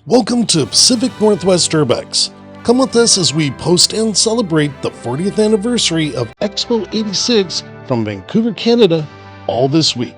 Welcome to Pacific Northwest Urbex. Come with us as we post and celebrate the 40th anniversary of Expo 86 from Vancouver, Canada, all this week.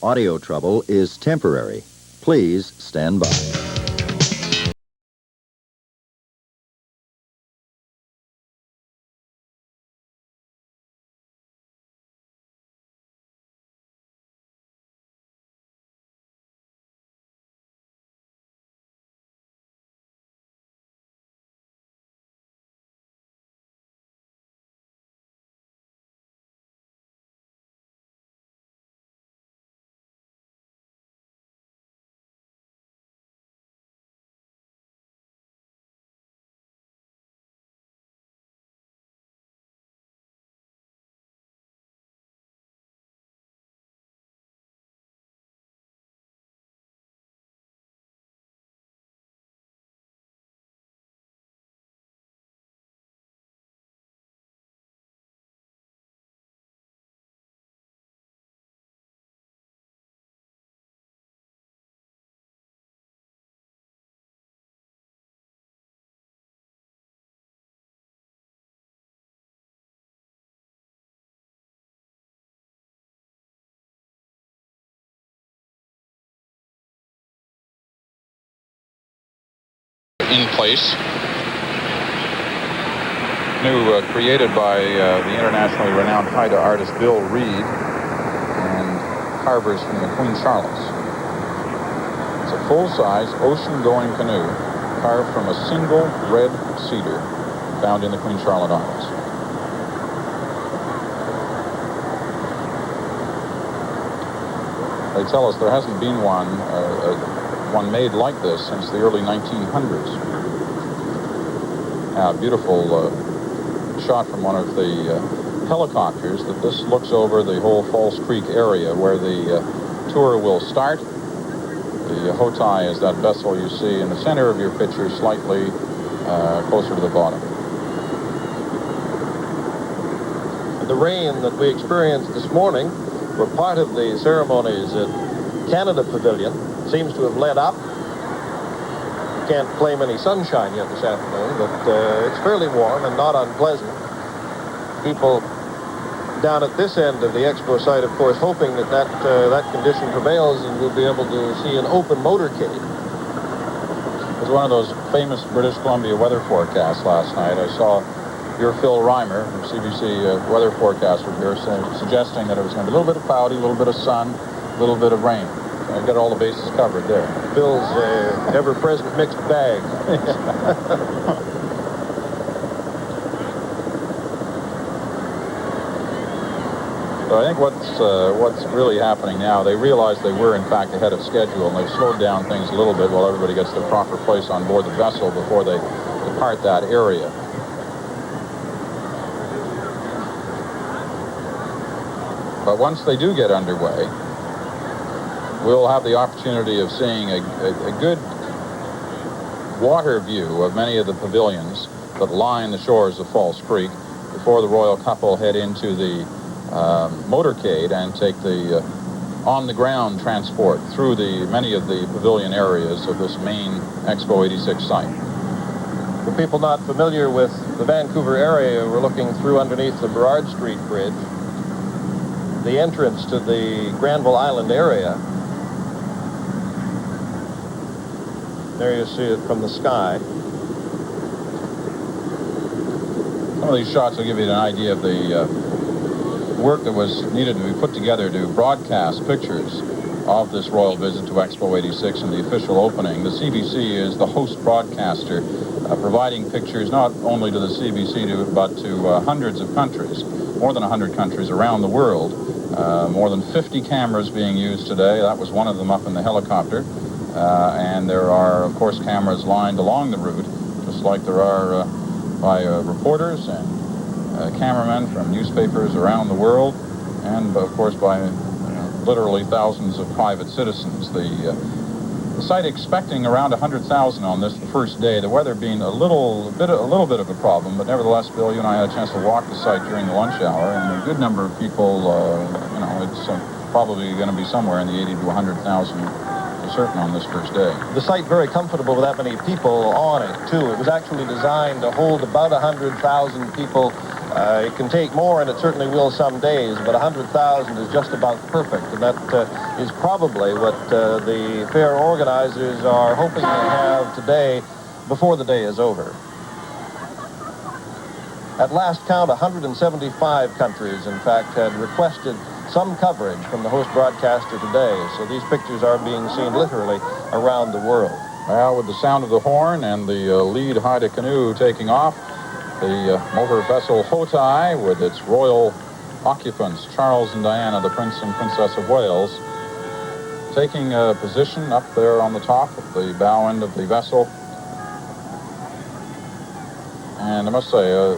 Audio trouble is temporary. Please stand by. In place, created by the internationally renowned Haida artist Bill Reed and carvers from the Queen Charlottes. It's a full-size ocean-going canoe carved from a single red cedar found in the Queen Charlotte Islands. They tell us there hasn't been one made like this since the early 1900s. A beautiful shot from one of the helicopters that this looks over the whole Falls Creek area where the tour will start. The Hotai is that vessel you see in the center of your picture, slightly closer to the bottom. The rain that we experienced this morning were part of the ceremonies at Canada Pavilion. Seems to have let up. You can't claim any sunshine yet this afternoon, but it's fairly warm and not unpleasant. People down at this end of the Expo site, of course, hoping that that condition prevails and we'll be able to see an open motorcade. It was one of those famous British Columbia weather forecasts last night. I saw your Phil Reimer, CBC weather forecaster here, suggesting that it was going to be a little bit of cloudy, a little bit of sun, a little bit of rain. I got all the bases covered there. Phil's ever-present mixed bag. So I think what's really happening now, they realize they were in fact ahead of schedule, and they've slowed down things a little bit while everybody gets their proper place on board the vessel before they depart that area. But once they do get underway, we'll have the opportunity of seeing a good water view of many of the pavilions that line the shores of False Creek before the royal couple head into the motorcade and take the on-the-ground transport through many of the pavilion areas of this main Expo 86 site. For people not familiar with the Vancouver area, we're looking through underneath the Burrard Street Bridge, the entrance to the Granville Island area. There you see it from the sky. Some of these shots will give you an idea of the work that was needed to be put together to broadcast pictures of this royal visit to Expo 86 and the official opening. The CBC is the host broadcaster, providing pictures not only to the CBC but to hundreds of countries, more than 100 countries around the world. More than 50 cameras being used today. That was one of them up in the helicopter. And there are, of course, cameras lined along the route, just like there are by reporters and cameramen from newspapers around the world, and, of course, by literally thousands of private citizens. The site expecting around 100,000 on this first day, the weather being a little bit of a problem, but nevertheless, Bill, you and I had a chance to walk the site during the lunch hour, and a good number of people, it's probably going to be somewhere in the 80 to 100,000 certain on this first day. The site very comfortable with that many people on it, too. It was actually designed to hold about 100,000 people. It can take more, and it certainly will some days, but 100,000 is just about perfect, and that is probably what the fair organizers are hoping to have today before the day is over. At last count, 175 countries, in fact, had requested some coverage from the host broadcaster today, so these pictures are being seen literally around the world. Well, with the sound of the horn and the lead Haida canoe taking off, the motor vessel Hotai, with its royal occupants, Charles and Diana, the Prince and Princess of Wales, taking a position up there on the top of the bow end of the vessel. And I must say, a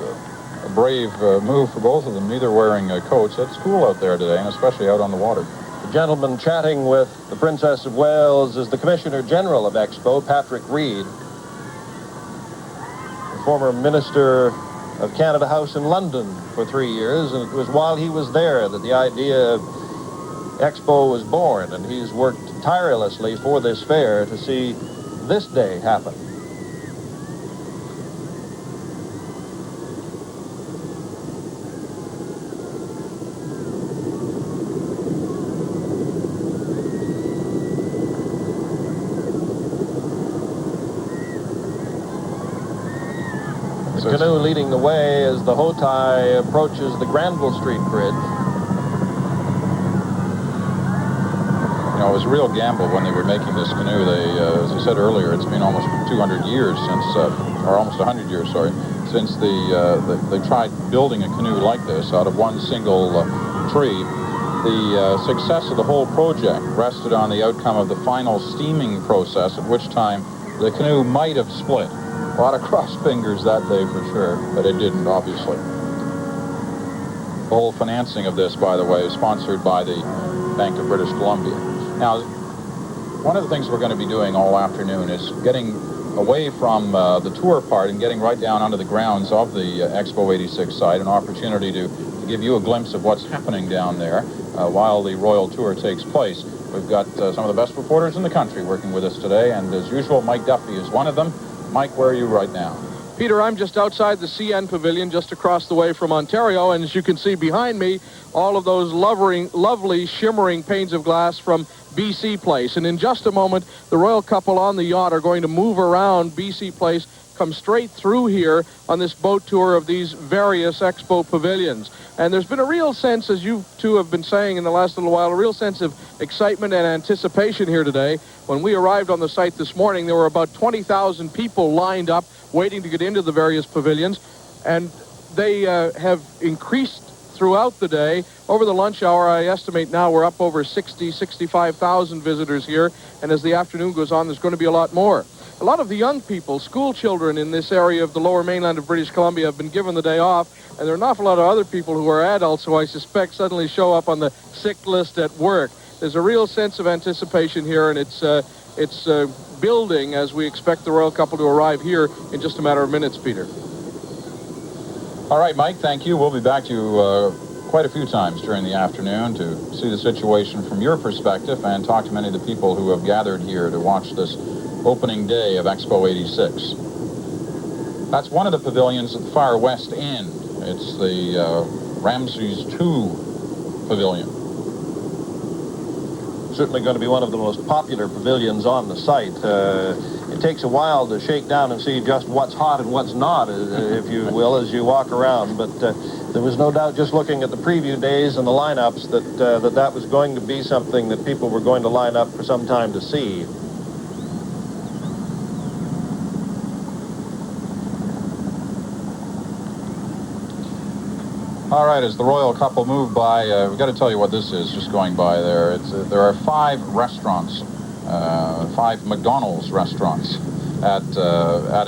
brave move for both of them, neither wearing coats. It's cool out there today, and especially out on the water. The gentleman chatting with the Princess of Wales is the Commissioner General of Expo, Patrick Reed, the former Minister of Canada House in London for 3 years, and it was while he was there that the idea of Expo was born, and he's worked tirelessly for this fair to see this day happen. The canoe leading the way as the Hotai approaches the Granville Street Bridge. It was a real gamble when they were making this canoe. They, as I said earlier, it's been almost 200 years since, or almost 100 years, sorry, since they tried building a canoe like this out of one single tree. The success of the whole project rested on the outcome of the final steaming process, at which time the canoe might have split. A lot of crossed fingers that day for sure, but it didn't, obviously. The whole financing of this, by the way, is sponsored by the Bank of British Columbia. Now, one of the things we're going to be doing all afternoon is getting away from the tour part and getting right down onto the grounds of the Expo 86 site, an opportunity to give you a glimpse of what's happening down there while the Royal Tour takes place. We've got some of the best reporters in the country working with us today, and as usual, Mike Duffy is one of them. Mike, where are you right now? Peter, I'm just outside the CN Pavilion, just across the way from Ontario, and as you can see behind me, all of those lovely shimmering panes of glass from BC Place. And in just a moment, the royal couple on the yacht are going to move around BC Place, come straight through here on this boat tour of these various Expo pavilions. And there's been a real sense, as you two have been saying in the last little while, a real sense of excitement and anticipation here today. When we arrived on the site this morning, there were about 20,000 people lined up waiting to get into the various pavilions, and they have increased throughout the day. Over the lunch hour, I estimate now we're up over 65,000 visitors here, and as the afternoon goes on, there's going to be a lot more. A lot of the young people, school children in this area of the lower mainland of British Columbia, have been given the day off, and there are an awful lot of other people who are adults who I suspect suddenly show up on the sick list at work. There's a real sense of anticipation here, and it's building as we expect the royal couple to arrive here in just a matter of minutes, Peter. All right, Mike, thank you. We'll be back to you quite a few times during the afternoon to see the situation from your perspective and talk to many of the people who have gathered here to watch this opening day of Expo 86. That's one of the pavilions at the far west end. It's the Ramses II Pavilion. Certainly going to be one of the most popular pavilions on the site. It takes a while to shake down and see just what's hot and what's not, if you will, as you walk around. But there was no doubt, just looking at the preview days and the lineups, that was going to be something that people were going to line up for some time to see. All right, as the royal couple move by, we've got to tell you what this is, just going by there. There are 5 restaurants, 5 McDonald's restaurants at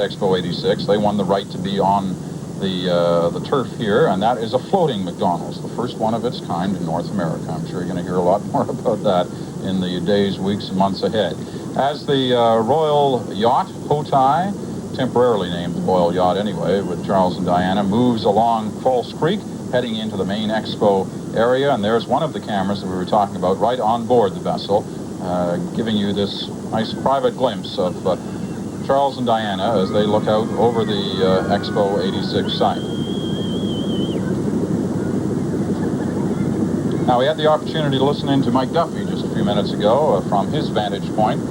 Expo 86. They won the right to be on the turf here, and that is a floating McDonald's, the first one of its kind in North America. I'm sure you're going to hear a lot more about that in the days, weeks, and months ahead. As the royal yacht, Hotai, temporarily named the Royal Yacht anyway, with Charles and Diana, moves along False Creek, heading into the main Expo area, and there's one of the cameras that we were talking about right on board the vessel, giving you this nice private glimpse of Charles and Diana as they look out over the Expo 86 site. Now, we had the opportunity to listen in to Mike Duffy just a few minutes ago from his vantage point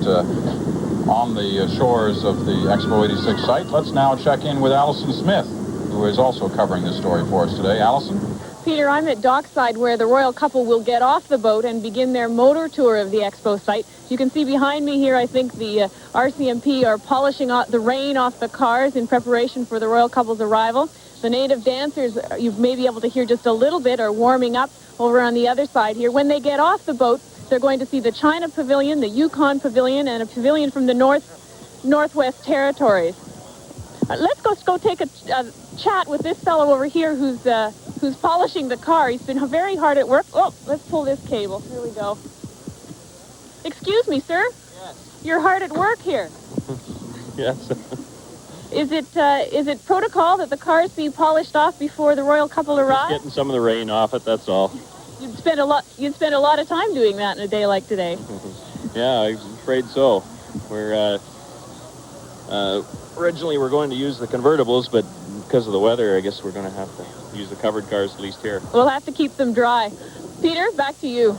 on the shores of the Expo 86 site. Let's now check in with Allison Smith, who is also covering this story for us today. Allison? Peter, I'm at dockside where the royal couple will get off the boat and begin their motor tour of the Expo site. You can see behind me here, I think the RCMP are polishing the rain off the cars in preparation for the royal couple's arrival. The native dancers, you may be able to hear just a little bit, are warming up over on the other side here. When they get off the boat, they're going to see the China Pavilion, the Yukon Pavilion, and a pavilion from the Northwest Territories. Let's go take a chat with this fellow over here who's polishing the car. He's been very hard at work. Oh, let's pull this cable. Here we go. Excuse me, sir. Yes. You're hard at work here. Yes. Is it protocol that the cars be polished off before the royal couple arrive? Getting some of the rain off it, that's all. You'd spend a lot of time doing that in a day like today. Yeah, I'm afraid so. We're originally we're going to use the convertibles, but because of the weather, I guess we're going to have to use the covered cars at least here. We'll have to keep them dry. Peter, back to you.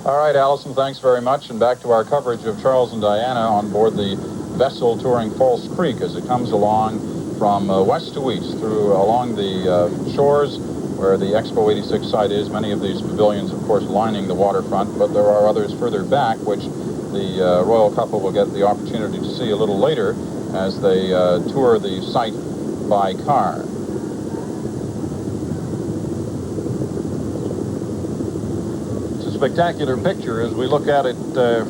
All right, Allison, thanks very much. And back to our coverage of Charles and Diana on board the vessel touring False Creek as it comes along from west to east along the shores where the Expo 86 site is. Many of these pavilions, of course, lining the waterfront, but there are others further back, which the royal couple will get the opportunity to see a little later as they tour the site by car. It's a spectacular picture as we look at it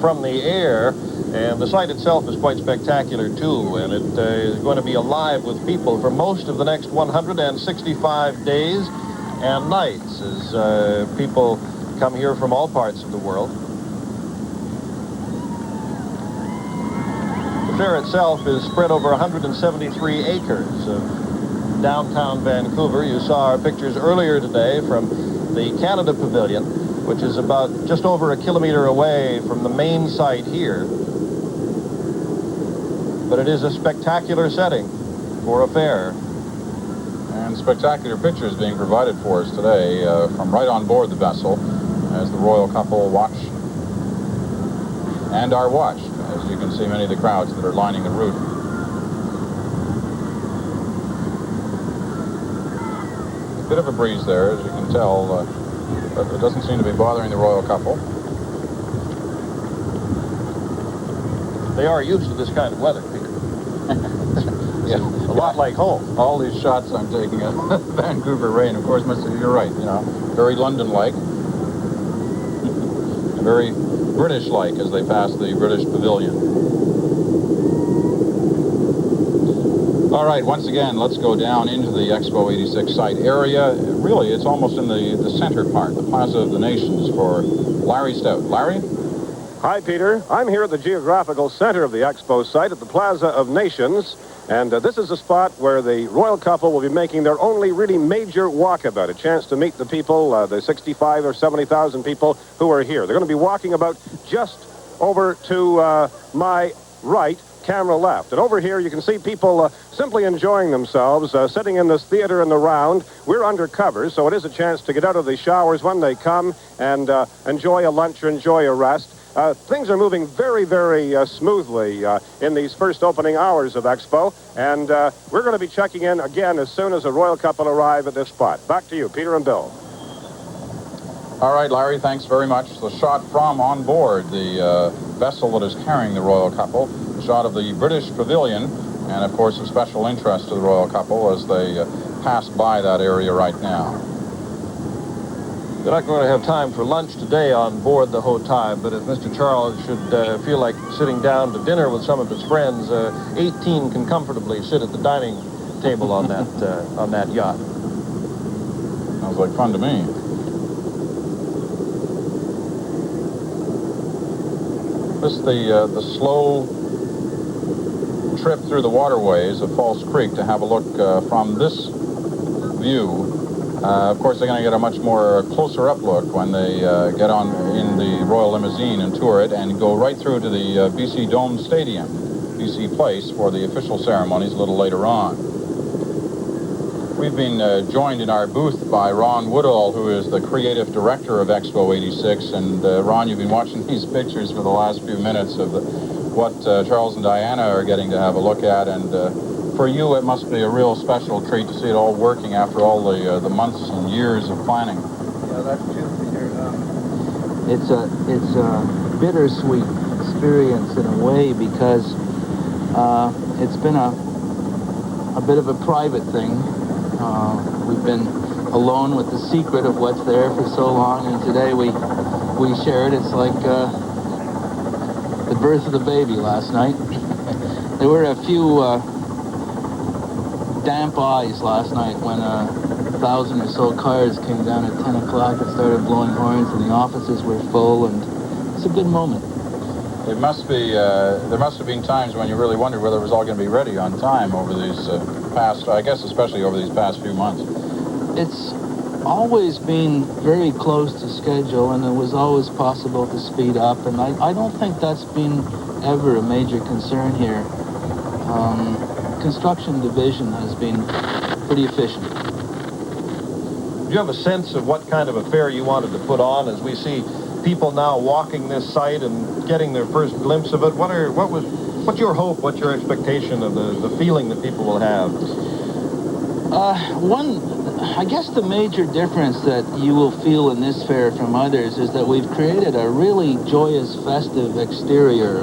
from the air, and the site itself is quite spectacular too, and it is going to be alive with people for most of the next 165 days and nights as people come here from all parts of the world. The fair itself is spread over 173 acres of downtown Vancouver. You saw our pictures earlier today from the Canada Pavilion, which is about just over a kilometer away from the main site here. But it is a spectacular setting for a fair. And spectacular pictures being provided for us today from right on board the vessel as the royal couple watch and are watched. As you can see, many of the crowds that are lining the route. A bit of a breeze there, as you can tell, but it doesn't seem to be bothering the royal couple. They are used to this kind of weather, Peter. Yeah, a lot like home. All these shots I'm taking of Vancouver rain, of course, you're right, you know, very London-like, very British-like as they pass the British Pavilion. All right, once again, let's go down into the Expo 86 site area. Really, it's almost in the center part, the Plaza of the Nations, for Larry Stout. Larry? Hi, Peter. I'm here at the geographical center of the Expo site at the Plaza of Nations. And this is a spot where the royal couple will be making their only really major walkabout, a chance to meet the people, the 65 or 70,000 people who are here. They're going to be walking about just over to my right, camera left. And over here you can see people simply enjoying themselves, sitting in this theater in the round. We're undercover, so it is a chance to get out of the showers when they come and enjoy a lunch or enjoy a rest. Things are moving very, very smoothly in these first opening hours of Expo, and we're going to be checking in again as soon as the royal couple arrive at this spot. Back to you, Peter and Bill. All right, Larry, thanks very much. The shot from on board the vessel that is carrying the royal couple, the shot of the British Pavilion, and of course of special interest to the royal couple as they pass by that area right now. They're not going to have time for lunch today on board the Hotai, but if Mr. Charles should feel like sitting down to dinner with some of his friends, 18 can comfortably sit at the dining table on that yacht. Sounds like fun to me. This is the slow trip through the waterways of False Creek to have a look from this view. Of course, they're going to get a much more closer up look when they get on in the Royal Limousine and tour it and go right through to the BC Dome Stadium, BC Place, for the official ceremonies a little later on. We've been joined in our booth by Ron Woodall, who is the creative director of Expo 86. And Ron, you've been watching these pictures for the last few minutes of what Charles and Diana are getting to have a look at, and for you, it must be a real special treat to see it all working after all the months and years of planning. Yeah, that's true, Peter. It's a bittersweet experience in a way because it's been a bit of a private thing. We've been alone with the secret of what's there for so long, and today we share it. It's like the birth of the baby last night. There were a few damp eyes last night when 1,000 or so cars came down at 10 o'clock and started blowing horns, and the offices were full, and it's a good moment. It must be, there must have been times when you really wondered whether it was all going to be ready on time over these past, I guess especially over these past few months. It's always been very close to schedule, and it was always possible to speed up, and I don't think that's been ever a major concern here. Construction division has been pretty efficient. Do you have a sense of what kind of affair you wanted to put on as we see people now walking this site and getting their first glimpse of it? What's your hope, what's your expectation of the feeling that people will have? I guess the major difference that you will feel in this fair from others is that we've created a really joyous, festive exterior,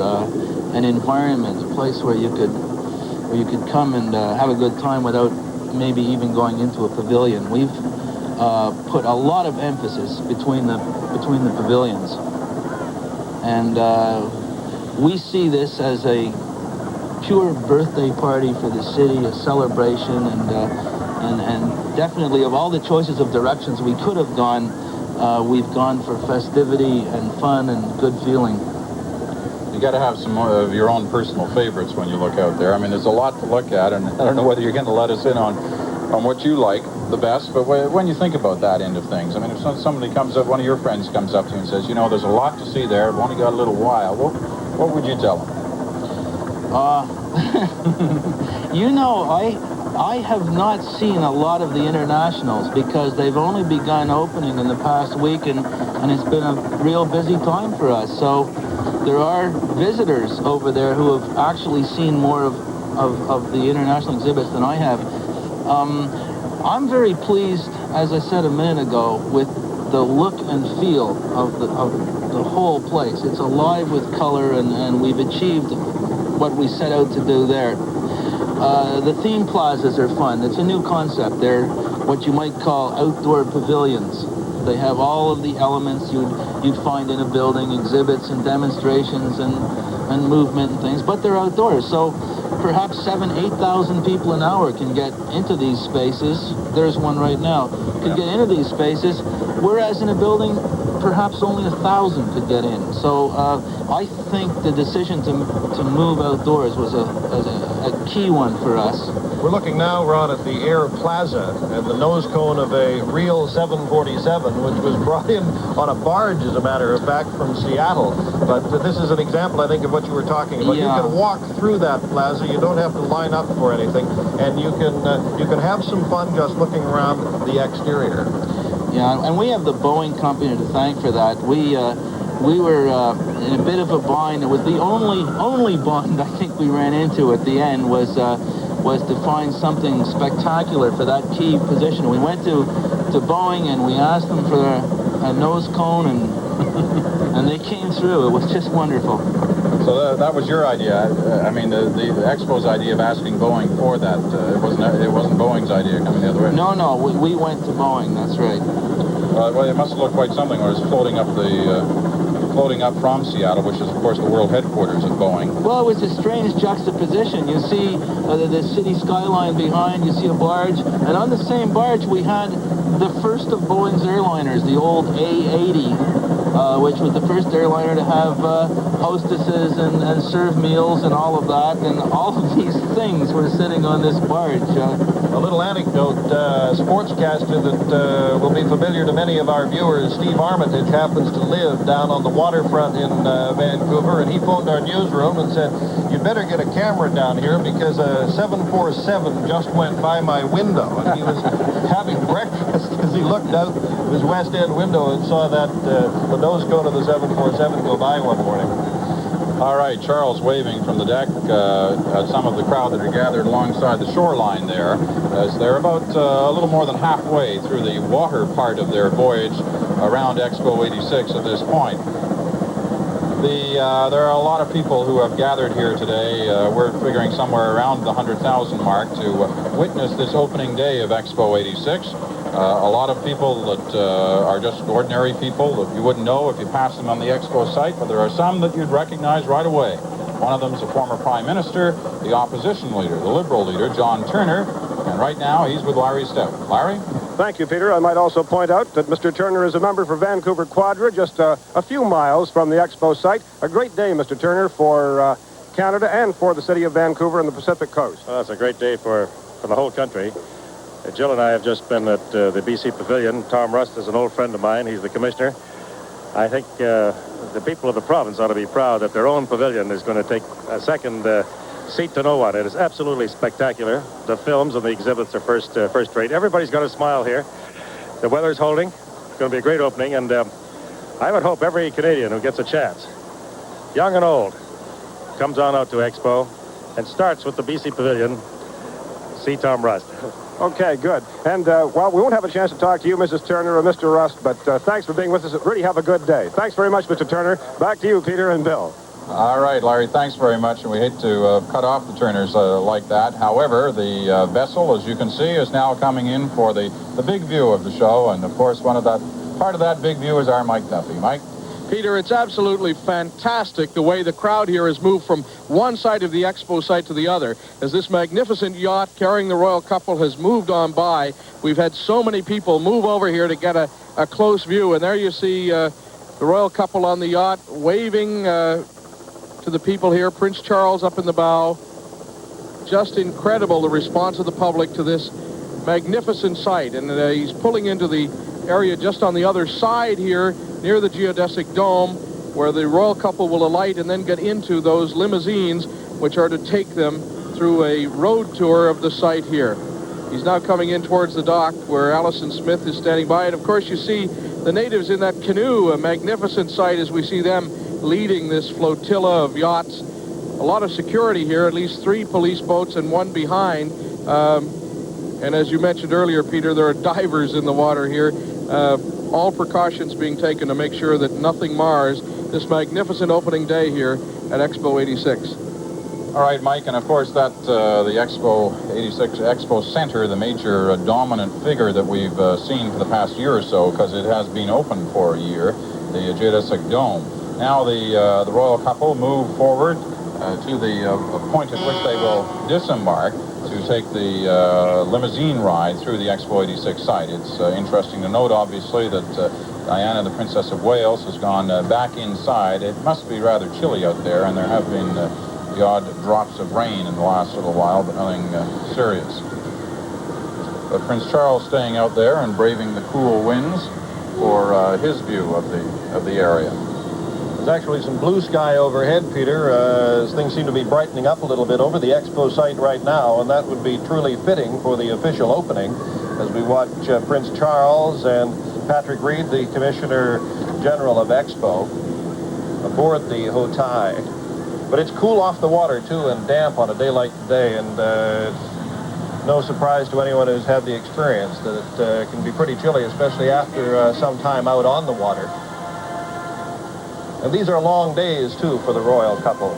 an environment, a place where you could come and have a good time without maybe even going into a pavilion. We've put a lot of emphasis between the pavilions, and we see this as a pure birthday party for the city, a celebration, and definitely of all the choices of directions we could have gone, we've gone for festivity and fun and good feeling. You got to have some of your own personal favorites when you look out there. I mean, there's a lot to look at, and I don't know whether you're going to let us in on what you like the best, but when you think about that end of things, I mean, if somebody comes up, one of your friends comes up to you and says, you know, there's a lot to see there, I've only got a little while, what would you tell them? You know, I have not seen a lot of the internationals because they've only begun opening in the past week, and it's been a real busy time for us. So there are visitors over there who have actually seen more of the international exhibits than I have. I'm very pleased, as I said a minute ago, with the look and feel of the whole place. It's alive with color, and we've achieved what we set out to do there. The theme plazas are fun. It's a new concept. They're what you might call outdoor pavilions. They have all of the elements you'd find in a building, exhibits and demonstrations and movement and things, but they're outdoors. So perhaps 8,000 people an hour can get into these spaces. There's one right now. Can get into these spaces, whereas in a building, perhaps only 1,000 could get in. So I think the decision to move outdoors was a key one for us. We're looking now, Ron, at the Air Plaza and the nose cone of a real 747, which was brought in on a barge, as a matter of fact, from Seattle. But this is an example, I think, of what you were talking about. Yeah. You can walk through that plaza. You don't have to line up for anything, and you can have some fun just looking around the exterior. Yeah, and we have the Boeing company to thank for that. We were in a bit of a bind. It was the only bind I think we ran into at the end was to find something spectacular for that key position. We went to Boeing and we asked them for a nose cone, and they came through. It was just wonderful. So that was your idea. I mean, the Expo's idea of asking Boeing for that. It wasn't Boeing's idea coming the other way. No, we went to Boeing. That's right. Well, it must look quite something, or it's floating up from Seattle, which is, of course, the world headquarters of Boeing. Well, it was a strange juxtaposition. You see the city skyline behind, you see a barge, and on the same barge we had the first of Boeing's airliners, the old A-80, which was the first airliner to have hostesses and serve meals and all of that, and all of these things were sitting on this barge. A little anecdote, sportscaster that will be familiar to many of our viewers, Steve Armitage, happens to live down on the waterfront in Vancouver, and he phoned our newsroom and said, you better get a camera down here because a 747 just went by my window. And he was having breakfast as he looked out his West End window and saw that the nose cone of the 747 go by one morning. All right, Charles waving from the deck at some of the crowd that are gathered alongside the shoreline there, as they're about a little more than halfway through the water part of their voyage around Expo 86 at this point. There are a lot of people who have gathered here today. We're figuring somewhere around the 100,000 mark to witness this opening day of Expo 86. A lot of people that are just ordinary people that you wouldn't know if you passed them on the Expo site, but there are some that you'd recognize right away. One of them is a former Prime Minister, the opposition leader, the Liberal leader, John Turner, and right now he's with Larry Stout. Larry? Thank you, Peter. I might also point out that Mr. Turner is a member for Vancouver Quadra, just a few miles from the Expo site. A great day, Mr. Turner, for Canada and for the city of Vancouver and the Pacific Coast. Well, it's a great day for the whole country. Jill and I have just been at the BC Pavilion. Tom Rust is an old friend of mine. He's the commissioner. I think the people of the province ought to be proud that their own pavilion is going to take a second seat to no one. It is absolutely spectacular. The films and the exhibits are first rate. Everybody's got a smile here. The weather's holding. It's going to be a great opening, and I would hope every Canadian who gets a chance, young and old, comes on out to Expo and starts with the BC Pavilion. See Tom Rust. Okay, good. And, well, we won't have a chance to talk to you, Mrs. Turner or Mr. Rust, but thanks for being with us. Really have a good day. Thanks very much, Mr. Turner. Back to you, Peter and Bill. All right, Larry, thanks very much, and we hate to cut off the Turners like that. However, the vessel, as you can see, is now coming in for the big view of the show, and, of course, part of that big view is our Mike Duffy. Mike? Peter, it's absolutely fantastic the way the crowd here has moved from one side of the Expo site to the other. As this magnificent yacht carrying the royal couple has moved on by, we've had so many people move over here to get a close view. And there you see the royal couple on the yacht waving to the people here. Prince Charles up in the bow. Just incredible, the response of the public to this magnificent sight. And he's pulling into the area just on the other side here, near the geodesic dome, where the royal couple will alight and then get into those limousines, which are to take them through a road tour of the site here. He's now coming in towards the dock where Allison Smith is standing by. And of course you see the natives in that canoe, a magnificent sight as we see them leading this flotilla of yachts. A lot of security here, at least 3 police boats and 1 behind. And as you mentioned earlier, Peter, there are divers in the water here. All precautions being taken to make sure that nothing mars this magnificent opening day here at Expo 86. All right, Mike, and of course that the Expo 86 Expo Center, the major dominant figure that we've seen for the past year or so, because it has been open for a year, the geodesic dome. Now the royal couple move forward to the point at which they will disembark to take the limousine ride through the Expo 86 site. It's interesting to note, obviously, that Diana, the Princess of Wales, has gone back inside. It must be rather chilly out there, and there have been the odd drops of rain in the last little while, but nothing serious. But Prince Charles staying out there and braving the cool winds for his view of the area. There's actually some blue sky overhead, Peter, as things seem to be brightening up a little bit over the Expo site right now, and that would be truly fitting for the official opening as we watch Prince Charles and Patrick Reed, the Commissioner General of Expo, aboard the Hotai. But it's cool off the water, too, and damp on a day like today, and it's no surprise to anyone who's had the experience that it can be pretty chilly, especially after some time out on the water. And these are long days, too, for the royal couple.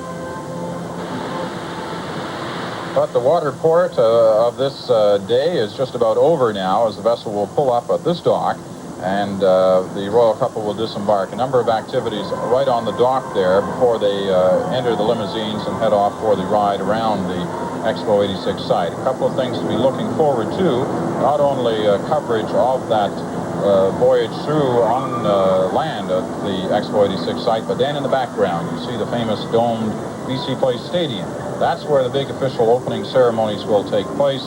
But the water port of this day is just about over now, as the vessel will pull up at this dock, and the royal couple will disembark. A number of activities right on the dock there before they enter the limousines and head off for the ride around the Expo 86 site. A couple of things to be looking forward to, not only coverage of that voyage through on land at the Expo 86 site, but then in the background you see the famous domed BC Place Stadium. That's where the big official opening ceremonies will take place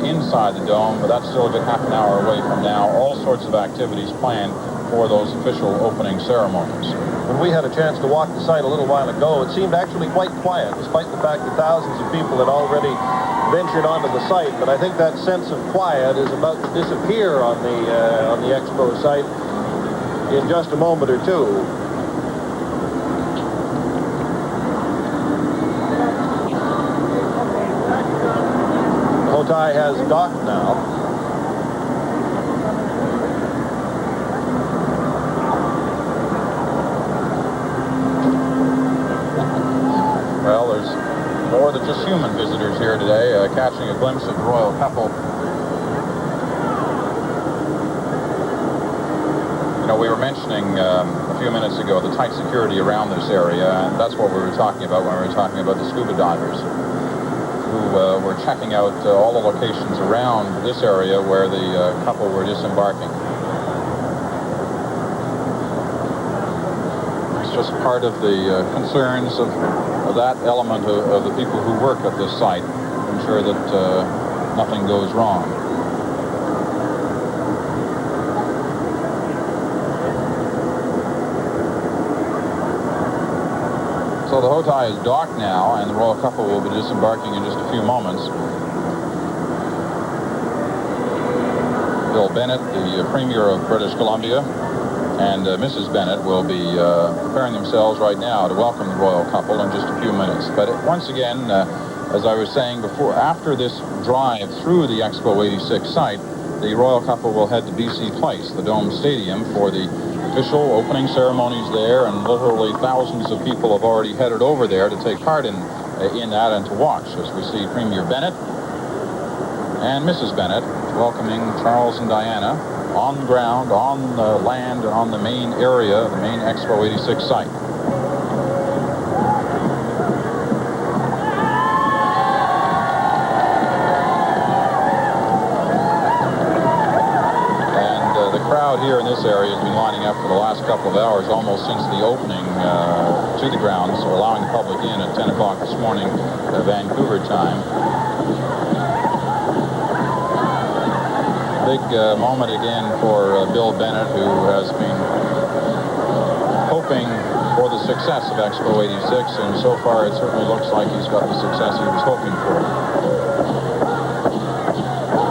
inside the dome, but that's still a good half an hour away from now. All sorts of activities planned for those official opening ceremonies. When we had a chance to walk the site a little while ago, it seemed actually quite quiet, despite the fact that thousands of people had already ventured onto the site. But I think that sense of quiet is about to disappear on the Expo site in just a moment or two. Hotai has docked now. Well, there's more than just human visitors here today, catching a glimpse of the royal couple. You know, we were mentioning a few minutes ago the tight security around this area, and that's what we were talking about when we were talking about the scuba divers, who were checking out all the locations around this area where the couple were disembarking. It's just part of the concerns of that element of the people who work at this site to ensure that nothing goes wrong. So the Hotai is docked now, and the royal couple will be disembarking in just a few moments. Bill Bennett, the Premier of British Columbia, and Mrs. Bennett will be preparing themselves right now to welcome the royal couple in just a few minutes. But once again, as I was saying before, after this drive through the Expo 86 site, the royal couple will head to BC Place, the Dome Stadium, for the official opening ceremonies there, and literally thousands of people have already headed over there to take part in that and to watch, as we see Premier Bennett and Mrs. Bennett welcoming Charles and Diana on the ground, on the land, and on the main area, the main Expo 86 site. crowd here in this area has been lining up for the last couple of hours, almost since the opening to the grounds, allowing the public in at 10 o'clock this morning, Vancouver time. Big moment again for Bill Bennett, who has been hoping for the success of Expo 86, and so far it certainly looks like he's got the success he was hoping for.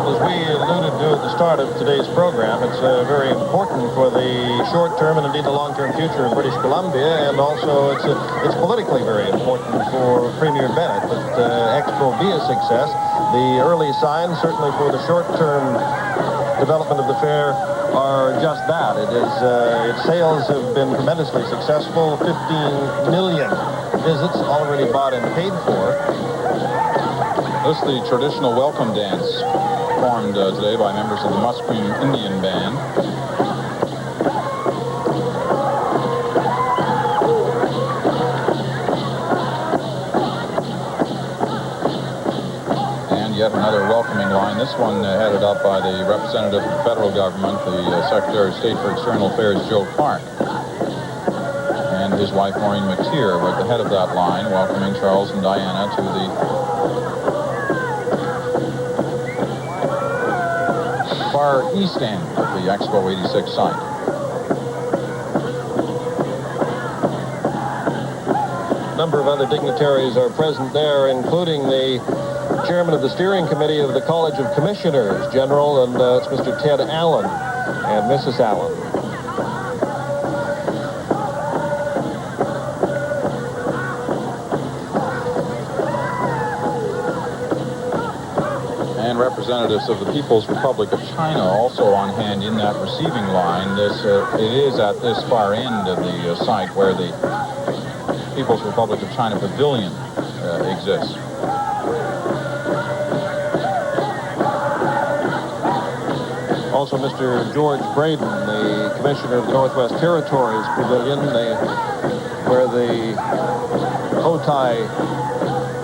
As we alluded to at the start of today's program, it's very important for the short-term and indeed the long-term future of British Columbia, and also it's politically very important for Premier Bennett that Expo be a success. The early signs, certainly for the short-term development of the fair, are just that. Its sales have been tremendously successful. 15 million visits already bought and paid for. This is the traditional welcome dance performed today by members of the Musqueam Indian Band. Yet another welcoming line. This one headed up by the representative of the federal government, the Secretary of State for External Affairs, Joe Clark, and his wife, Maureen McTeer, were at the head of that line, welcoming Charles and Diana to the far east end of the Expo 86 site. A number of other dignitaries are present there, including the chairman of the steering committee of the College of Commissioners, General, and it's Mr. Ted Allen and Mrs. Allen. And representatives of the People's Republic of China also on hand in that receiving line. It is at this far end of the site where the People's Republic of China Pavilion exists. Also, Mr. George Braden, the Commissioner of the Northwest Territories Pavilion, where the Otay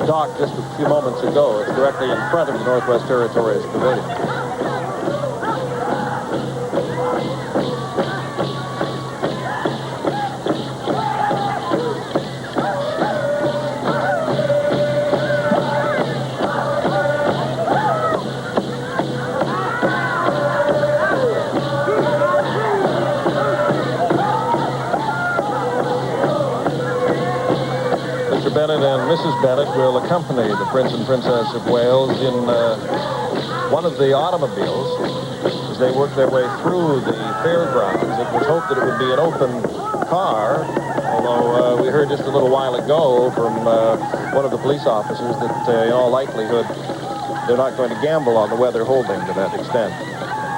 docked just a few moments ago. It's directly in front of the Northwest Territories Pavilion. Bennett and Mrs. Bennett will accompany the Prince and Princess of Wales in one of the automobiles as they work their way through the fairgrounds. It was hoped that it would be an open car, although we heard just a little while ago from one of the police officers that in all likelihood they're not going to gamble on the weather holding to that extent.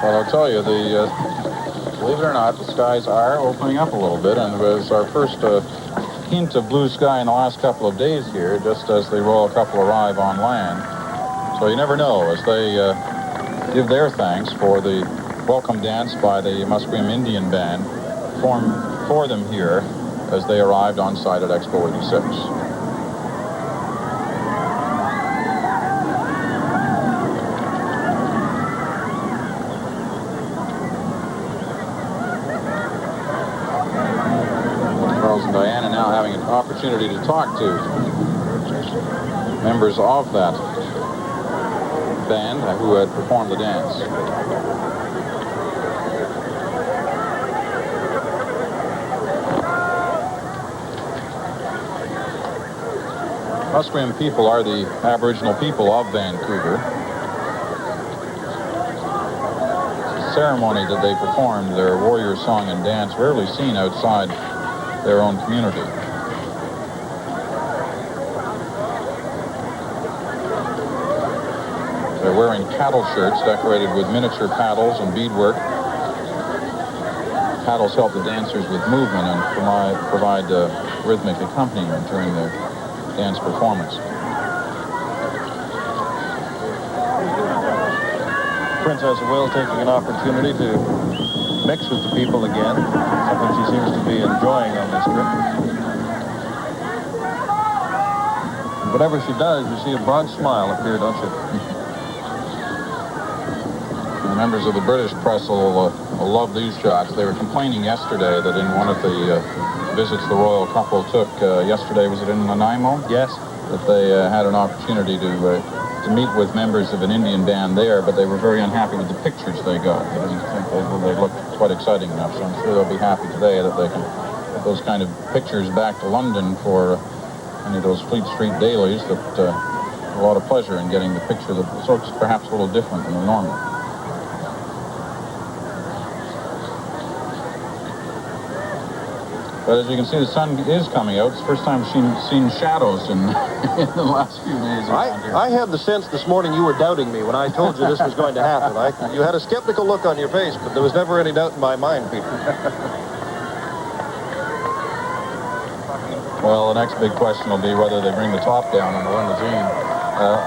Well, I'll tell you, believe it or not, the skies are opening up a little bit, and it was our first hint of blue sky in the last couple of days here, just as the Royal Couple arrive on land. So you never know, as they give their thanks for the welcome dance by the Musqueam Indian Band performed for them here as they arrived on site at Expo 86. Diana now having an opportunity to talk to members of that band who had performed the dance. Musqueam people are the Aboriginal people of Vancouver. It's a ceremony that they performed, their warrior song and dance, rarely seen outside their own community. They're wearing paddle shirts decorated with miniature paddles and beadwork. Paddles help the dancers with movement and provide rhythmic accompaniment during their dance performance. Princess of Wales taking an opportunity to mix with the people again, something she seems to be enjoying on this trip. And whatever she does, you see a broad smile appear, don't you? And members of the British press will love these shots. They were complaining yesterday that in one of the visits the royal couple took, yesterday, was it in Nanaimo? Yes. That they had an opportunity to meet with members of an Indian band there, but they were very unhappy with the pictures they got. They didn't think they looked quite exciting enough, so I'm sure they'll be happy today that they can get those kind of pictures back to London for any of those Fleet Street dailies. That a lot of pleasure in getting the picture that looks perhaps a little different than the normal. But as you can see, the sun is coming out. It's the first time I've seen shadows in the last few days around here. I had the sense this morning you were doubting me when I told you this was going to happen. You had a skeptical look on your face, but there was never any doubt in my mind, Peter. Well, the next big question will be whether they bring the top down on the limousine.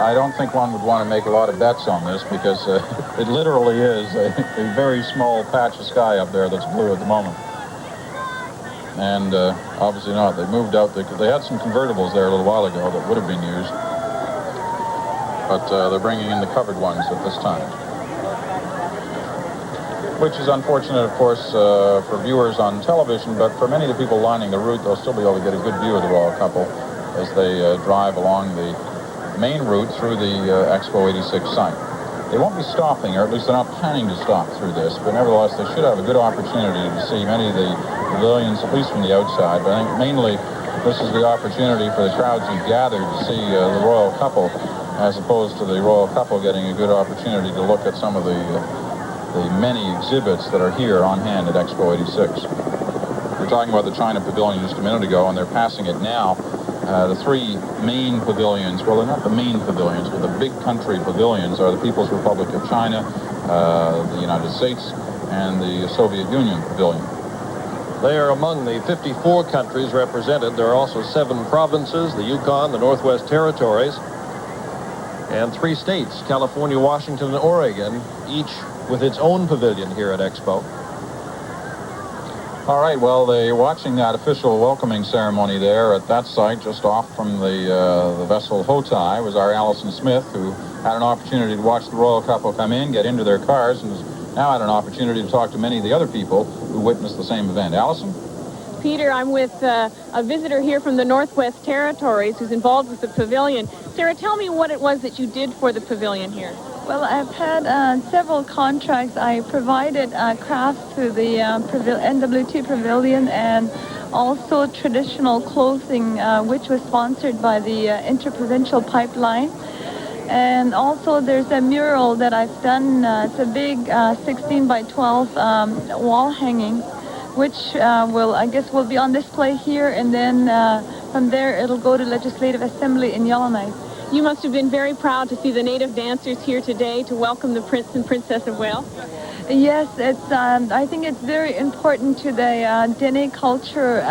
I don't think one would want to make a lot of bets on this because it literally is a very small patch of sky up there that's blue at the moment. And obviously not. They moved out. They had some convertibles there a little while ago that would have been used. But they're bringing in the covered ones at this time. Which is unfortunate, of course, for viewers on television, but for many of the people lining the route, they'll still be able to get a good view of the royal couple as they drive along the main route through the Expo 86 site. They won't be stopping, or at least they're not planning to stop through this, but nevertheless, they should have a good opportunity to see many of the pavilions, at least from the outside. But I think mainly this is the opportunity for the crowds who've gathered to see the royal couple, as opposed to the royal couple getting a good opportunity to look at some of the many exhibits that are here on hand at Expo 86. We were talking about the China Pavilion just a minute ago, and they're passing it now. The three main pavilions, well, they're not the main pavilions, but the big country pavilions are the People's Republic of China, the United States, and the Soviet Union Pavilion. They are among the 54 countries represented. There are also 7 provinces, the Yukon, the Northwest Territories, and 3 states, California, Washington, and Oregon, each with its own pavilion here at Expo. All right, well, they're watching that official welcoming ceremony there at that site just off from the vessel Hotai was our Allison Smith, who had an opportunity to watch the royal couple come in, get into their cars, and has now had an opportunity to talk to many of the other people who witnessed the same event. Allison? Peter, I'm with a visitor here from the Northwest Territories who's involved with the pavilion. Sarah, tell me what it was that you did for the pavilion here. Well, I've had several contracts. I provided crafts to the NWT Pavilion and also traditional clothing, which was sponsored by the Interprovincial Pipeline. And also there's a mural that I've done. It's a big 16 by 12 wall hanging, which will be on display here, and then from there it'll go to Legislative Assembly in Yellowknife. You must have been very proud to see the native dancers here today to welcome the Prince and Princess of Wales. Yes, it's. I think it's very important to the Dene culture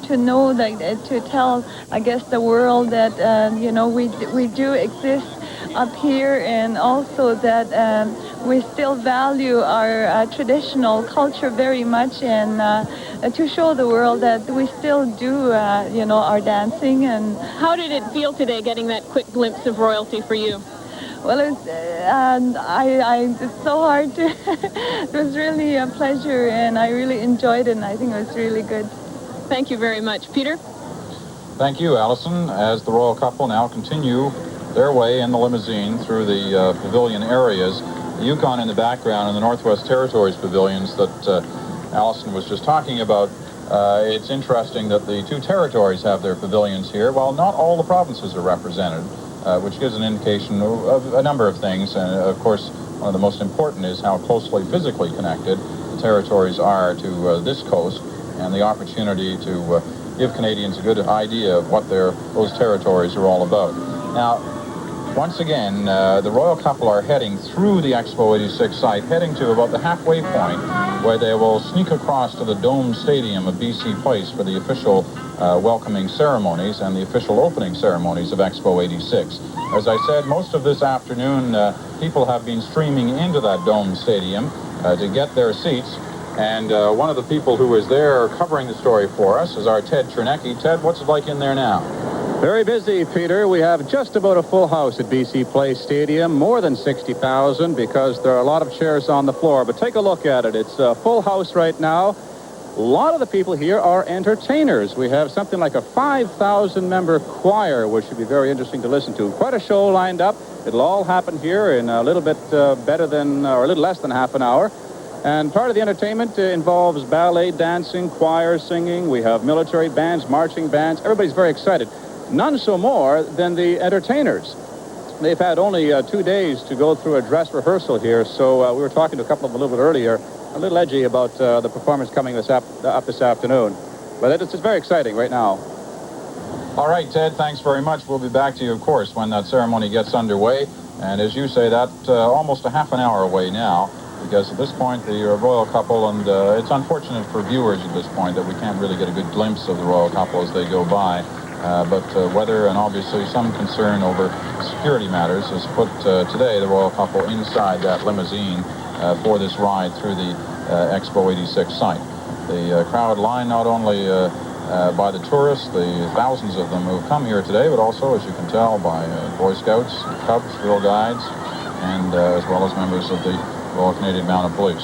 to know that to tell, I guess, the world that we do exist up here, and also that we still value our traditional culture very much, and to show the world that we still do, our dancing. And how did it feel today, getting that quick glimpse of royalty for you? Well, it's so hard to. It was really a pleasure, and I really enjoyed it, and I think it was really good. Thank you very much, Peter. Thank you, Allison. As the royal couple now continue their way in the limousine through the pavilion areas, the Yukon in the background and the Northwest Territories pavilions that Allison was just talking about. It's interesting that the 2 territories have their pavilions here, while not all the provinces are represented, which gives an indication of a number of things. And of course, one of the most important is how closely physically connected the territories are to this coast, and the opportunity to give Canadians a good idea of what those territories are all about. Now, once again, the royal couple are heading through the Expo 86 site, heading to about the halfway point where they will sneak across to the Dome Stadium of BC Place for the official welcoming ceremonies and the official opening ceremonies of Expo 86. As I said, most of this afternoon, people have been streaming into that Dome Stadium to get their seats. And one of the people who is there covering the story for us is our Ted Chernecki. Ted, what's it like in there now? Very busy, Peter. We have just about a full house at BC Place Stadium, more than 60,000 because there are a lot of chairs on the floor. But take a look at it. It's a full house right now. A lot of the people here are entertainers. We have something like a 5,000-member choir, which should be very interesting to listen to. Quite a show lined up. It'll all happen here in a little bit better than, or a little less than half an hour. And part of the entertainment involves ballet, dancing, choir, singing. We have military bands, marching bands. Everybody's very excited. None so more than the entertainers. They've had only 2 days to go through a dress rehearsal here, so we were talking to a couple of them a little bit earlier, a little edgy about the performance coming up this afternoon. But it's very exciting right now. All right, Ted, thanks very much. We'll be back to you, of course, when that ceremony gets underway. And as you say, that's almost a half an hour away now, because at this point, the royal couple, and it's unfortunate for viewers at this point that we can't really get a good glimpse of the royal couple as they go by. But weather and obviously some concern over security matters has put today the royal couple inside that limousine for this ride through the Expo 86 site. The crowd lined not only by the tourists, the thousands of them who've come here today, but also, as you can tell, by Boy Scouts, Cubs, Girl Guides, and as well as members of the Royal Canadian Mounted Police.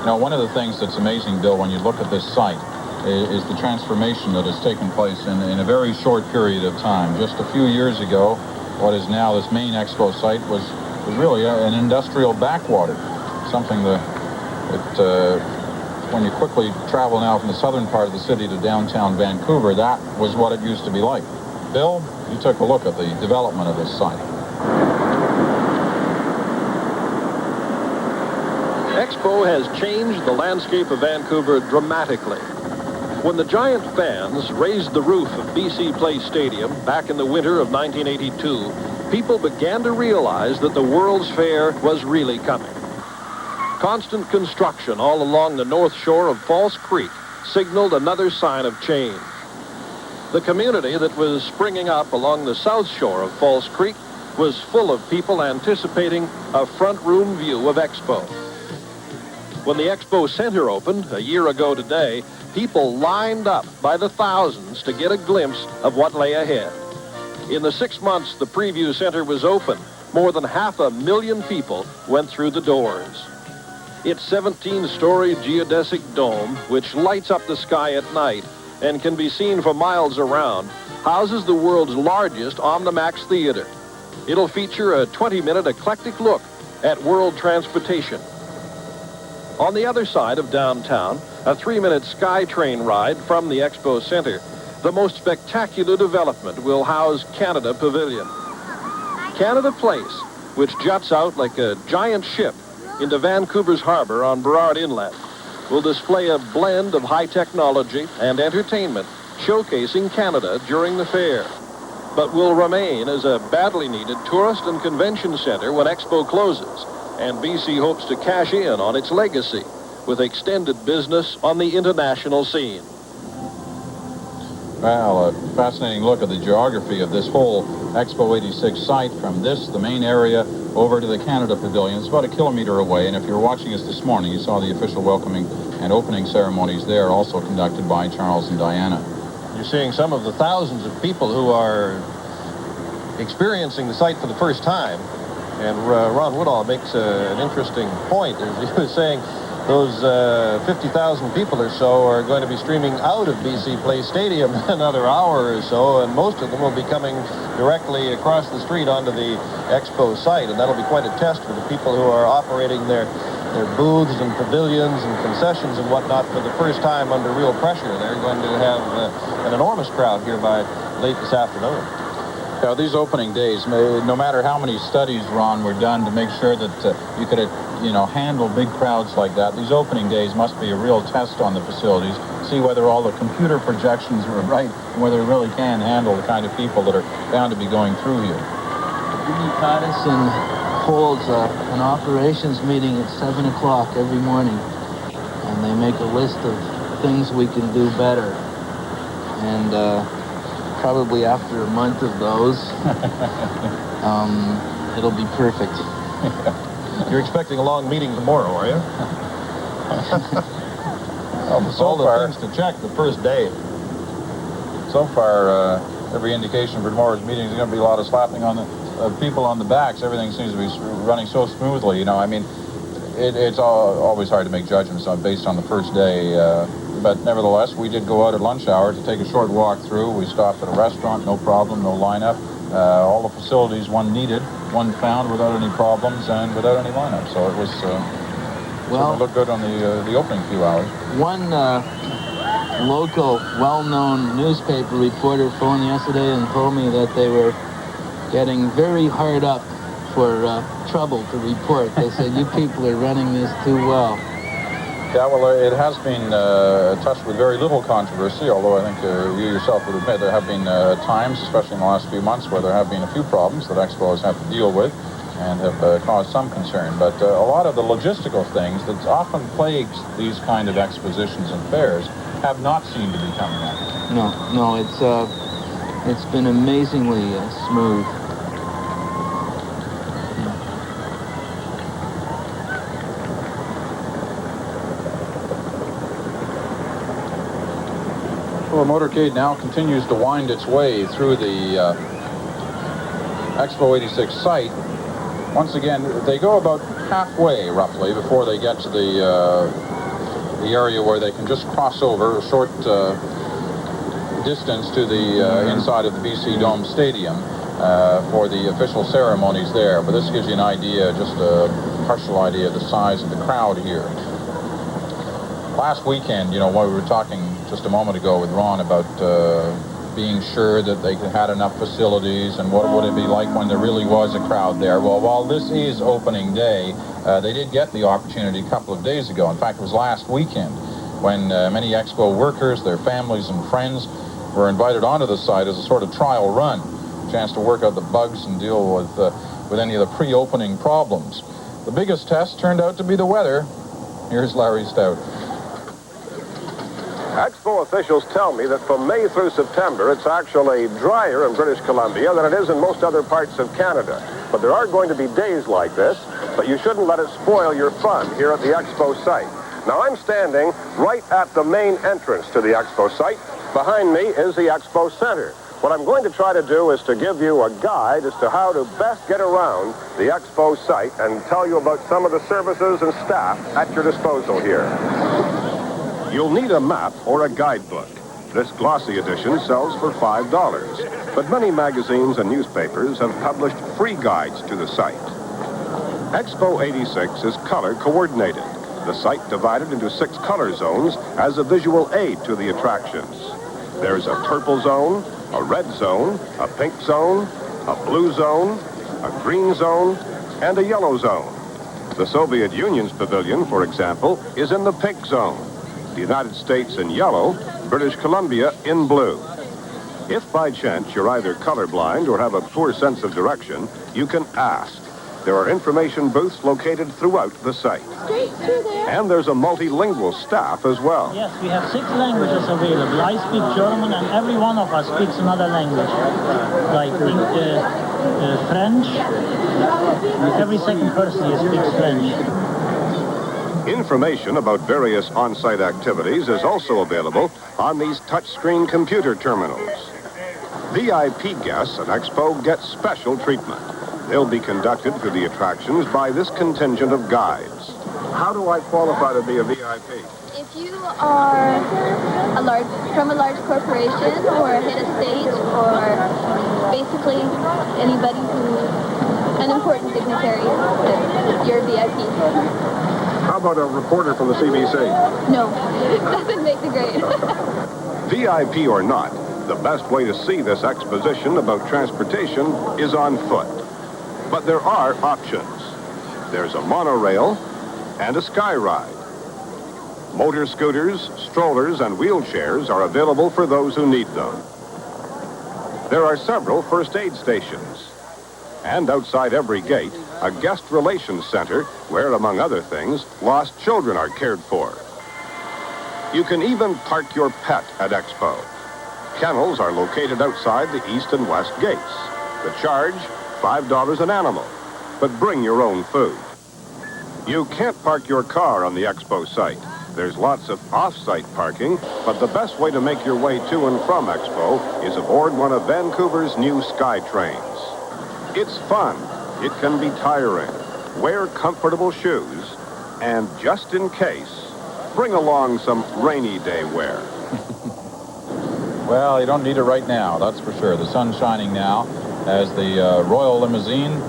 You know, one of the things that's amazing, Bill, when you look at this site, is the transformation that has taken place in a very short period of time. Just a few years ago, what is now this main expo site was really an industrial backwater, something that when you quickly travel now from the southern part of the city to downtown Vancouver, that was what it used to be like. Bill, you took a look at the development of this site. Expo has changed the landscape of Vancouver dramatically. When the giant fans raised the roof of BC Place Stadium back in the winter of 1982, people began to realize that the World's Fair was really coming. Constant construction all along the north shore of False Creek signaled another sign of change. The community that was springing up along the south shore of False Creek was full of people anticipating a front room view of Expo. When the Expo Center opened a year ago today, people lined up by the thousands to get a glimpse of what lay ahead. In the 6 months the preview center was open, more than 500,000 people went through the doors. Its 17-story geodesic dome, which lights up the sky at night and can be seen for miles around, houses the world's largest Omnimax theater. It'll feature a 20-minute eclectic look at world transportation. On the other side of downtown, a 3-minute SkyTrain ride from the Expo Center, the most spectacular development will house Canada Pavilion. Canada Place, which juts out like a giant ship into Vancouver's harbor on Burrard Inlet, will display a blend of high technology and entertainment showcasing Canada during the fair, but will remain as a badly needed tourist and convention center when Expo closes, and BC hopes to cash in on its legacy with extended business on the international scene. Well, a fascinating look at the geography of this whole Expo 86 site from the main area, over to the Canada Pavilion. It's about a kilometer away, and if you're watching us this morning, you saw the official welcoming and opening ceremonies there, also conducted by Charles and Diana. You're seeing some of the thousands of people who are experiencing the site for the first time. And Ron Woodall makes an interesting point. As he was saying, those 50,000 people or so are going to be streaming out of BC Place Stadium in another hour or so, and most of them will be coming directly across the street onto the Expo site, and that'll be quite a test for the people who are operating their booths and pavilions and concessions and whatnot for the first time under real pressure. They're going to have an enormous crowd here by late this afternoon. These opening days, no matter how many studies, Ron, were done to make sure that you could, handle big crowds like that, these opening days must be a real test on the facilities, see whether all the computer projections were right and whether it really can handle the kind of people that are bound to be going through here. Jimmy Patterson holds an operations meeting at 7 o'clock every morning, and they make a list of things we can do better. And probably after a month of those, it'll be perfect. You're expecting a long meeting tomorrow, are you? Well, so all the far, things to check the first day. so far, every indication for tomorrow's meeting is going to be a lot of slapping on the people on the backs. Everything seems to be running so smoothly. You know, I mean, it's always hard to make judgments based on the first day. But nevertheless, we did go out at lunch hour to take a short walk through. We stopped at a restaurant, no problem, no lineup. All the facilities one needed, one found without any problems and without any lineup. So it was certainly looked good on the opening few hours. One local, well-known newspaper reporter phoned yesterday and told me that they were getting very hard up for trouble to report. They said, you people are running this too well. Yeah, well, it has been touched with very little controversy, although I think you yourself would admit there have been times, especially in the last few months, where there have been a few problems that Expo has had to deal with and have caused some concern. But a lot of the logistical things that often plagues these kind of expositions and fairs have not seemed to be coming up. No, it's been amazingly smooth. Well, the motorcade now continues to wind its way through the Expo 86 site. Once again, they go about halfway, roughly, before they get to the area where they can just cross over a short distance to the inside of the BC Dome Stadium for the official ceremonies there. But this gives you an idea, just a partial idea of the size of the crowd here. Last weekend, you know, while we were talking just a moment ago with Ron about being sure that they had enough facilities and what would it be like when there really was a crowd there. Well, while this is opening day, they did get the opportunity a couple of days ago. In fact, it was last weekend when many Expo workers, their families and friends were invited onto the site as a sort of trial run, a chance to work out the bugs and deal with any of the pre-opening problems. The biggest test turned out to be the weather. Here's Larry Stout. Expo officials tell me that from May through September, it's actually drier in British Columbia than it is in most other parts of Canada. But there are going to be days like this, but you shouldn't let it spoil your fun here at the Expo site. Now, I'm standing right at the main entrance to the Expo site. Behind me is the Expo Center. What I'm going to try to do is to give you a guide as to how to best get around the Expo site and tell you about some of the services and staff at your disposal here. You'll need a map or a guidebook. This glossy edition sells for $5, but many magazines and newspapers have published free guides to the site. Expo 86 is color coordinated. The site divided into 6 color zones as a visual aid to the attractions. There's a purple zone, a red zone, a pink zone, a blue zone, a green zone, and a yellow zone. The Soviet Union's pavilion, for example, is in the pink zone. The United States in yellow, British Columbia in blue. If by chance you're either colorblind or have a poor sense of direction, you can ask. There are information booths located throughout the site. Straight through there. And there's a multilingual staff as well. Yes, we have 6 languages available. I speak German, and every one of us speaks another language. Like French. Every second person here speaks French. Information about various on-site activities is also available on these touchscreen computer terminals. VIP guests at Expo get special treatment. They'll be conducted through the attractions by this contingent of guides. How do I qualify to be a VIP? If you are from a large corporation or head of state or basically anybody an important dignitary, you're a VIP. How about a reporter from the CBC? No, doesn't make the grade. VIP or not, the best way to see this exposition about transportation is on foot. But there are options. There's a monorail and a sky ride. Motor scooters, strollers, and wheelchairs are available for those who need them. There are several first aid stations. And outside every gate, a guest relations center where, among other things, lost children are cared for. You can even park your pet at Expo. Kennels are located outside the east and west gates. The charge, $5 an animal, but bring your own food. You can't park your car on the Expo site. There's lots of off-site parking, but the best way to make your way to and from Expo is aboard one of Vancouver's new Sky Trains. It's fun. It can be tiring. Wear comfortable shoes, and just in case, bring along some rainy day wear. Well, you don't need it right now, that's for sure. The sun's shining now as the Royal Limousine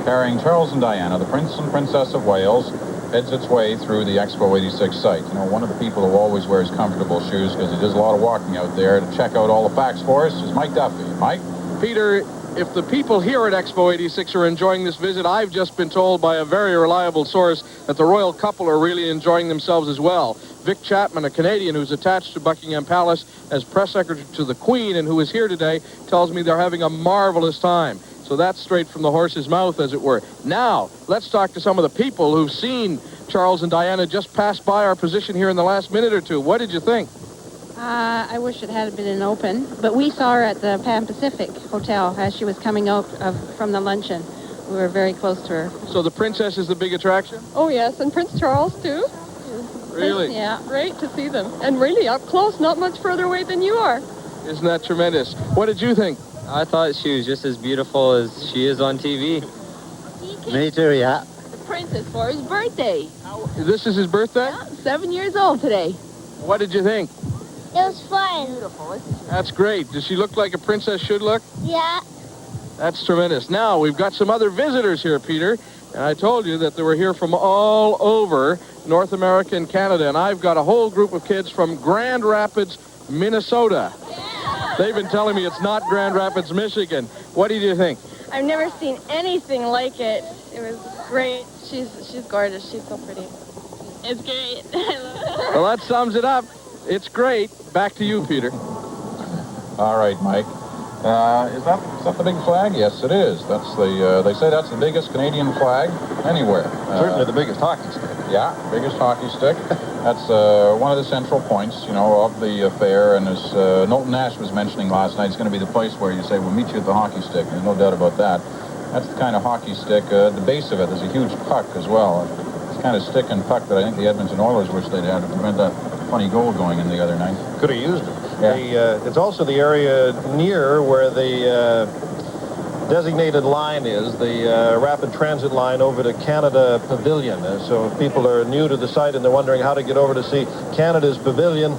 carrying Charles and Diana, the Prince and Princess of Wales, heads its way through the Expo 86 site. You know, one of the people who always wears comfortable shoes because he does a lot of walking out there to check out all the facts for us is Mike Duffy. Mike? Peter, if the people here at Expo 86 are enjoying this visit, I've just been told by a very reliable source that the royal couple are really enjoying themselves as well. Vic Chapman, a Canadian who's attached to Buckingham Palace as press secretary to the Queen and who is here today, tells me they're having a marvelous time. So that's straight from the horse's mouth, as it were. Now, let's talk to some of the people who've seen Charles and Diana just pass by our position here in the last minute or two. What did you think? I wish it had been open, but we saw her at the Pan Pacific Hotel as she was coming out from the luncheon. We were very close to her. So the princess is the big attraction? Oh, yes, and Prince Charles, too. Really? Yeah, great to see them. And really up close, not much further away than you are. Isn't that tremendous? What did you think? I thought she was just as beautiful as she is on TV. Me too, yeah. The princess for his birthday. This is his birthday? Yeah, 7 years old today. What did you think? It was fun. Beautiful. That's great. Does she look like a princess should look? Yeah. That's tremendous. Now, we've got some other visitors here, Peter. And I told you that they were here from all over North America and Canada. And I've got a whole group of kids from Grand Rapids, Minnesota. Yeah. They've been telling me it's not Grand Rapids, Michigan. What did you think? I've never seen anything like it. It was great. She's gorgeous. She's so pretty. It's great. Well, that sums it up. It's great. Back to you, Peter. All right, Mike. Is that the big flag? Yes, it is. That's the. They say that's the biggest Canadian flag anywhere. Certainly the biggest hockey stick. Yeah, biggest hockey stick. That's one of the central points, you know, of the fair. And as Knowlton Nash was mentioning last night, it's going to be the place where you say, we'll meet you at the hockey stick. There's no doubt about that. That's the kind of hockey stick. The base of it is a huge puck as well. It's the kind of stick and puck that I think the Edmonton Oilers wish they'd had to prevent that funny goal going in the other night. Could have used it. Yeah. It's also the area near where the designated line is, the rapid transit line over to Canada Pavilion. So if people are new to the site and they're wondering how to get over to see Canada's Pavilion,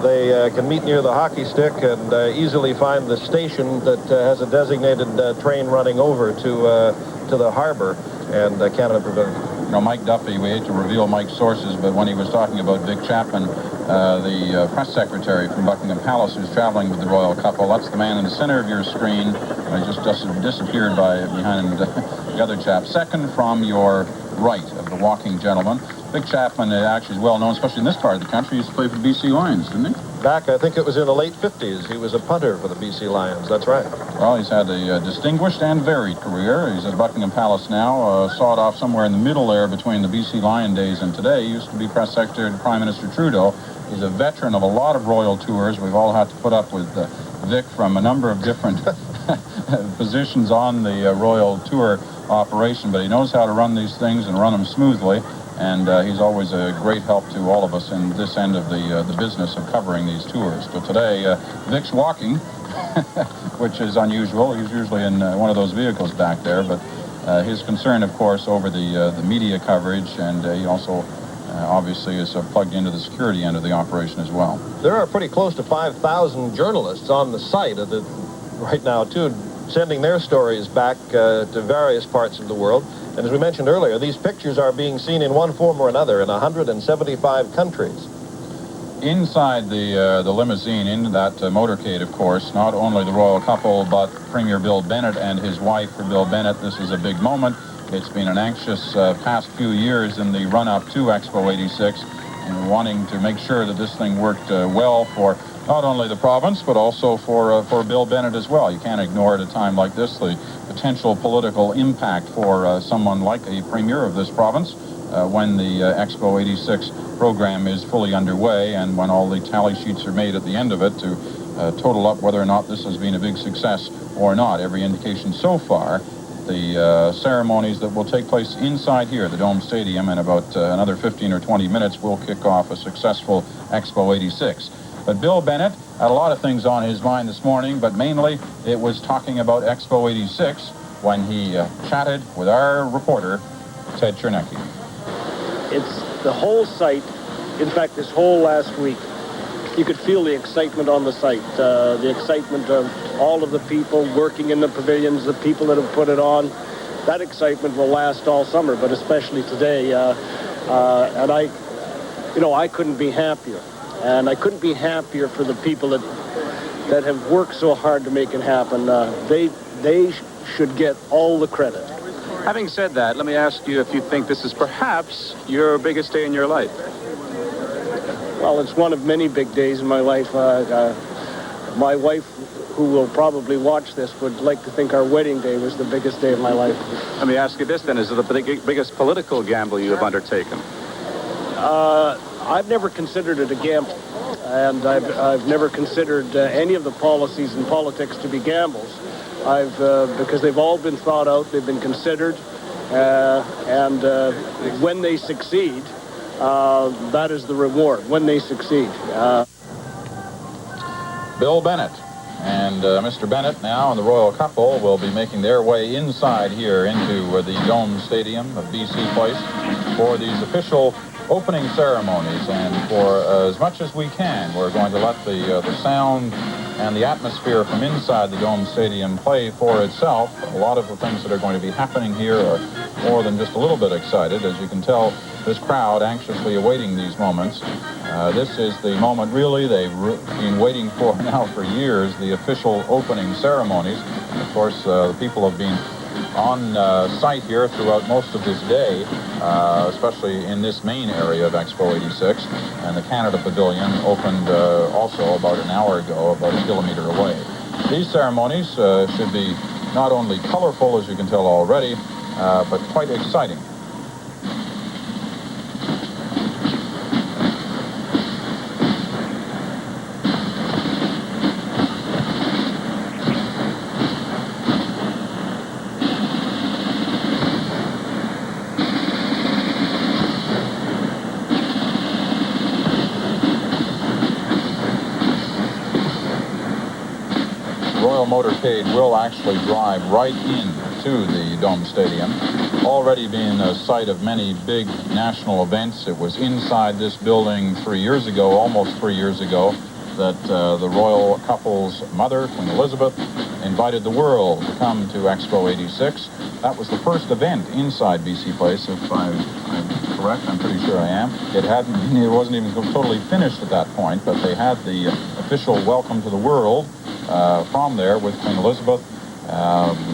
they can meet near the hockey stick and easily find the station that has a designated train running over to the harbor and Canada Pavilion. You know, Mike Duffy, we hate to reveal Mike's sources, but when he was talking about Vic Chapman, the press secretary from Buckingham Palace who's traveling with the royal couple, that's the man in the center of your screen. He just disappeared behind the other chap. Second from your right of the walking gentleman. Vic Chapman actually is well known, especially in this part of the country. He used to play for the BC Lions, didn't he? Back, I think it was in the late 50s. He was a punter for the BC Lions. That's right. Well, he's had a distinguished and varied career. He's at Buckingham Palace now, sawed off somewhere in the middle there between the BC Lion days and today. He used to be press secretary to Prime Minister Trudeau. He's a veteran of a lot of royal tours. We've all had to put up with Vic from a number of different positions on the royal tour operation, but he knows how to run these things and run them smoothly. And he's always a great help to all of us in this end of the business of covering these tours. So today, Vic's walking, which is unusual. He's usually in one of those vehicles back there, but his concern, of course, over the media coverage, and he also obviously is plugged into the security end of the operation as well. There are pretty close to 5,000 journalists on the site right now, too, sending their stories back to various parts of the world. And as we mentioned earlier, these pictures are being seen in one form or another in 175 countries. Inside the limousine, in that motorcade, of course, not only the royal couple, but Premier Bill Bennett and his wife, Bill Bennett. This is a big moment. It's been an anxious past few years in the run-up to Expo 86, and wanting to make sure that this thing worked well for not only the province, but also for Bill Bennett as well. You can't ignore at a time like this the potential political impact for someone like a premier of this province when the Expo 86 program is fully underway and when all the tally sheets are made at the end of it to total up whether or not this has been a big success or not. Every indication so far the ceremonies that will take place inside here, the Dome Stadium, in about another 15 or 20 minutes, will kick off a successful Expo 86. But Bill Bennett had a lot of things on his mind this morning, but mainly it was talking about Expo 86 when he chatted with our reporter, Ted Chernecki. It's the whole site. In fact, this whole last week, you could feel the excitement on the site, the excitement of all of the people working in the pavilions, the people that have put it on. That excitement will last all summer, but especially today. And I couldn't be happier. And I couldn't be happier for the people that have worked so hard to make it happen. They should get all the credit. Having said that, let me ask you if you think this is perhaps your biggest day in your life. Well, it's one of many big days in my life. My wife, who will probably watch this, would like to think our wedding day was the biggest day of my life. Let me ask you this then, is it the biggest political gamble you have undertaken? I've never considered it a gamble, and I've never considered any of the policies in politics to be gambles. Because they've all been thought out, they've been considered, and when they succeed, that is the reward, when they succeed. Bill Bennett and Mr. Bennett now and the royal couple will be making their way inside here into the Dome Stadium of BC Place for these official opening ceremonies. And for as much as we can, we're going to let the sound and the atmosphere from inside the Dome Stadium play for itself. A lot of the things that are going to be happening here are more than just a little bit excited. As you can tell, this crowd anxiously awaiting these moments. This is the moment, really, they've been waiting for now for years, the official opening ceremonies. And of course, the people have been on site here throughout most of this day, especially in this main area of Expo 86. And the Canada Pavilion opened also about an hour ago, about a kilometer away. These ceremonies should be not only colorful, as you can tell already, but quite exciting. Motorcade will actually drive right into the Dome Stadium. Already being a site of many big national events. It was inside this building 3 years ago, almost 3 years ago, that the royal couple's mother, Queen Elizabeth, invited the world to come to Expo 86. That was the first event inside BC Place, if I'm correct. I'm pretty sure I am. It wasn't even totally finished at that point, but they had the official welcome to the world from there with Queen Elizabeth.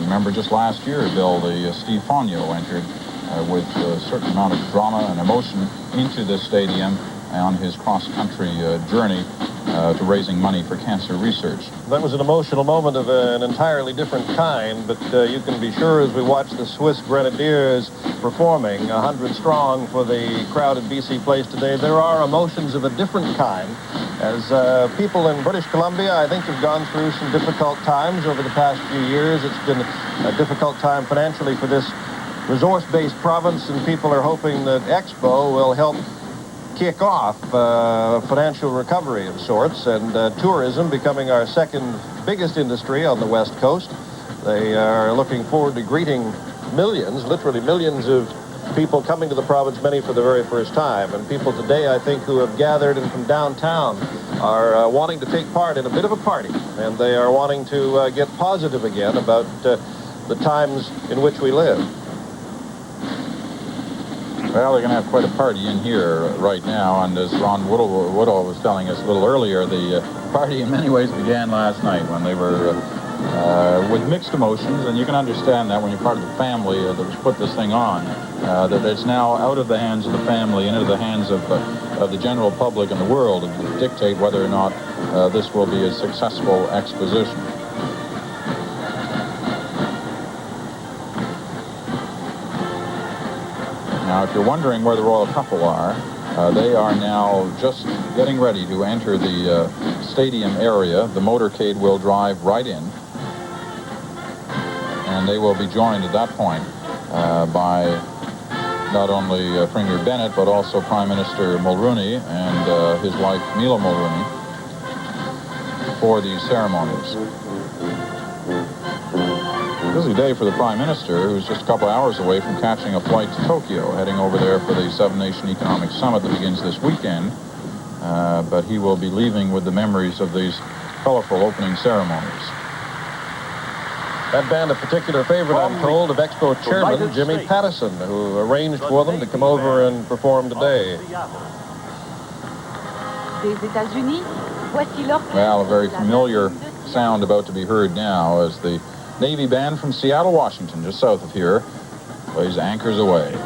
Remember just last year, Bill, the Steve Fonyo entered with a certain amount of drama and emotion into this stadium on his cross-country journey to raising money for cancer research. That was an emotional moment of an entirely different kind, but you can be sure as we watch the Swiss Grenadiers performing 100 strong for the crowd at BC Place today, there are emotions of a different kind. As people in British Columbia, I think, have gone through some difficult times over the past few years. It's been a difficult time financially for this resource-based province, and people are hoping that Expo will help kick off financial recovery of sorts, and tourism becoming our second biggest industry on the West Coast. They are looking forward to greeting millions, literally millions of people coming to the province, many for the very first time. And people today, I think, who have gathered in from downtown are wanting to take part in a bit of a party, and they are wanting to get positive again about the times in which we live. Well, they're going to have quite a party in here right now, and as Ron Woodall was telling us a little earlier, the party in many ways began last night when they were with mixed emotions, and you can understand that when you're part of the family that was put this thing on, that it's now out of the hands of the family and into the hands of the general public and the world to dictate whether or not this will be a successful exposition. Now, if you're wondering where the royal couple are, they are now just getting ready to enter the stadium area. The motorcade will drive right in. And and they will be joined at that point by not only Premier Bennett, but also Prime Minister Mulroney and his wife Mila Mulroney for these ceremonies. Busy day for the Prime Minister, who's just a couple hours away from catching a flight to Tokyo, heading over there for the Seven-Nation Economic Summit that begins this weekend. But he will be leaving with the memories of these colorful opening ceremonies. That band a particular favorite, I'm told, of Expo chairman Jimmy Pattison, who arranged for them to come over and perform today. Well, a very familiar sound about to be heard now as the Navy band from Seattle, Washington, just south of here, plays Anchors Away.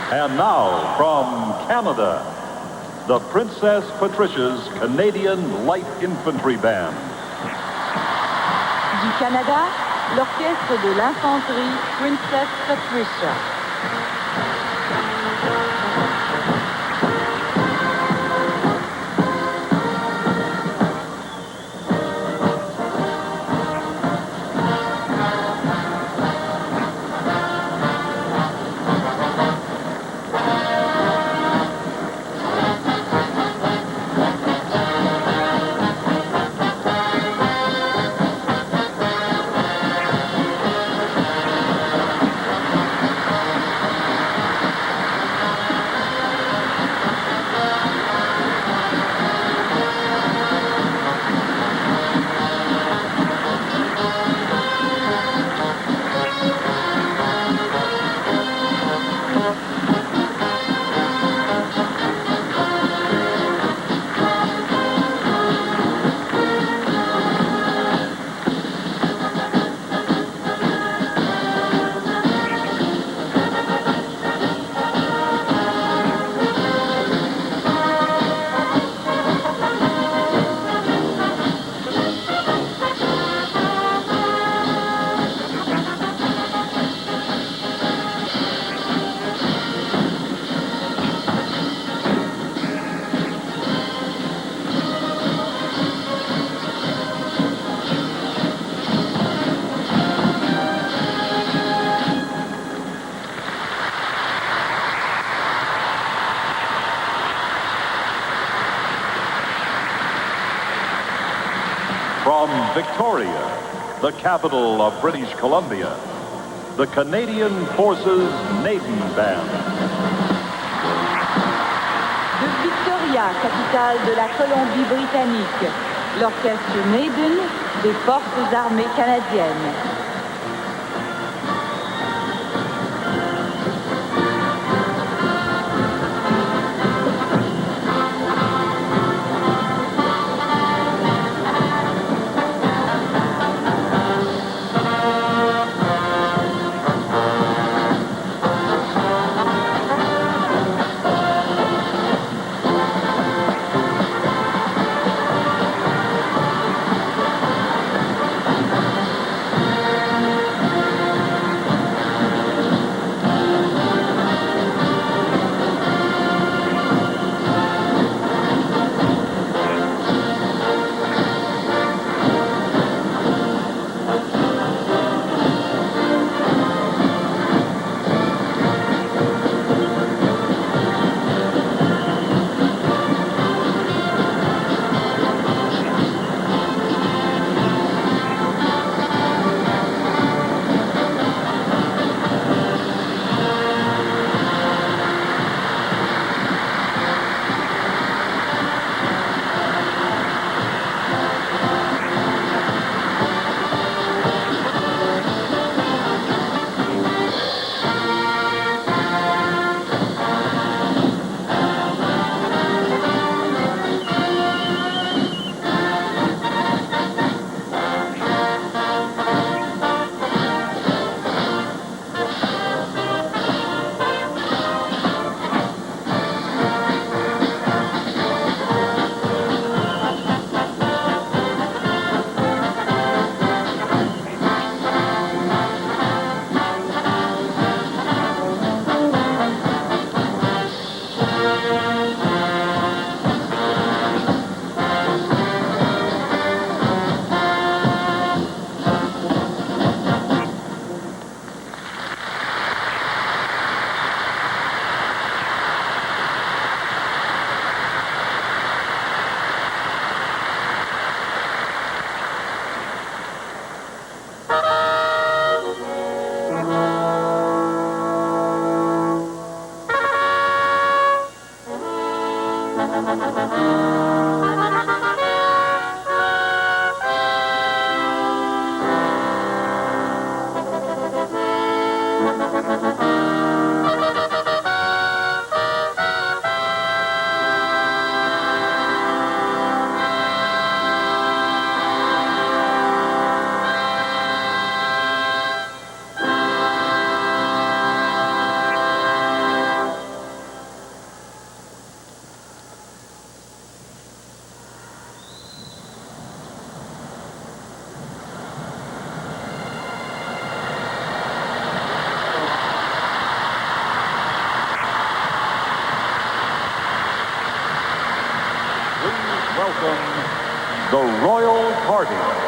And now, from Canada, the Princess Patricia's Canadian Light Infantry Band. Du Canada, l'Orchestre de l'Infanterie Princess Patricia. From Victoria, the capital of British Columbia, the Canadian Forces Maiden Band. De Victoria, capitale de la Colombie-Britannique, l'orchestre Maiden des Forces armées canadiennes. Welcome the Royal Party.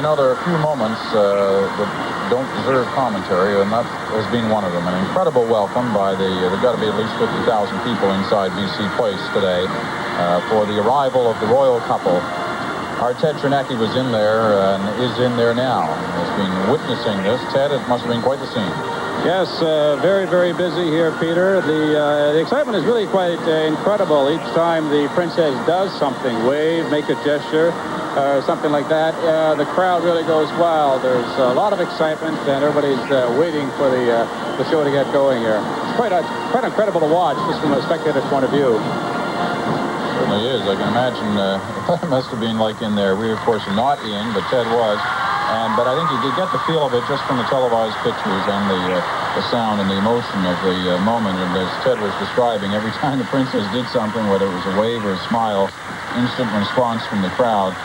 know, there are a few moments that don't deserve commentary, and that has been one of them. An incredible welcome by there've got to be at least 50,000 people inside BC Place today for the arrival of the royal couple. Our Ted Chernecki was in there and is in there now. Has been witnessing this. Ted, it must have been quite the scene. Yes, very, very busy here, Peter. The excitement is really quite incredible. Each time the princess does something, wave, make a gesture, or something like that, the crowd really goes wild. There's a lot of excitement, and everybody's waiting for the show to get going here. It's quite incredible to watch, just from a spectator's point of view. Certainly is. I can imagine it must have been like in there. We, of course, are not in, but Ted was. But I think you get the feel of it just from the televised pictures and the sound and the emotion of the moment. And as Ted was describing, every time the princess did something, whether it was a wave or a smile, instant response from the crowd.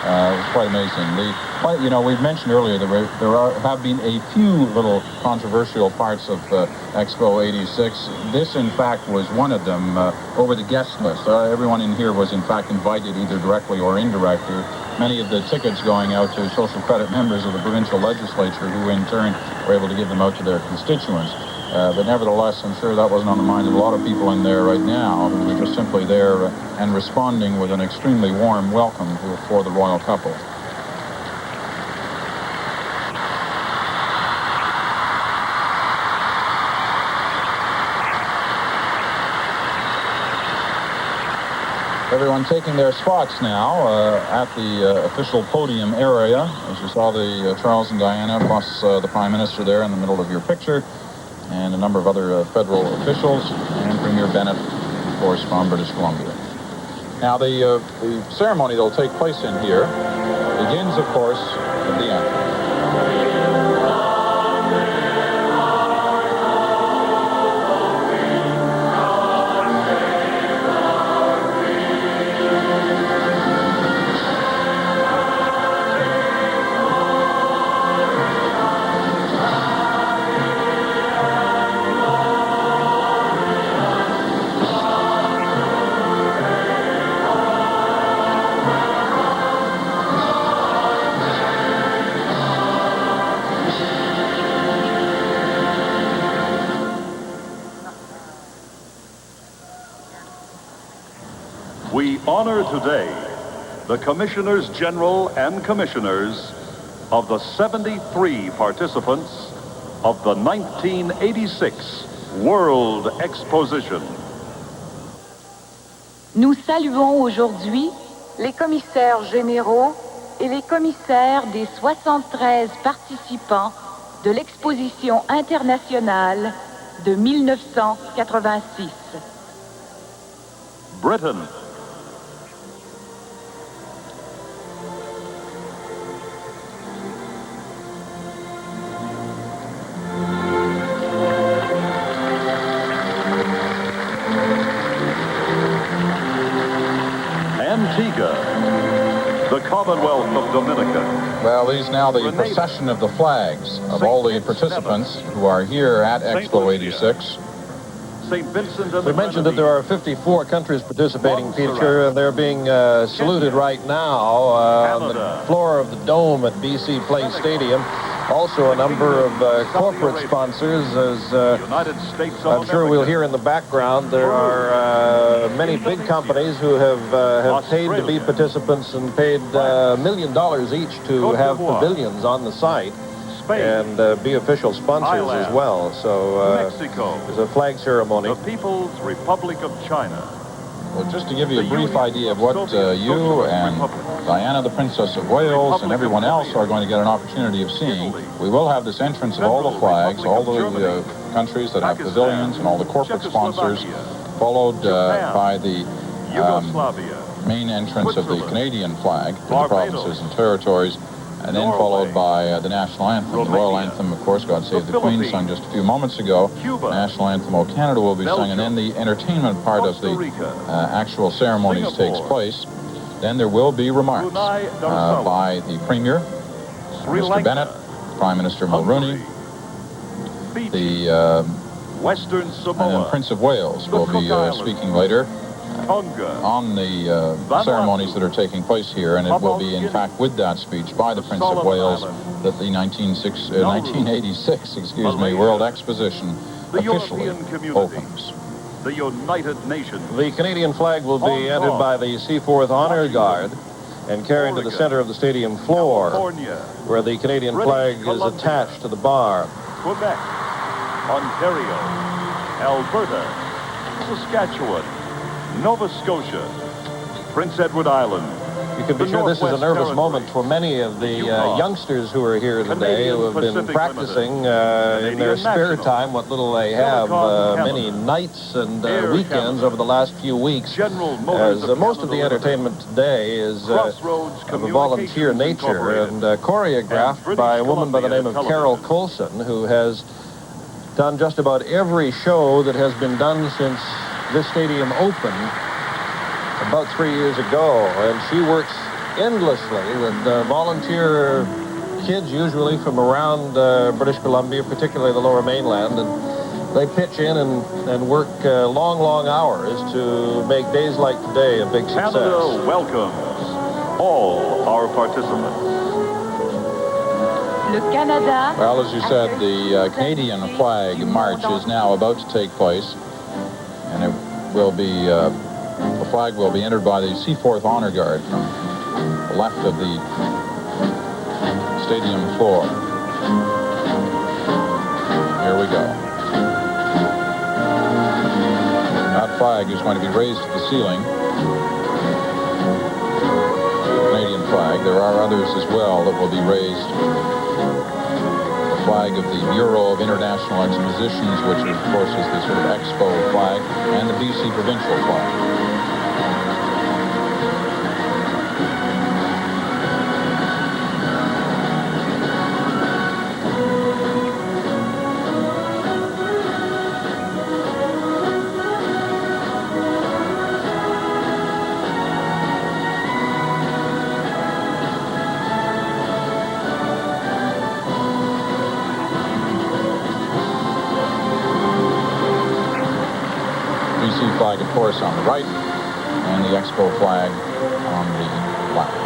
It was quite amazing. You know, we've mentioned earlier that there have been a few little controversial parts of Expo 86. This, in fact, was one of them over the guest list. Everyone in here was, in fact, invited either directly or indirectly. Many of the tickets going out to social credit members of the provincial legislature, who in turn were able to give them out to their constituents. But nevertheless, I'm sure that wasn't on the mind of a lot of people in there right now who were just simply there and responding with an extremely warm welcome for the royal couple. Everyone taking their spots now at the official podium area. As you saw, the Charles and Diana plus the Prime Minister there in the middle of your picture, and a number of other federal officials, and Premier Bennett, of course, from British Columbia. Now, the ceremony that will take place in here begins, of course, at the end. We honor today the Commissioners General and Commissioners of the 73 participants of the 1986 World Exposition. Nous saluons aujourd'hui les commissaires généraux et les commissaires des 73 participants de l'exposition internationale de 1986. Britain. Antigua, the Commonwealth of Dominica. Well, these now the procession of the flags of all the participants who are here at Expo 86. We mentioned that there are 54 countries participating, Peter, and they're being saluted right now on the floor of the dome at BC Place Stadium. Also a number of corporate sponsors, as I'm sure we'll hear in the background. There are many big companies who have paid to be participants and paid $1 million each to have pavilions on the site and be official sponsors as well. So there's a flag ceremony. The People's Republic of China. Well, just to give you a brief idea of what you and Diana, the Princess of Wales, and everyone else are going to get an opportunity of seeing, we will have this entrance of all the flags, all the countries that have pavilions, and all the corporate sponsors, followed by the main entrance of the Canadian flag for the provinces and territories, and then followed by the national anthem. The royal anthem, of course, God Save the Queen, sung just a few moments ago. The national anthem, O Canada, will be sung, and then the entertainment part of the actual ceremonies takes place. Then there will be remarks by the Premier, Mr. Bennett, Prime Minister Mulroney, the Western Samoa, and then Prince of Wales will be speaking later. on the ceremonies that are taking place here, and it will be, in fact, with that speech by the Prince of Wales that the 1986, World Exposition officially opens. The United Nations. The Canadian flag will be entered by the Seaforth Honor Guard and carried to the center of the stadium floor, where the Canadian flag is attached to the bar. Quebec, Ontario, Alberta, Saskatchewan, Nova Scotia, Prince Edward Island. You can be sure this is a nervous moment for many of the youngsters who are here today, who have been practicing in their spare time, what little they have, many nights and weekends over the last few weeks, as most of the entertainment today is of a volunteer nature and choreographed by a woman by the name of Carol Coulson, who has done just about every show that has been done since this stadium opened about 3 years ago, and she works endlessly with volunteer kids, usually from around British Columbia, particularly the Lower Mainland, and they pitch in and work long hours to make days like today a big success. Canada welcomes all our participants. Well, as you said, the Canadian flag march is now about to take place, and it will be the flag will be entered by the Seaforth Honor Guard from the left of the stadium floor. Here we go. That flag is going to be raised to the ceiling. The Canadian flag. There are others as well that will be raised. The flag of the Bureau of International Expositions, which of course is the sort of Expo flag, and the BC provincial flag. Flag, of course, on the right, and the Expo flag on the left.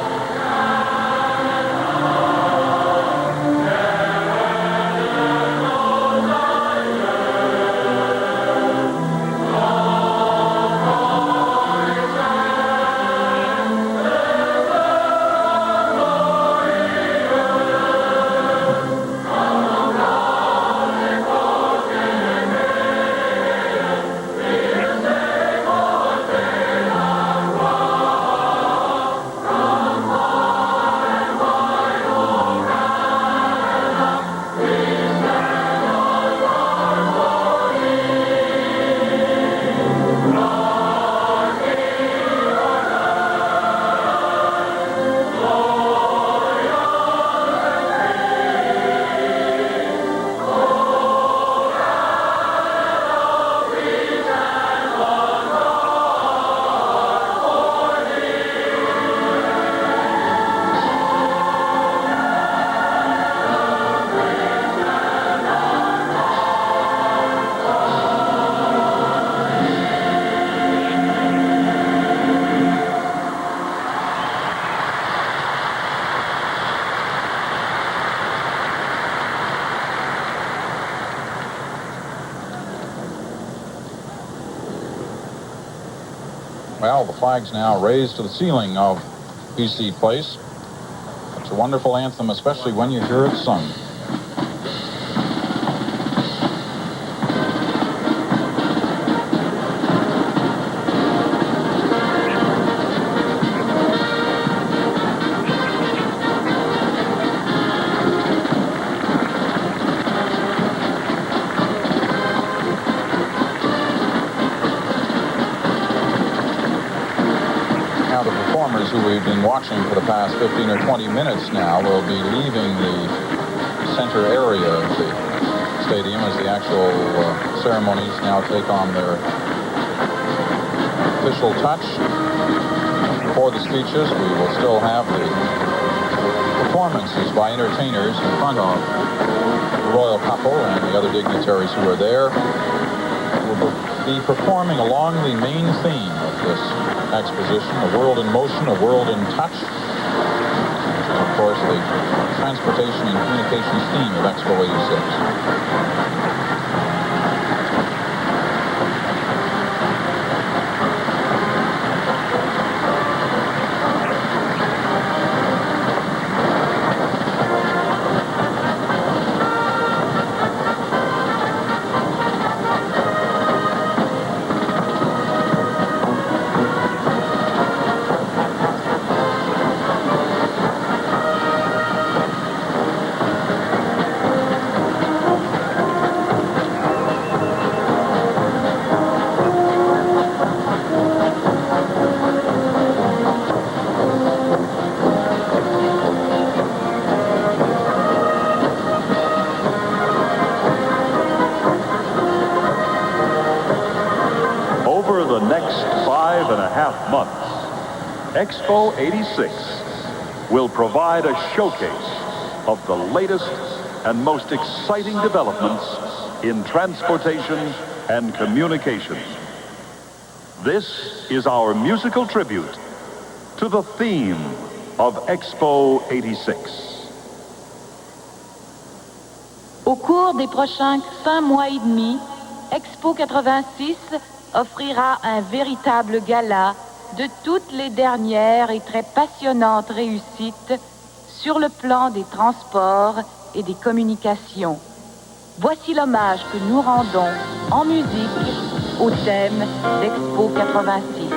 Well, the flag's now raised to the ceiling of BC Place. It's a wonderful anthem, especially when you hear it sung. Who we've been watching for the past 15 or 20 minutes now will be leaving the center area of the stadium as the actual ceremonies now take on their official touch. Before the speeches, we will still have the performances by entertainers in front of the royal couple and the other dignitaries who are there. We'll be performing along the main theme of this exposition, a world in motion, a world in touch. Which is, of course, the transportation and communications theme of Expo 86. Over the next 5.5 months, Expo 86 will provide a showcase of the latest and most exciting developments in transportation and communications. This is our musical tribute to the theme of Expo 86. Au cours des prochains 5 mois et demi, Expo 86 offrira un véritable gala de toutes les dernières et très passionnantes réussites sur le plan des transports et des communications. Voici l'hommage que nous rendons en musique au thème d'Expo 86.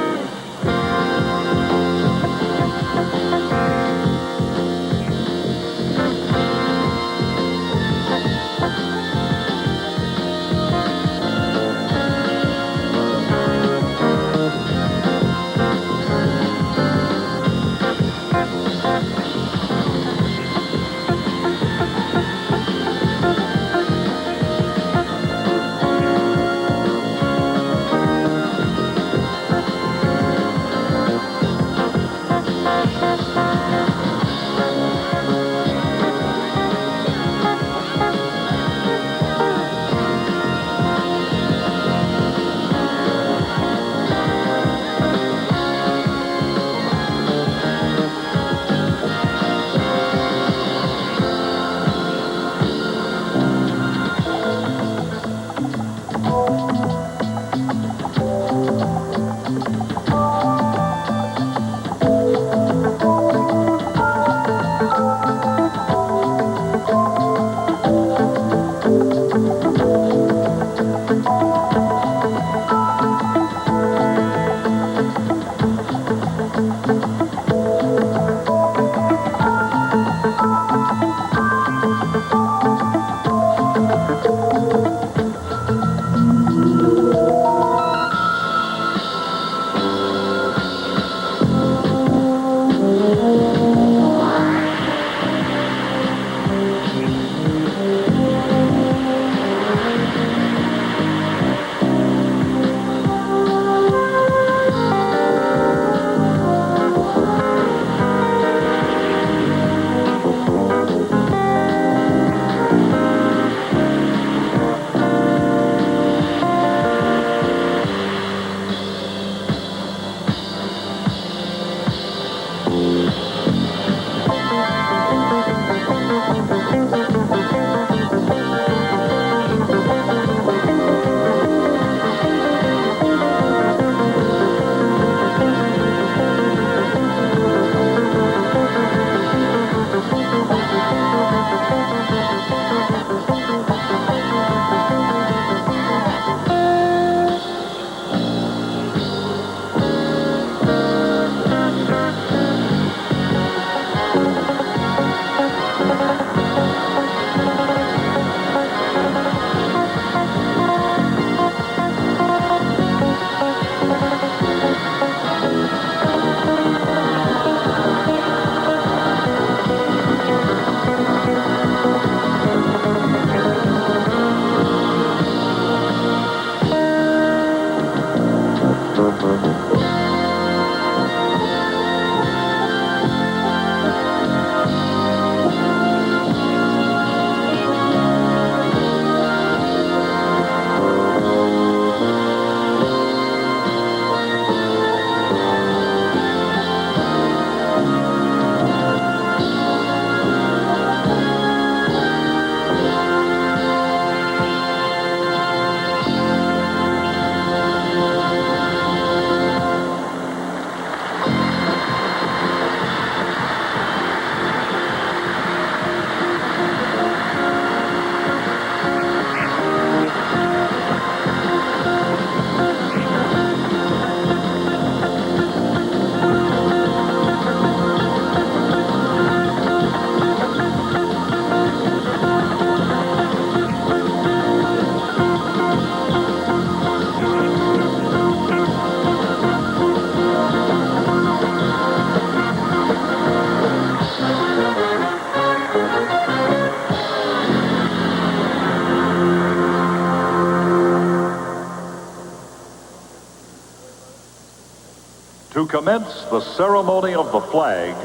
commence the ceremony of the flag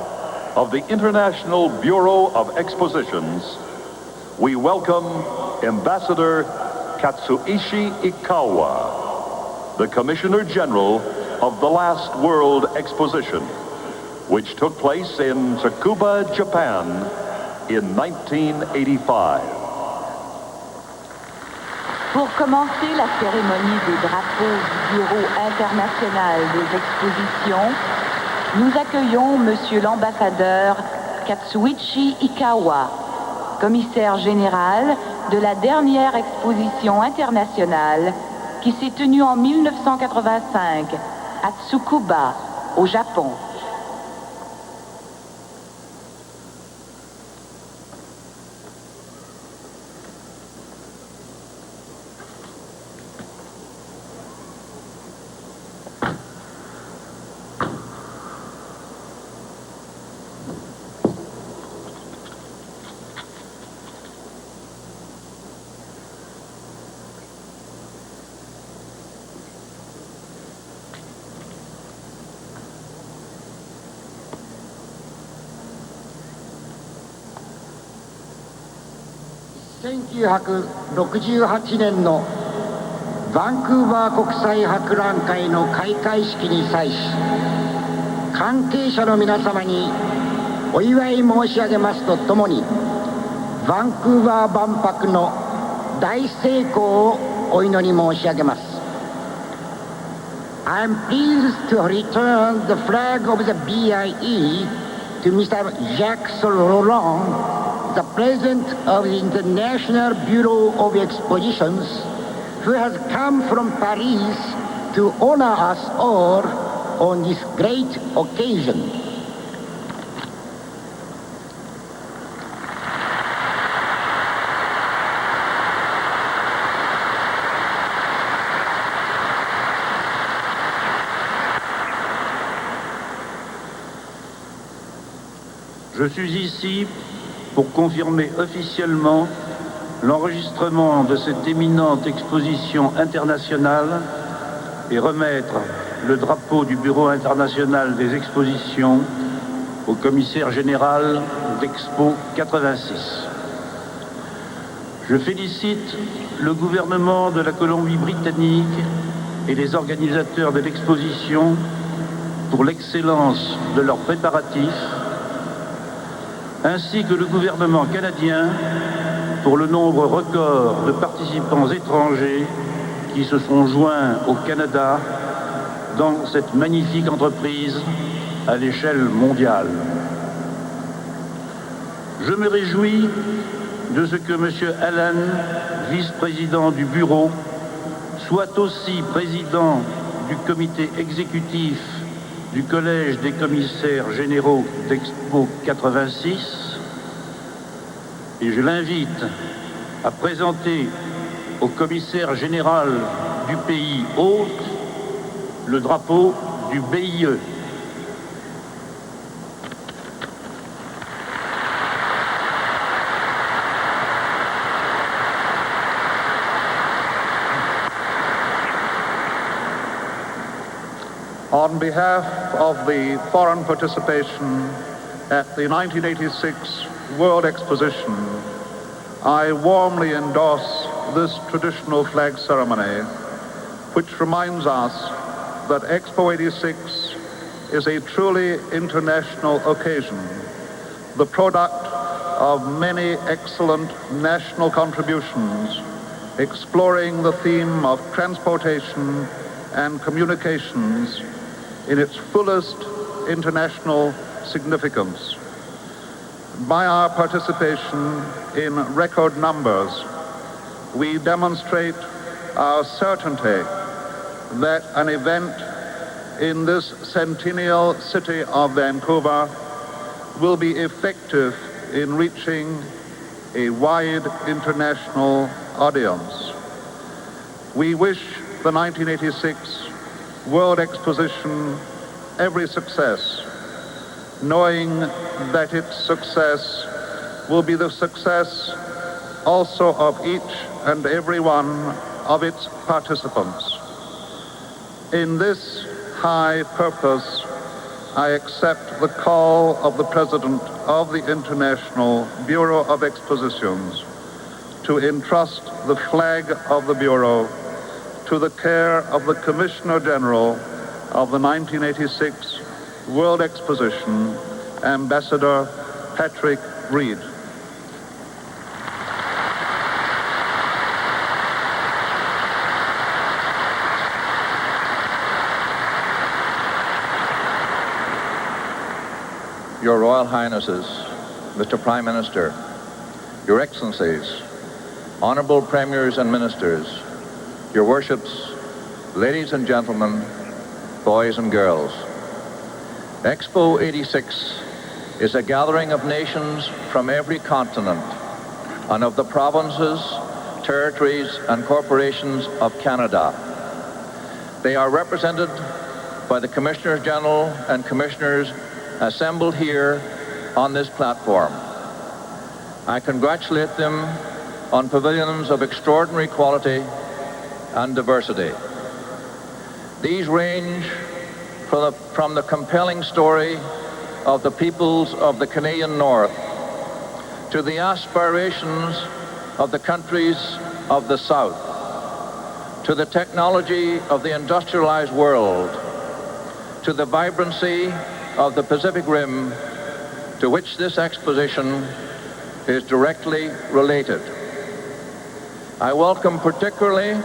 of the International Bureau of Expositions, we welcome Ambassador Katsuichi Ikawa, the Commissioner General of the last World Exposition, which took place in Tsukuba, Japan in 1985. Pour commencer la cérémonie des drapeaux du Bureau international des expositions, nous accueillons Monsieur l'ambassadeur Katsuichi Ikawa, commissaire général de la dernière exposition internationale qui s'est tenue en 1985 à Tsukuba, au Japon.1968年のバンクーバー国際博覧会の開会式に際し、関係者の皆様にお祝い申し上げますとともに、バンクーバー万博の大成功をお祈り申し上げます。I am pleased to return the flag of the BIE to Mr. Jacques Laurent, the President of the International Bureau of Expositions, who has come from Paris to honor us all on this great occasion. Je suis ici pour confirmer officiellement l'enregistrement de cette éminente exposition internationale et remettre le drapeau du Bureau international des expositions au commissaire général d'Expo 86. Je félicite le gouvernement de la Colombie-Britannique et les organisateurs de l'exposition pour l'excellence de leurs préparatifs, ainsi que le gouvernement canadien pour le nombre record de participants étrangers qui se sont joints au Canada dans cette magnifique entreprise à l'échelle mondiale. Je me réjouis de ce que M. Allen, vice-président du bureau, soit aussi président du comité exécutif du Collège des commissaires généraux d'Expo 86, et je l'invite à présenter au commissaire général du pays hôte le drapeau du BIE. On behalf of the foreign participation at the 1986 World Exposition, I warmly endorse this traditional flag ceremony, which reminds us that Expo 86 is a truly international occasion, the product of many excellent national contributions, exploring the theme of transportation and communications in its fullest international significance. By our participation in record numbers, we demonstrate our certainty that an event in this centennial city of Vancouver will be effective in reaching a wide international audience. We wish the 1986 World Exposition every success, knowing that its success will be the success also of each and every one of its participants. In this high purpose I accept the call of the President of the International Bureau of Expositions to entrust the flag of the Bureau to the care of the Commissioner General of the 1986 World Exposition, Ambassador Patrick Reed. Your Royal Highnesses, Mr. Prime Minister, Your Excellencies, Honorable Premiers and Ministers, Your Worships, ladies and gentlemen, boys and girls. Expo 86 is a gathering of nations from every continent and of the provinces, territories, and corporations of Canada. They are represented by the Commissioners General and Commissioners assembled here on this platform. I congratulate them on pavilions of extraordinary quality and diversity. These range from the compelling story of the peoples of the Canadian North to the aspirations of the countries of the South, to the technology of the industrialized world, to the vibrancy of the Pacific Rim, to which this exposition is directly related. I welcome particularly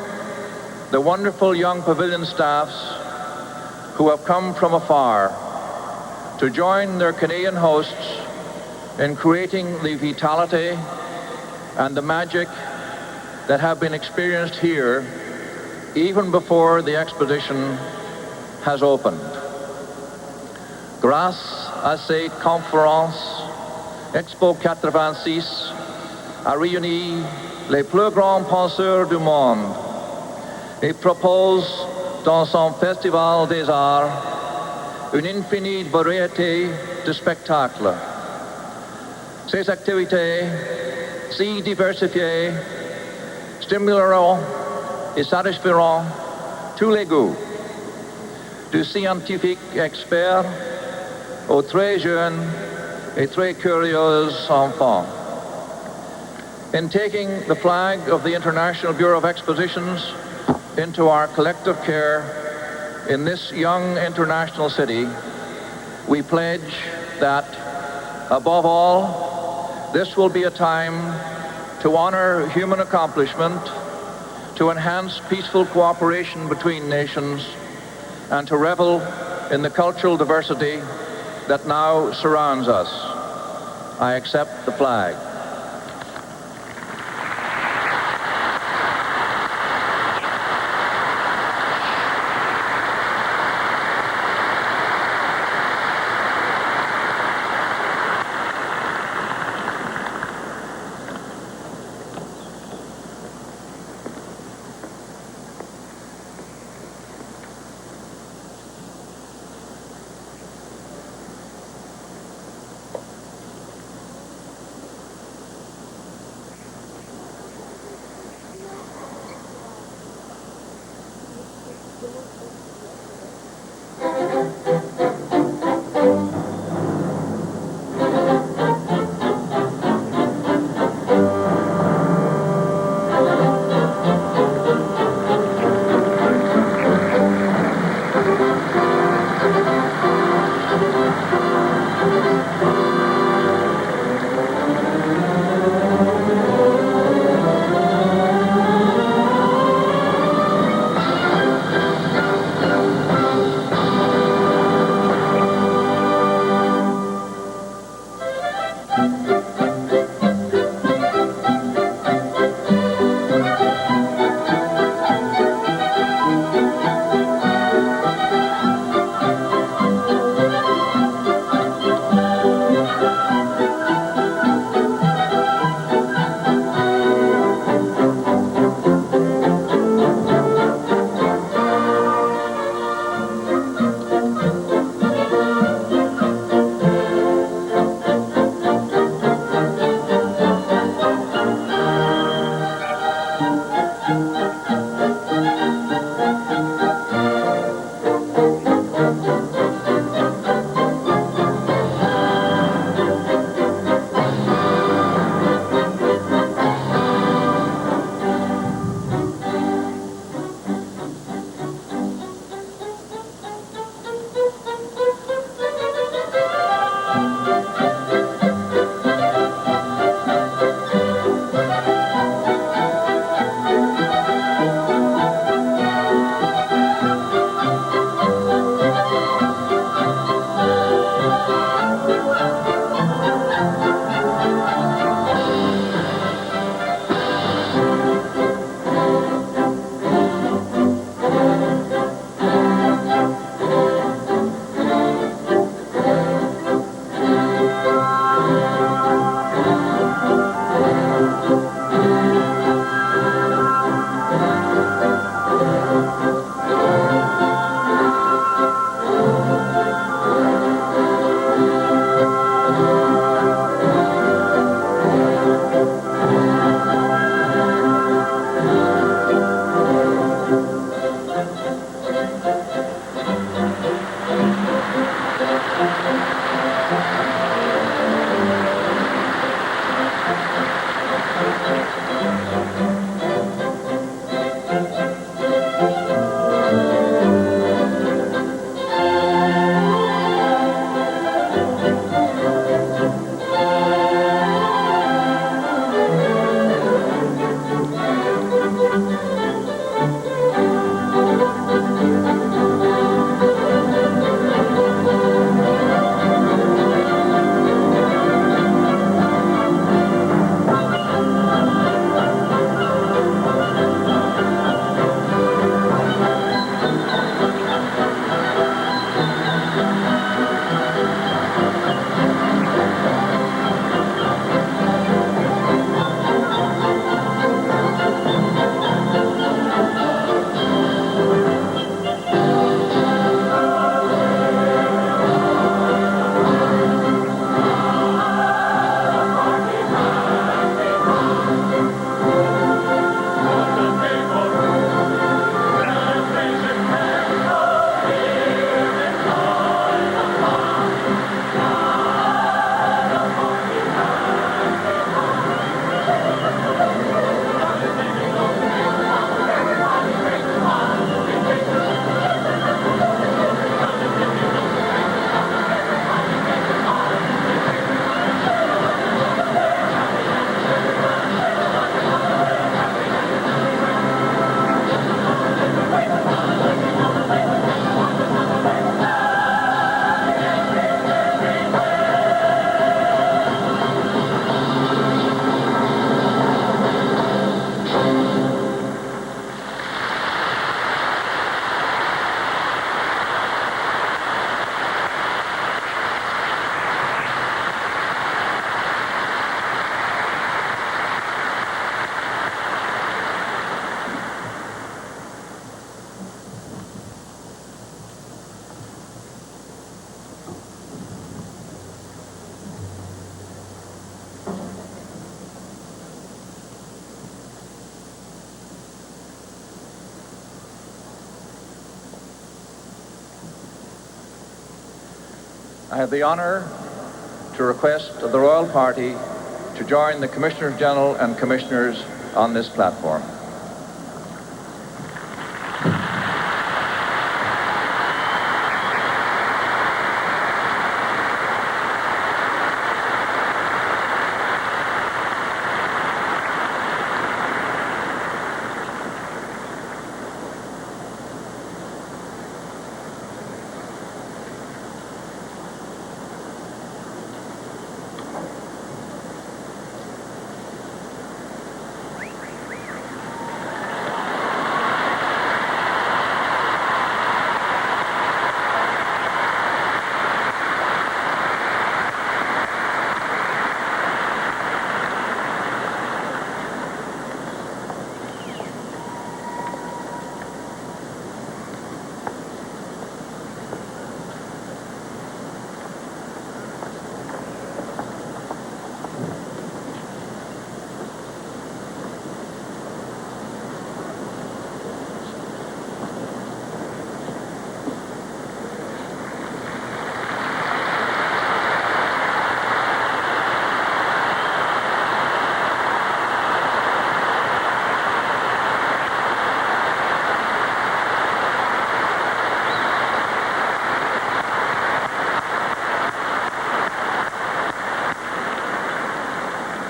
the wonderful young pavilion staffs who have come from afar to join their Canadian hosts in creating the vitality and the magic that have been experienced here even before the exposition has opened. Grâce à cette conférence, Expo 86 a réuni les plus grands penseurs du monde et propose dans son festival des arts une infinie variété de spectacles. Ces activités si diversifiées stimuleront et satisferont tous les goûts, du scientifique expert aux très jeunes et très curieux enfants. In taking the flag of the International Bureau of Expositions into our collective care in this young international city, we pledge that, above all, this will be a time to honor human accomplishment, to enhance peaceful cooperation between nations, and to revel in the cultural diversity that now surrounds us. I accept the flag. I have the honor to request of the royal party to join the Commissioners General and Commissioners on this platform.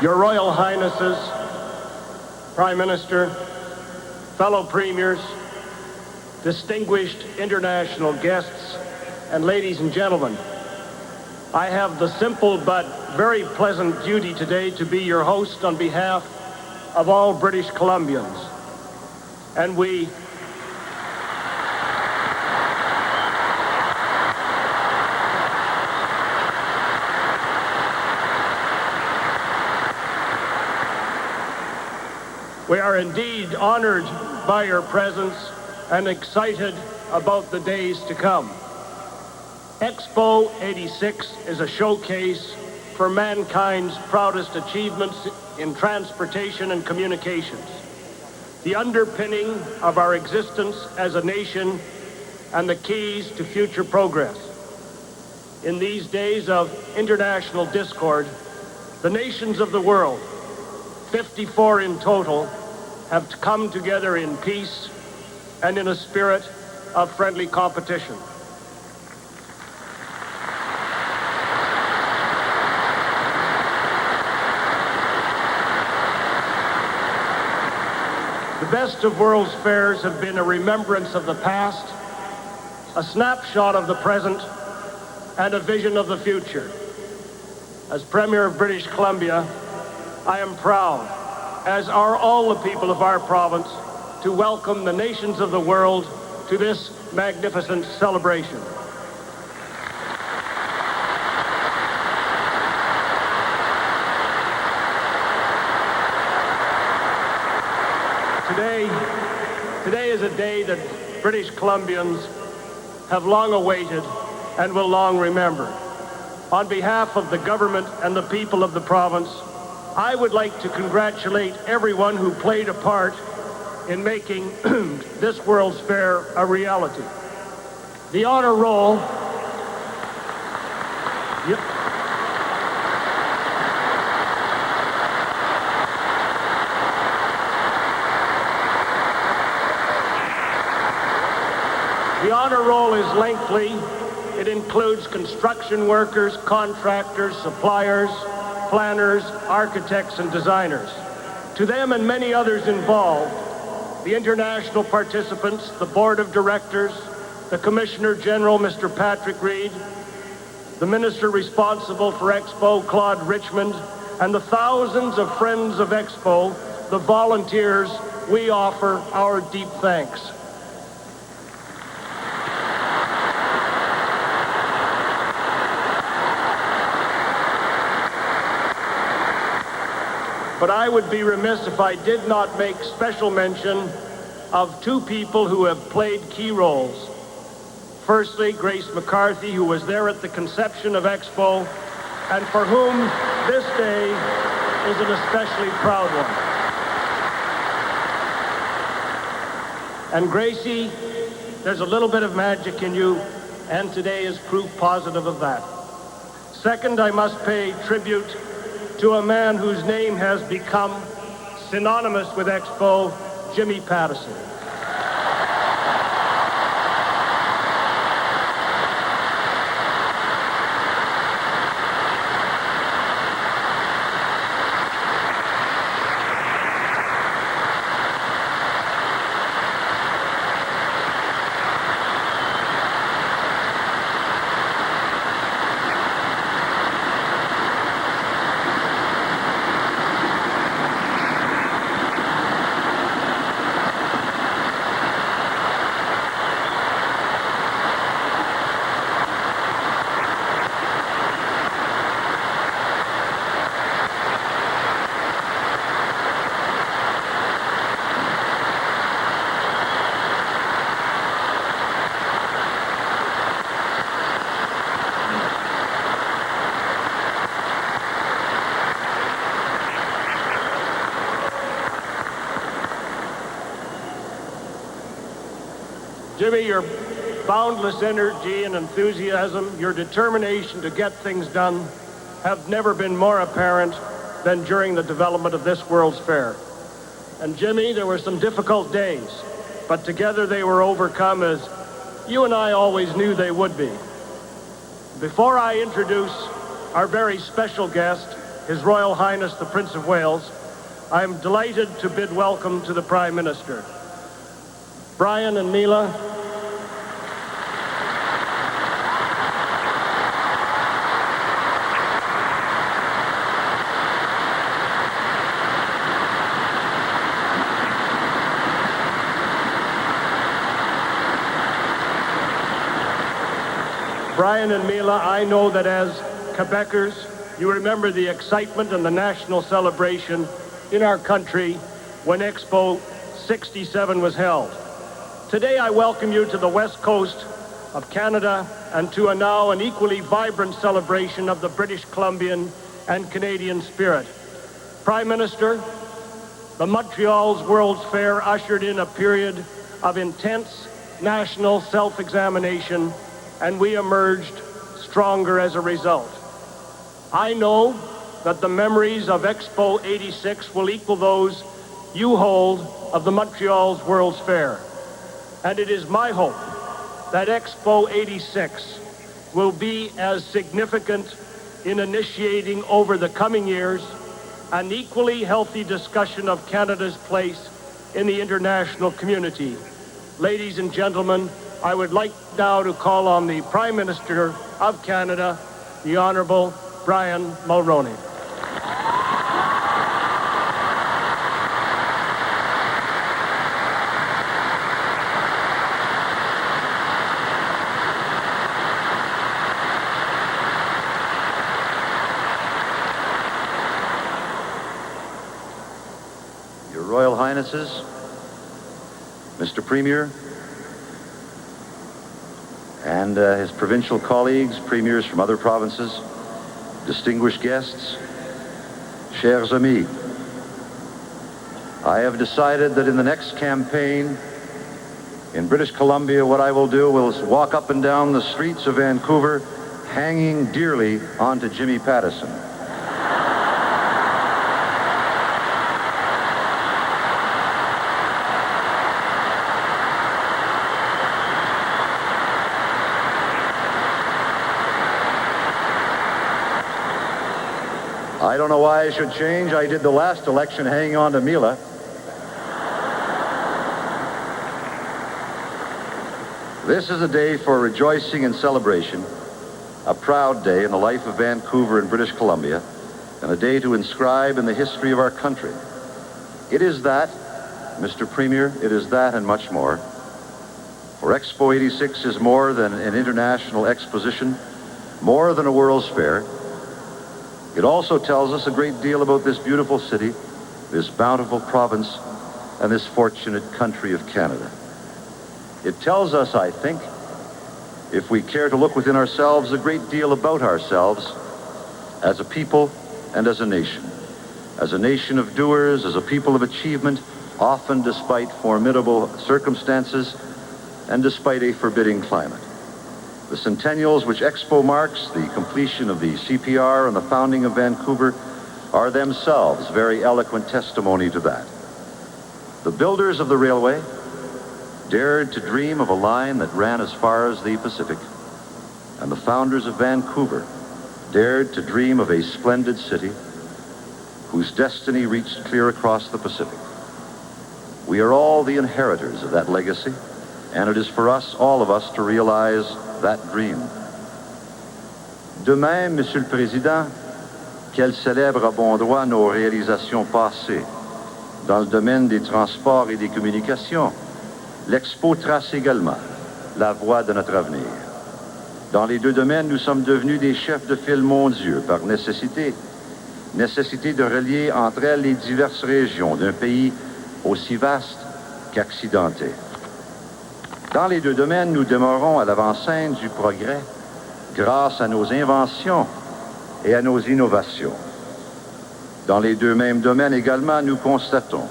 Your Royal Highnesses, Prime Minister, fellow premiers, distinguished international guests, and ladies and gentlemen, I have the simple but very pleasant duty today to be your host on behalf of all British Columbians. And we are indeed honored by your presence and excited about the days to come. Expo 86 is a showcase for mankind's proudest achievements in transportation and communications, the underpinning of our existence as a nation and the keys to future progress. In these days of international discord, the nations of the world, 54 in total, have come together in peace and in a spirit of friendly competition. The best of world's fairs have been a remembrance of the past, a snapshot of the present, and a vision of the future. As Premier of British Columbia, I am proud, as are all the people of our province, to welcome the nations of the world to this magnificent celebration. Today is a day that British Columbians have long awaited and will long remember. On behalf of the government and the people of the province, I would like to congratulate everyone who played a part in making this World's Fair a reality. The honor roll... The honor roll is lengthy. It includes construction workers, contractors, suppliers, planners, architects, and designers. To them and many others involved, the international participants, the board of directors, the Commissioner General, Mr. Patrick Reed, the minister responsible for Expo, Claude Richmond, and the thousands of friends of Expo, the volunteers, we offer our deep thanks. But I would be remiss if I did not make special mention of two people who have played key roles. Firstly, Grace McCarthy, who was there at the conception of Expo, and for whom this day is an especially proud one. And Gracie, there's a little bit of magic in you, and today is proof positive of that. Second, I must pay tribute to a man whose name has become synonymous with Expo, Jimmy Pattison. Jimmy, your boundless energy and enthusiasm, your determination to get things done have never been more apparent than during the development of this World's Fair. And Jimmy, there were some difficult days, but together they were overcome as you and I always knew they would be. Before I introduce our very special guest, His Royal Highness the Prince of Wales, I'm delighted to bid welcome to the Prime Minister. Brian and Mila, Brian and Mila, I know that as Quebecers, you remember the excitement and the national celebration in our country when Expo 67 was held. Today I welcome you to the west coast of Canada and to an equally vibrant celebration of the British Columbian and Canadian spirit. Prime Minister, the Montreal's World's Fair ushered in a period of intense national self-examination, and we emerged stronger as a result. I know that the memories of Expo 86 will equal those you hold of the Montreal's World's Fair. And it is my hope that Expo 86 will be as significant in initiating over the coming years an equally healthy discussion of Canada's place in the international community. Ladies and gentlemen, I would like now to call on the Prime Minister of Canada, the Honourable Brian Mulroney. Your Royal Highnesses, Mr. Premier, and his provincial colleagues, premiers from other provinces, distinguished guests, chers amis, I have decided that in the next campaign in British Columbia, what I will do is walk up and down the streets of Vancouver hanging dearly onto Jimmy Pattison. I don't know why I should change. I did the last election hanging on to Mila. This is a day for rejoicing and celebration, a proud day in the life of Vancouver and British Columbia, and a day to inscribe in the history of our country. It is that, Mr. Premier, it is that and much more. For Expo 86 is more than an international exposition, more than a World's Fair. It also tells us a great deal about this beautiful city, this bountiful province, and this fortunate country of Canada. It tells us, I think, if we care to look within ourselves, a great deal about ourselves as a people and as a nation of doers, as a people of achievement, often despite formidable circumstances and despite a forbidding climate. The centennials which Expo marks, the completion of the CPR and the founding of Vancouver, are themselves very eloquent testimony to that. The builders of the railway dared to dream of a line that ran as far as the Pacific, and the founders of Vancouver dared to dream of a splendid city whose destiny reached clear across the Pacific. We are all the inheritors of that legacy, and it is for us, all of us, to realize that dream. De même, Monsieur le Président, qu'elle célèbre à bon droit nos réalisations passées dans le domaine des transports et des communications, l'Expo trace également la voie de notre avenir. Dans les deux domaines, nous sommes devenus des chefs de file mondiaux par nécessité de relier entre elles les diverses régions d'un pays aussi vaste qu'accidenté. Dans les deux domaines, nous demeurons à l'avant-scène du progrès grâce à nos inventions et à nos innovations. Dans les deux mêmes domaines également, nous constatons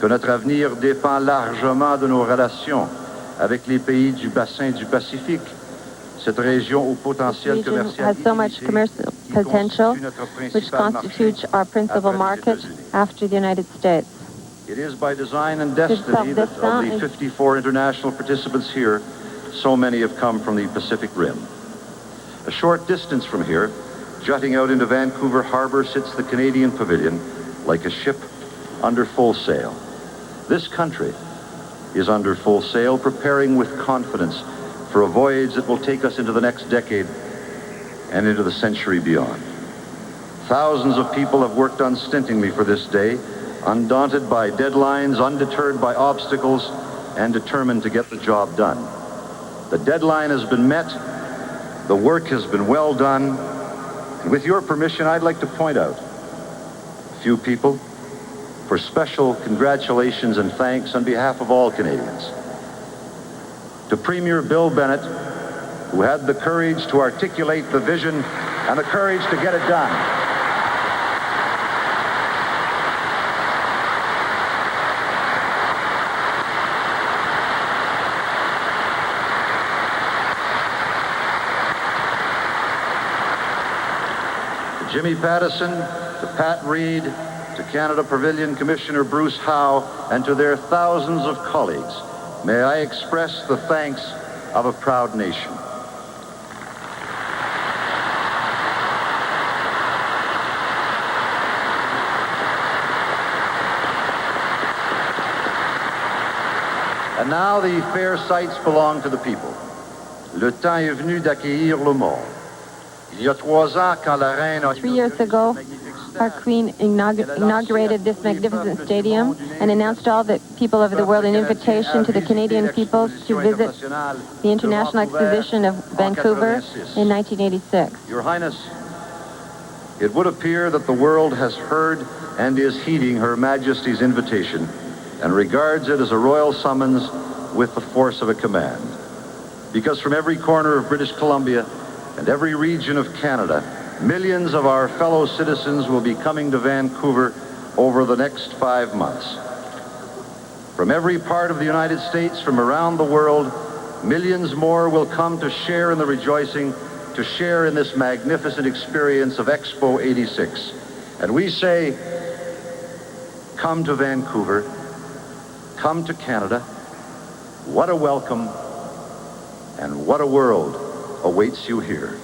que notre avenir dépend largement de nos relations avec les pays du bassin du Pacifique, cette région au potentiel commercial has so much commercial potential, which constitutes our principal market after the United States. It is by design and destiny that of the 54 international participants here, so many have come from the Pacific Rim. A short distance from here, jutting out into Vancouver Harbor, sits the Canadian Pavilion like a ship under full sail. This country is under full sail, preparing with confidence for a voyage that will take us into the next decade and into the century beyond. Thousands of people have worked unstintingly for this day, undaunted by deadlines, undeterred by obstacles, and determined to get the job done. The deadline has been met, the work has been well done, and with your permission, I'd like to point out a few people for special congratulations and thanks on behalf of all Canadians. To Premier Bill Bennett, who had the courage to articulate the vision and the courage to get it done. Jimmy Pattison, to Pat Reed, to Canada Pavilion Commissioner Bruce Howe, and to their thousands of colleagues, may I express the thanks of a proud nation. And now the fair sights belong to the people. Le temps est venu d'accueillir le monde. 3 years ago, our Queen inaugurated this magnificent stadium and announced to all the people of the world an invitation to the Canadian people to visit the International Exposition of Vancouver in 1986. Your Highness, it would appear that the world has heard and is heeding Her Majesty's invitation and regards it as a royal summons with the force of a command. Because from every corner of British Columbia and every region of Canada, millions of our fellow citizens will be coming to Vancouver over the next 5 months. From every part of the United States, from around the world, millions more will come to share in the rejoicing, to share in this magnificent experience of Expo 86. And we say, come to Vancouver, come to Canada. What a welcome and what a world awaits you here.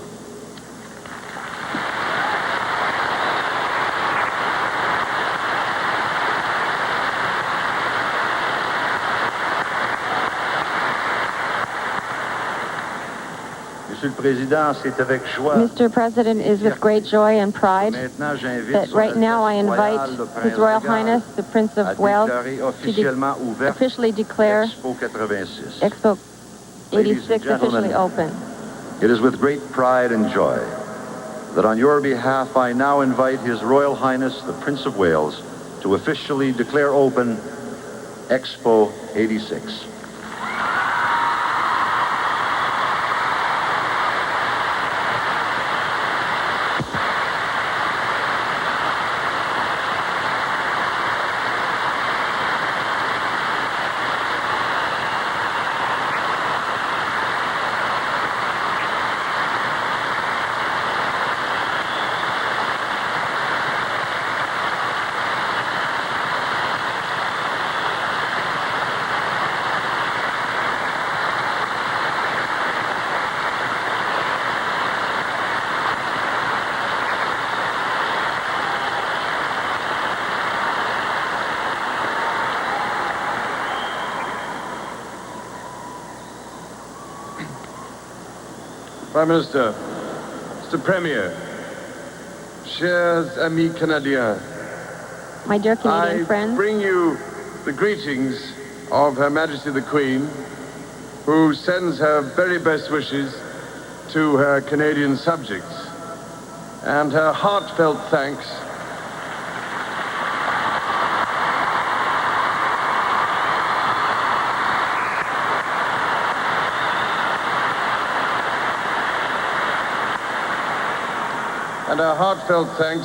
Mr. President, it is with great joy and pride that right now I invite His Royal Highness, the Prince of Wales, to officially declare Expo 86 officially open. It is with great pride and joy that on your behalf I now invite His Royal Highness, the Prince of Wales, to officially declare open Expo 86. Prime Minister, Mr. Premier, chers amis Canadiens, My dear Canadian I friends, bring you the greetings of Her Majesty the Queen, who sends her very best wishes to her Canadian subjects, and her heartfelt thanks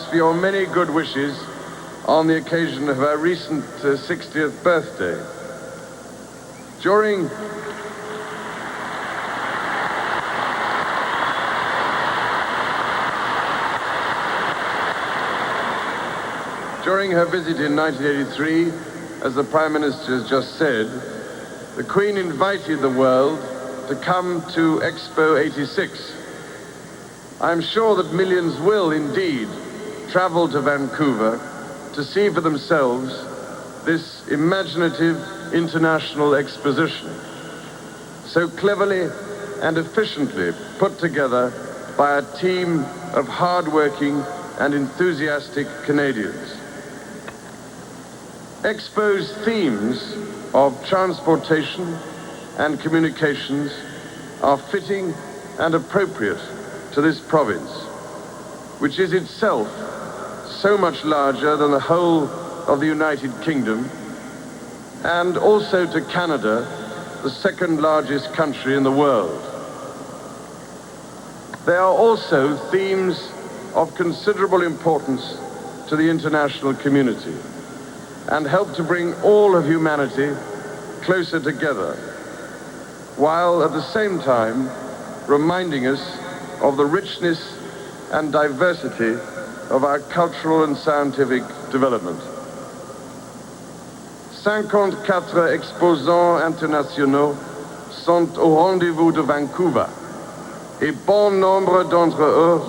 for your many good wishes on the occasion of her recent 60th birthday. During her visit in 1983, as the Prime Minister has just said, the Queen invited the world to come to Expo 86. I'm sure that millions will indeed travel to Vancouver to see for themselves this imaginative international exposition, so cleverly and efficiently put together by a team of hard-working and enthusiastic Canadians. Expo's themes of transportation and communications are fitting and appropriate to this province, which is itself so much larger than the whole of the United Kingdom, and also to Canada, the second largest country in the world. They are also themes of considerable importance to the international community and help to bring all of humanity closer together, while at the same time reminding us of the richness and diversity of our cultural and scientific development. 54 exposants internationaux sont au rendez-vous de Vancouver, et bon nombre d'entre eux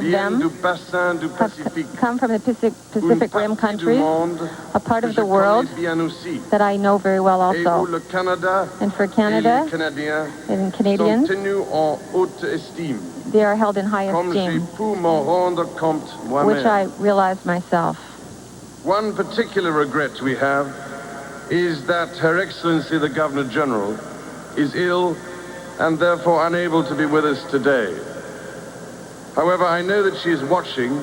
viennent du bassin du Pacifique, come from the Pacific Rim countries, a part of the world that I know very well also. And for Canada and Canadians, they are held in high esteem, which I realize myself. One particular regret we have is that Her Excellency the Governor-General is ill and therefore unable to be with us today. However, I know that she is watching,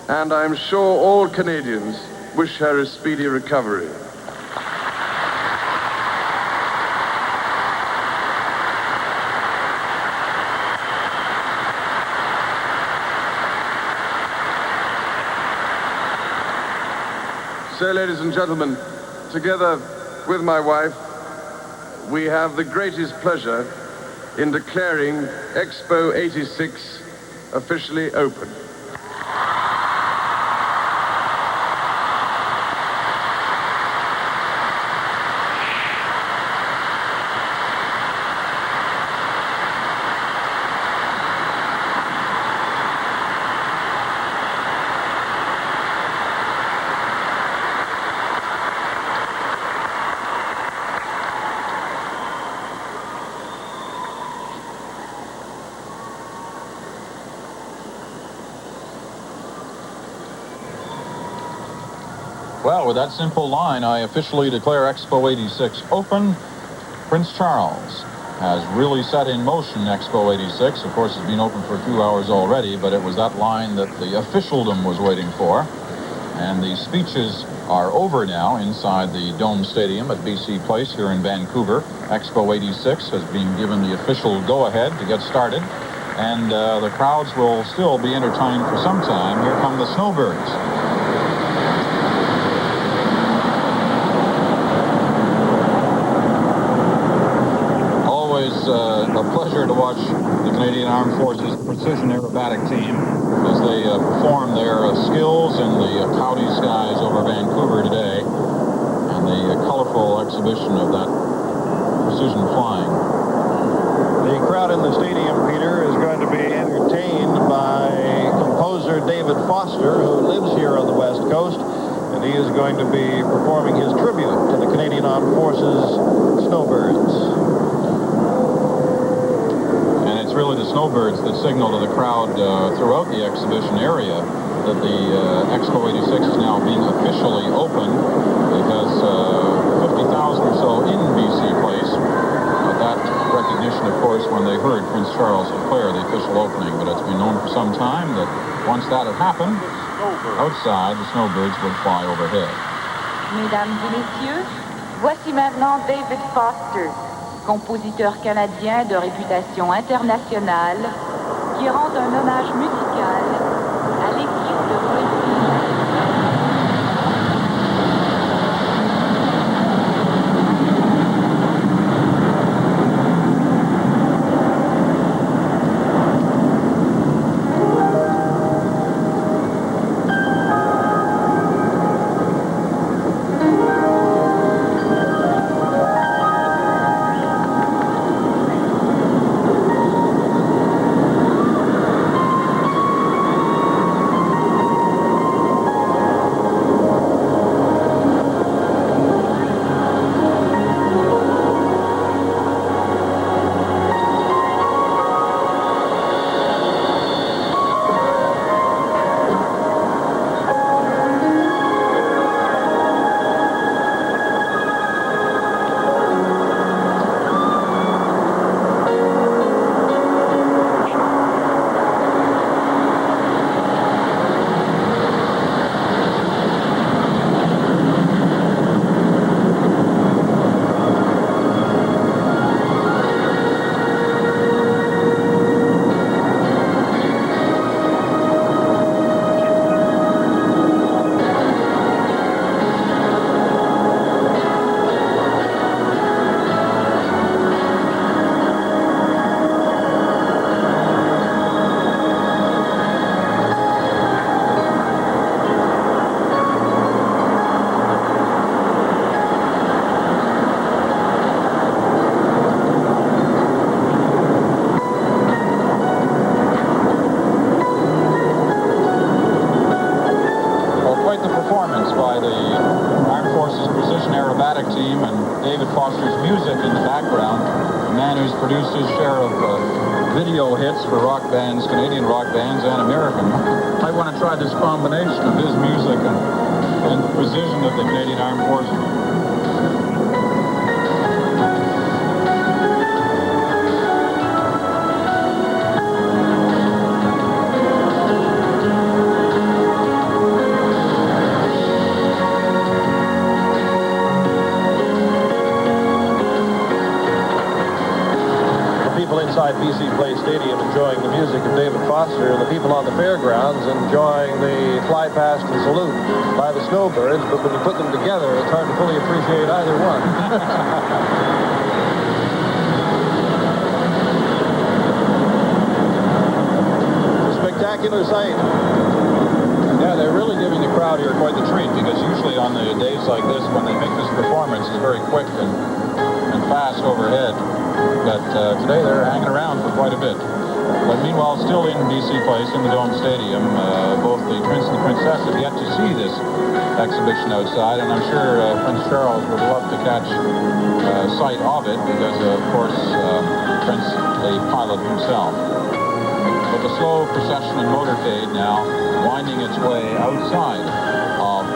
and I'm sure all Canadians wish her a speedy recovery. So, ladies and gentlemen, together with my wife, we have the greatest pleasure in declaring Expo 86 officially open. Well, with that simple line, I officially declare Expo 86 open. Prince Charles has really set in motion Expo 86. Of course, it's been open for 2 hours already, but it was that line that the officialdom was waiting for. And the speeches are over now inside the Dome Stadium at BC Place here in Vancouver. Expo 86 has been given the official go-ahead to get started. And the crowds will still be entertained for some time. Here come the snowbirds. A pleasure to watch the Canadian Armed Forces Precision Aerobatic Team as they perform their skills in the cloudy skies over Vancouver today, and the colorful exhibition of that precision flying. The crowd in the stadium, Peter, is going to be entertained by composer David Foster, who lives here on the West Coast, and he is going to be performing his tribute to the Canadian Armed Forces Snowbirds. Really, the snowbirds that signal to the crowd throughout the exhibition area that the Expo 86 is now being officially open. It has 50,000 or so in BC Place. That recognition, of course, when they heard Prince Charles declare the official opening, but it's been known for some time that once that had happened, outside, the snowbirds would fly overhead. Mesdames et messieurs, voici maintenant David Foster, compositeur canadien de réputation internationale, qui rend un hommage musical à l'équipe de video hits for rock bands, Canadian rock bands and American. I want to try this combination of his music and the precision of the Canadian Armed Forces. Inside BC Place Stadium enjoying the music of David Foster, and the people on the fairgrounds enjoying the fly past and salute by the snowbirds, but when you put them together, it's hard to fully appreciate either one. Spectacular sight. Yeah, they're really giving the crowd here quite the treat, because usually on the days like this, when they make this performance, it's very quick and fast overhead. But today they're hanging around for quite a bit. But meanwhile, still in BC Place, in the Dome Stadium, both the Prince and the Princess have yet to see this exhibition outside, and I'm sure Prince Charles would love to catch sight of it, because, of course, Prince, a pilot himself. But the slow procession and motorcade now winding its way outside of,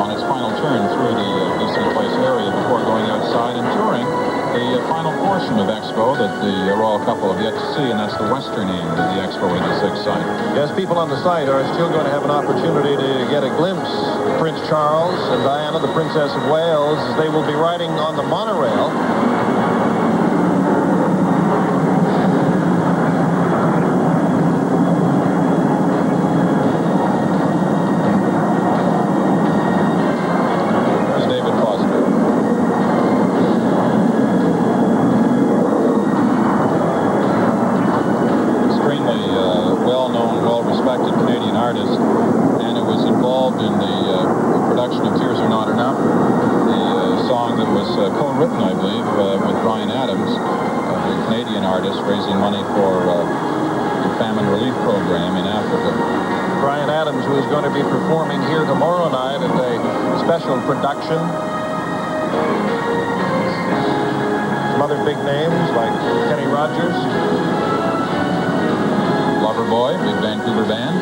on its final turn through the BC Place area before going outside and touring the final portion of Expo that the royal couple have yet to see, and that's the western end of the Expo 86 site. Yes, people on the site are still going to have an opportunity to get a glimpse of Prince Charles and Diana, the Princess of Wales, as they will be riding on the monorail. Raising money for the famine relief program in Africa. Brian Adams, who is going to be performing here tomorrow night at a special production. Some other big names like Kenny Rogers. Boy, Big Vancouver Band.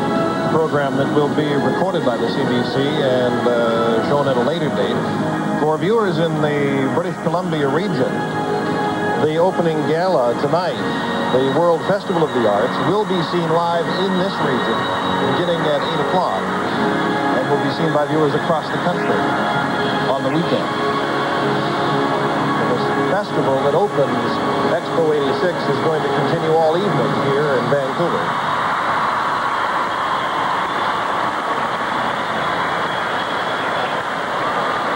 Program that will be recorded by the CBC and shown at a later date. For viewers in the British Columbia region, the opening gala tonight, the World Festival of the Arts, will be seen live in this region beginning at 8 o'clock and will be seen by viewers across the country on the weekend. This festival that opens Expo 86 is going to continue all evening here in Vancouver.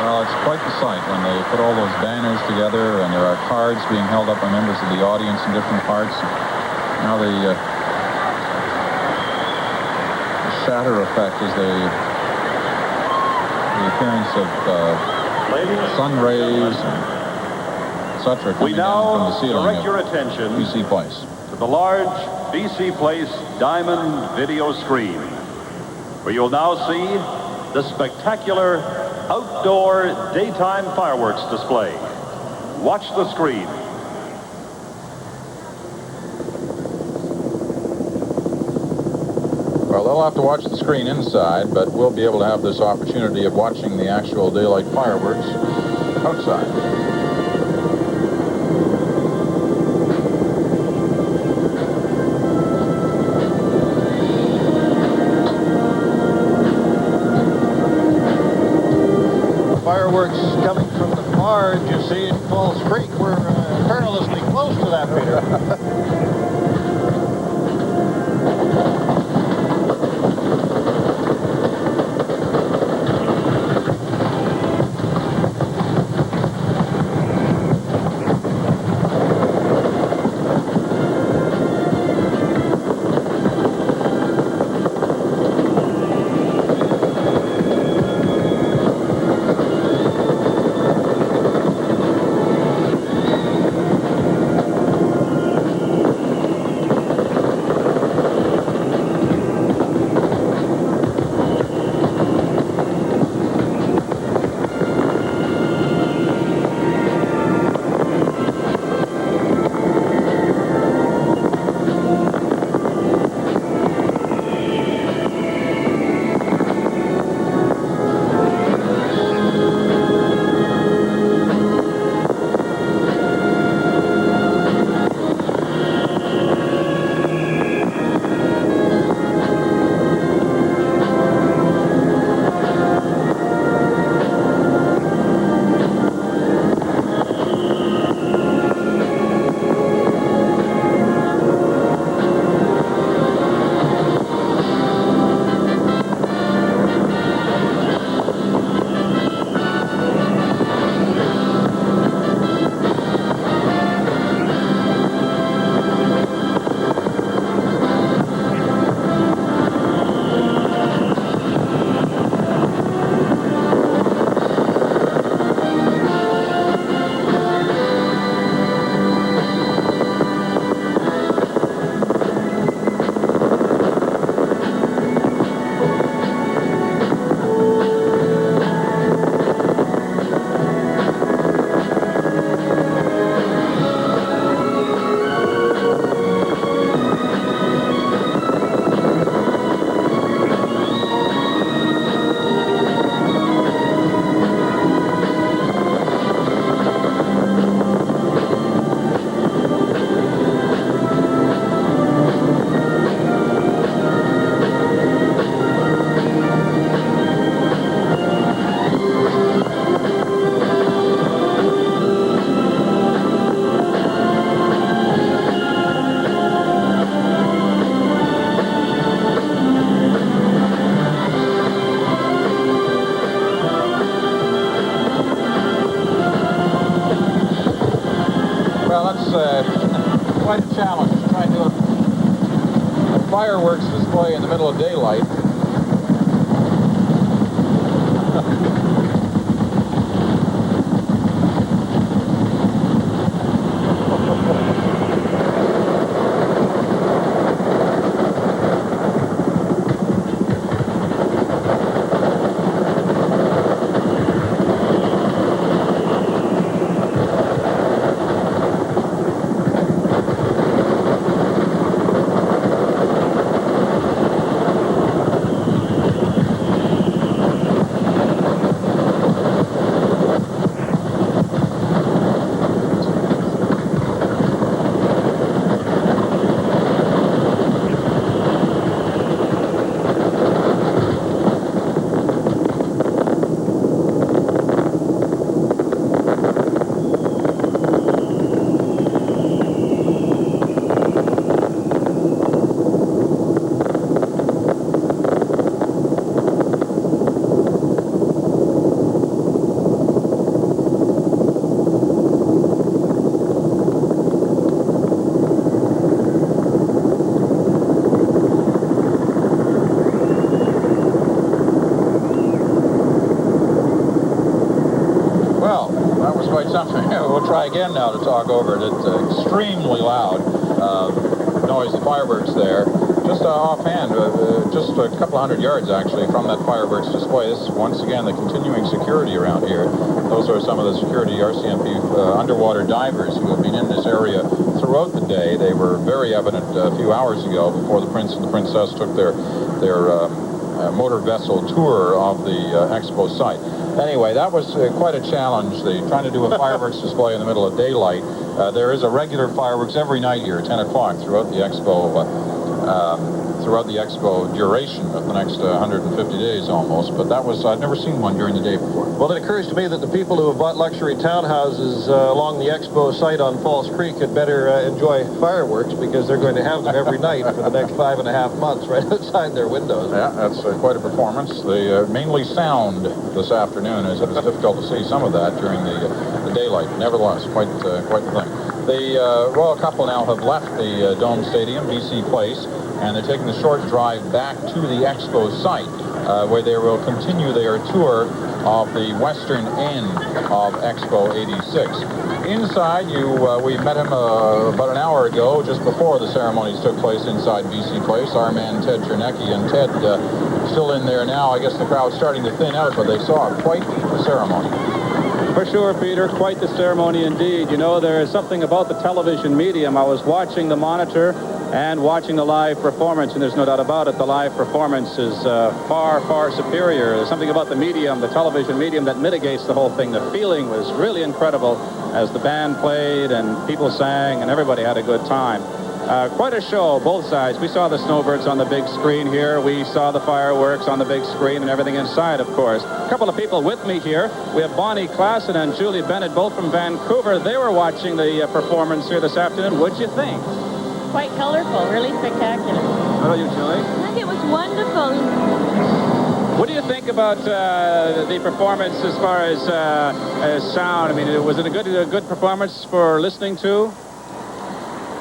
Well, it's quite the sight when they put all those banners together and there are cards being held up by members of the audience in different parts. Now the shatter effect is the appearance of sun rays, etc. We coming down from the now ceiling direct of your attention BC Place. to the large BC Place diamond video screen, where you'll now see the spectacular outdoor daytime fireworks display. Watch the screen. Well, they'll have to watch the screen inside, but we'll be able to have this opportunity of watching the actual daylight fireworks outside. Fireworks coming from the barge, you see, in Falls Creek. We're perilously close to that, Peter. Quite a challenge to try and do a fireworks display in the middle of daylight. Well, that was quite something. We'll try again now to talk over it. It's extremely loud noise of fireworks there. Just offhand, just a couple hundred yards actually from that fireworks display. This is once again the continuing security around here. Those are some of the security RCMP underwater divers who have been in this area throughout the day. They were very evident a few hours ago before the Prince and the Princess took their motor vessel tour of the Expo site. Anyway, that was quite a challenge. Trying to do a fireworks display in the middle of daylight. There is a regular fireworks every night here at 10 o'clock throughout the Expo duration of the next 150 days almost. But that was, I'd never seen one during the day before. Well, it occurs to me that the people who have bought luxury townhouses along the Expo site on Falls Creek had better enjoy fireworks, because they're going to have them every night for the next 5.5 months right outside their windows. Yeah, that's quite a performance. They mainly sound this afternoon, as it was difficult to see some of that during the daylight. Nevertheless, quite the thing. The royal couple now have left the Dome Stadium, BC Place, and they're taking the short drive back to the Expo site, where they will continue their tour of the western end of Expo 86. Inside, we met him about an hour ago, just before the ceremonies took place inside BC Place. Our man Ted Chernecki, and Ted still in there now. I guess the crowd's starting to thin out, but they saw quite the ceremony. For sure, Peter, quite the ceremony indeed. You know, there is something about the television medium. I was watching the monitor and watching the live performance, and there's no doubt about it, the live performance is far, far superior. There's something about the medium, the television medium, that mitigates the whole thing. The feeling was really incredible as the band played and people sang and everybody had a good time. Quite a show, both sides. We saw the snowbirds on the big screen here. We saw the fireworks on the big screen and everything inside, of course. A couple of people with me here. We have Bonnie Klassen and Julie Bennett, both from Vancouver. They were watching the performance here this afternoon. What'd you think? Quite colorful, really spectacular. How about you, Julie? I think it was wonderful. What do you think about the performance as far as sound? I mean, was it a good performance for listening to?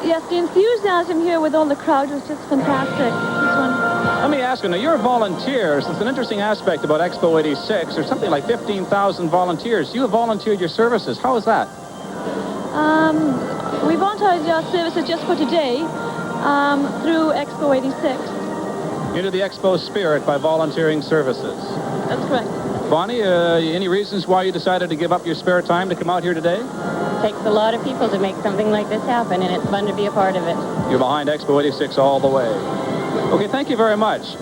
Yes, the enthusiasm here with all the crowd was just fantastic. This one. Let me ask you, now you're volunteers. It's an interesting aspect about Expo 86. There's something like 15,000 volunteers. You have volunteered your services. How is that? We volunteered our services just for today through Expo 86. Into the Expo spirit by volunteering services. That's correct. Bonnie, any reasons why you decided to give up your spare time to come out here today? It takes a lot of people to make something like this happen, and it's fun to be a part of it. You're behind Expo 86 all the way. Okay, thank you very much.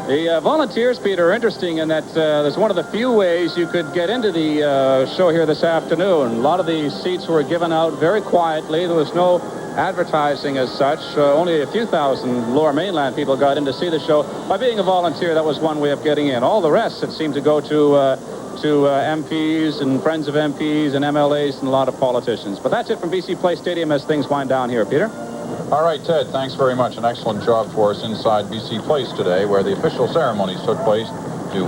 The volunteers, Peter, are interesting in that there's one of the few ways you could get into the show here this afternoon. A lot of these seats were given out very quietly. There was no advertising as such. Only a few thousand Lower Mainland people got in to see the show. By being a volunteer, that was one way of getting in. All the rest, it seemed to go to MPs and friends of MPs and MLAs and a lot of politicians. But that's it from BC Place Stadium as things wind down here. Peter? All right, Ted, thanks very much. An excellent job for us inside BC Place today, where the official ceremonies took place to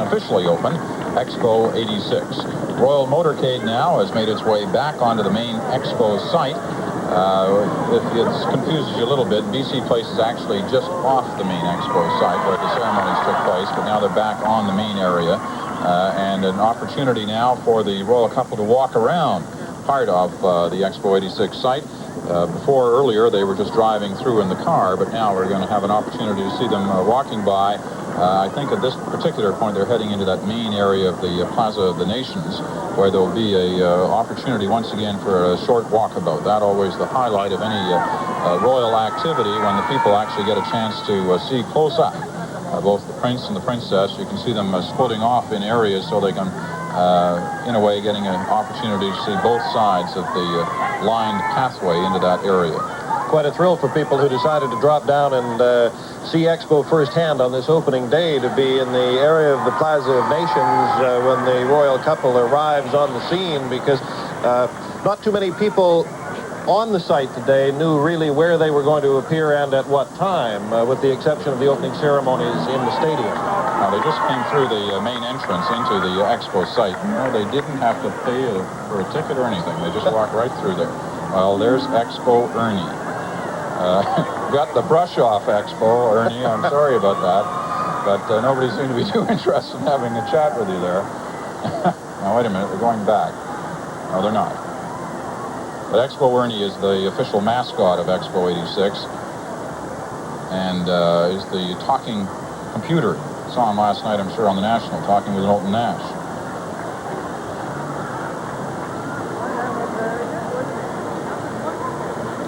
officially open, Expo 86. Royal Motorcade now has made its way back onto the main Expo site. If it confuses you a little bit, BC Place is actually just off the main Expo site where the ceremonies took place, but now they're back on the main area. And an opportunity now for the royal couple to walk around part of the Expo 86 site. Earlier, they were just driving through in the car, but now we're going to have an opportunity to see them walking by. I think at this particular point, they're heading into that main area of the Plaza of the Nations, where there will be a opportunity once again for a short walkabout. That always the highlight of any royal activity, when the people actually get a chance to see close up both the Prince and the Princess. You can see them splitting off in areas so they can, in a way, getting an opportunity to see both sides of the lined pathway into that area. Quite a thrill for people who decided to drop down and see Expo firsthand on this opening day, to be in the area of the Plaza of Nations when the royal couple arrives on the scene, because not too many people on the site today knew really where they were going to appear and at what time, with the exception of the opening ceremonies in the stadium. Now, they just came through the main entrance into the Expo site. No, they didn't have to pay for a ticket or anything. They just walked right through there. Well, there's Expo Ernie. Got the brush off, Expo Ernie. I'm sorry about that. But nobody seemed to be too interested in having a chat with you there. Now, wait a minute, they're going back. No, they're not. But Expo Ernie is the official mascot of Expo 86 and is the talking computer. Saw him last night, I'm sure, on the National, talking with Knowlton Nash.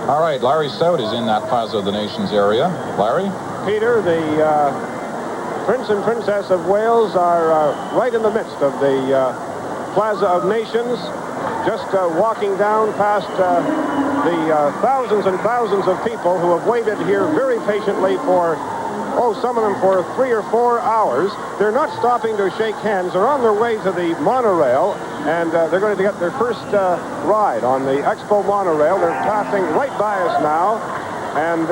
All right, Larry Stout is in that Plaza of the Nations area. Larry? Peter, the Prince and Princess of Wales are right in the midst of the Plaza of Nations, just walking down past the thousands and thousands of people who have waited here very patiently for, some of them for 3 or 4 hours. They're not stopping to shake hands. They're on their way to the monorail, and they're going to get their first ride on the Expo monorail. They're passing right by us now, and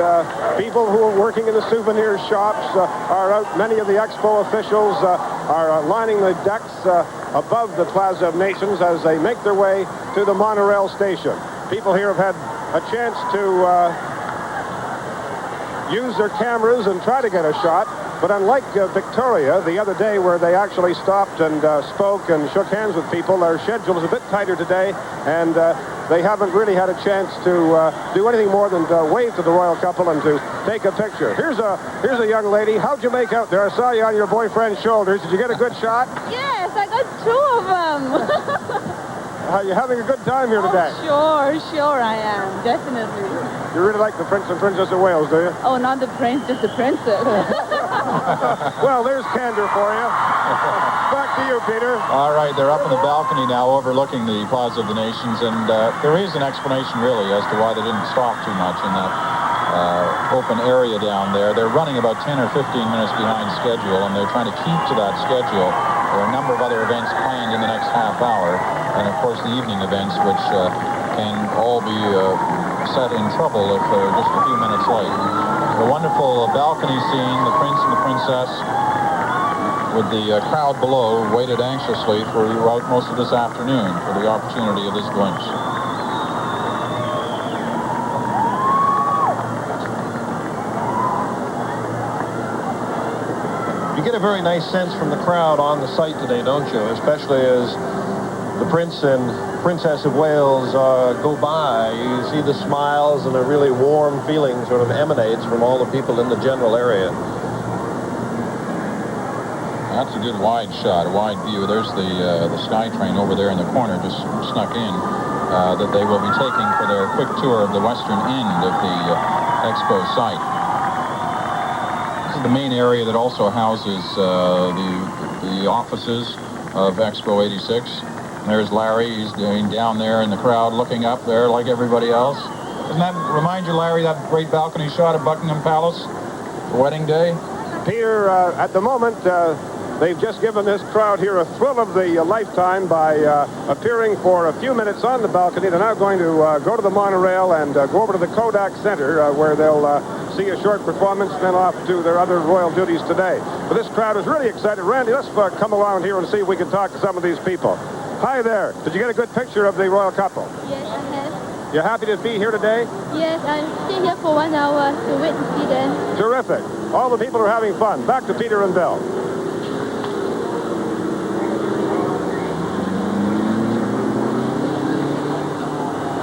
people who are working in the souvenir shops are out. Many of the Expo officials are lining the decks above the Plaza of Nations as they make their way to the monorail station. People here have had a chance to use their cameras and try to get a shot, but unlike Victoria the other day, where they actually stopped and spoke and shook hands with people, their schedule is a bit tighter today, and they haven't really had a chance to do anything more than wave to the royal couple and to take a picture. Here's a young lady. How'd you make out there? I saw you on your boyfriend's shoulders. Did you get a good shot? Yes, I got 2 of them. Are you having a good time here today? Sure I am, definitely. You really like the Prince and Princess of Wales, do you? Oh, not the prince, just the princess. Well, there's candor for you. Back to you, Peter. All right, they're up in the balcony now overlooking the Plaza of the Nations, and there is an explanation, really, as to why they didn't stop too much in that open area down there. They're running about 10 or 15 minutes behind schedule, and they're trying to keep to that schedule. There are a number of other events planned in the next half hour, and of course the evening events, which can all be set in trouble if they're just a few minutes late. The wonderful balcony scene, the Prince and the Princess, with the crowd below, waited anxiously throughout most of this afternoon for the opportunity of this glimpse. You get a very nice sense from the crowd on the site today, don't you? Especially as the Prince and Princess of Wales go by. You see the smiles, and a really warm feeling sort of emanates from all the people in the general area. That's a good wide shot, a wide view. There's the sky train over there in the corner, just snuck in, that they will be taking for their quick tour of the western end of the Expo site. This is the main area that also houses the offices of Expo 86. And there's Larry. He's down there in the crowd, looking up there like everybody else. Doesn't that remind you, Larry, that great balcony shot of Buckingham Palace, the wedding day? Peter, at the moment, they've just given this crowd here a thrill of the lifetime by appearing for a few minutes on the balcony. They're now going to go to the monorail and go over to the Kodak Center, where they'll see a short performance, then off to their other royal duties today. But this crowd is really excited. Randy, let's come around here and see if we can talk to some of these people. Hi there. Did you get a good picture of the royal couple? Yes, I have. You're happy to be here today? Yes, I'm staying here for 1 hour to wait to see them. Terrific. All the people are having fun. Back to Peter and Bill.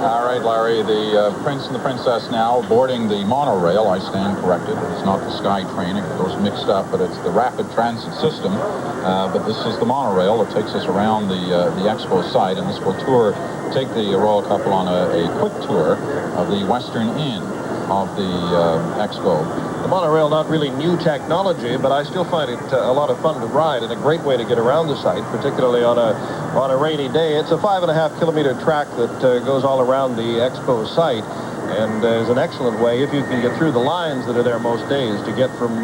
All right, Larry, the Prince and the Princess now boarding the monorail. I stand corrected. It's not the sky train. It goes mixed up, but it's the rapid transit system. But this is the monorail that takes us around the Expo site, and this will take the royal couple on a quick tour of the western end of the Expo. The monorail, not really new technology, but I still find it a lot of fun to ride and a great way to get around the site, particularly on a rainy day. It's a 5.5 kilometer track that goes all around the Expo site, and is an excellent way, if you can get through the lines that are there most days, to get from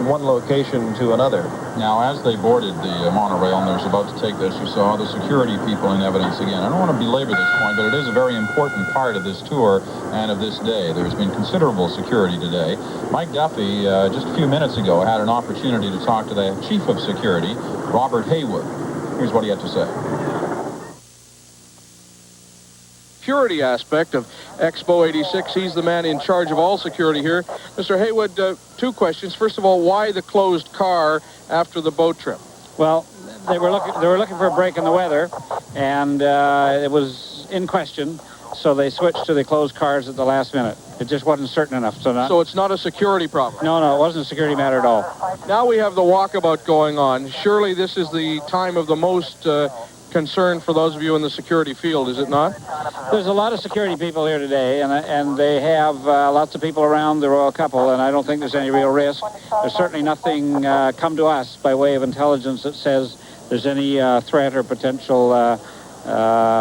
one location to another. Now, as they boarded the monorail and there's about to take this, you saw the security people in evidence again. I don't want to belabor this point, but it is a very important part of this tour and of this day. There's been considerable security today. Mike Duffy, just a few minutes ago, had an opportunity to talk to the Chief of Security, Robert Haywood. Here's what he had to say. Security aspect of Expo 86. He's the man in charge of all security here. Mr. Haywood, 2 questions. First of all, why the closed car after the boat trip? Well, they were looking for a break in the weather, and it was in question, so they switched to the closed cars at the last minute. It just wasn't certain enough. So it's not a security problem? No, it wasn't a security matter at all. Now we have the walkabout going on. Surely this is the time of the most concern for those of you in the security field, is it not? There's a lot of security people here today, and they have lots of people around the royal couple, and I don't think there's any real risk. There's certainly nothing come to us by way of intelligence that says there's any threat or potential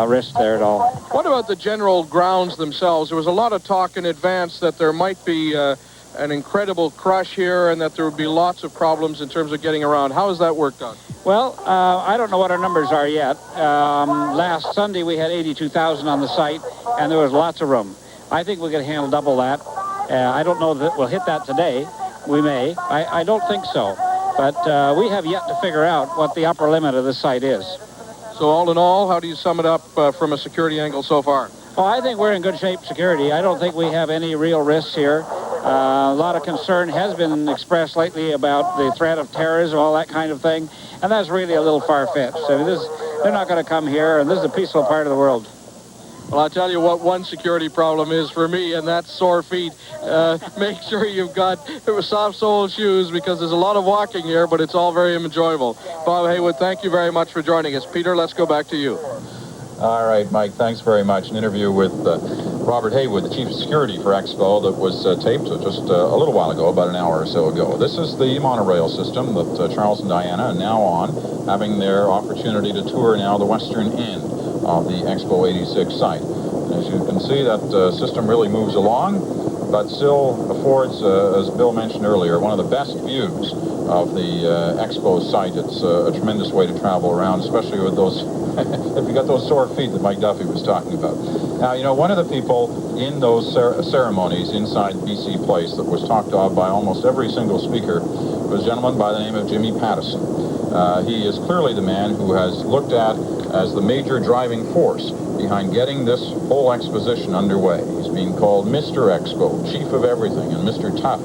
risk there at all. What about the general grounds themselves? There was a lot of talk in advance that there might be an incredible crush here and that there would be lots of problems in terms of getting around. How has that worked out? Well, I don't know what our numbers are yet. Last Sunday we had 82,000 on the site, and there was lots of room. I think we could handle double that. I don't know that we'll hit that today. We may. I don't think so. But we have yet to figure out what the upper limit of the site is. So all in all, how do you sum it up from a security angle so far? Oh, I think we're in good shape security. I don't think we have any real risks here. A lot of concern has been expressed lately about the threat of terrorism, all that kind of thing, and that's really a little far-fetched. I mean, they're not going to come here, and this is a peaceful part of the world. Well, I'll tell you what one security problem is for me, and that's sore feet. Make sure you've got soft-soled shoes, because there's a lot of walking here, but it's all very enjoyable. Bob Haywood, thank you very much for joining us. Peter, let's go back to you. All right, Mike, thanks very much. An interview with Robert Haywood, the Chief of Security for Expo, that was taped just a little while ago, about an hour or so ago. This is the monorail system that Charles and Diana are now on, having their opportunity to tour now the western end of the Expo 86 site. And as you can see, that system really moves along, but still affords, as Bill mentioned earlier, one of the best views of the Expo site. It's a tremendous way to travel around, especially with those, if you got those sore feet that Mike Duffy was talking about. Now, you know, one of the people in those ceremonies inside BC Place that was talked of by almost every single speaker was a gentleman by the name of Jimmy Pattison. He is clearly the man who has looked at as the major driving force behind getting this whole exposition underway. He's being called Mr. Expo, Chief of Everything, and Mr. Tough.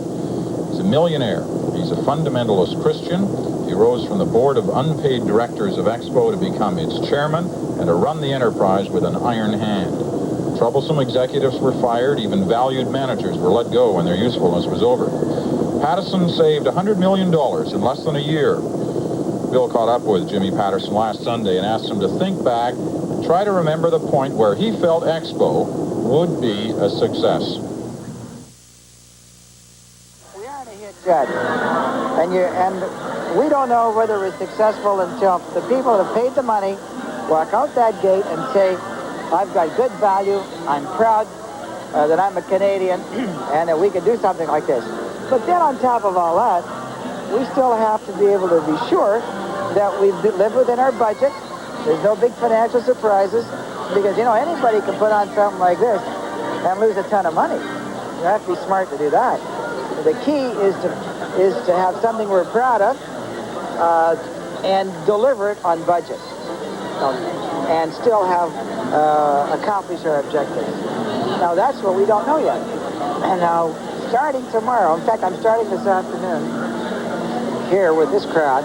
He's a millionaire. He's a fundamentalist Christian. He rose from the board of unpaid directors of Expo to become its chairman and to run the enterprise with an iron hand. Troublesome executives were fired. Even valued managers were let go when their usefulness was over. Pattison saved $100 million in less than a year. Bill caught up with Jimmy Pattison last Sunday and asked him to think back, try to remember the point where he felt Expo would be a success. We are in a hit, Judge, and we don't know whether we're successful until the people that have paid the money walk out that gate and say, I've got good value, I'm proud that I'm a Canadian, and that we can do something like this. But then on top of all that, we still have to be able to be sure that we live within our budget. There's no big financial surprises, because, you know, anybody can put on something like this and lose a ton of money. You have to be smart to do that. The key is to have something we're proud of and deliver it on budget, and still have accomplish our objectives. Now, that's what we don't know yet. And now, starting tomorrow, in fact, I'm starting this afternoon here with this crowd,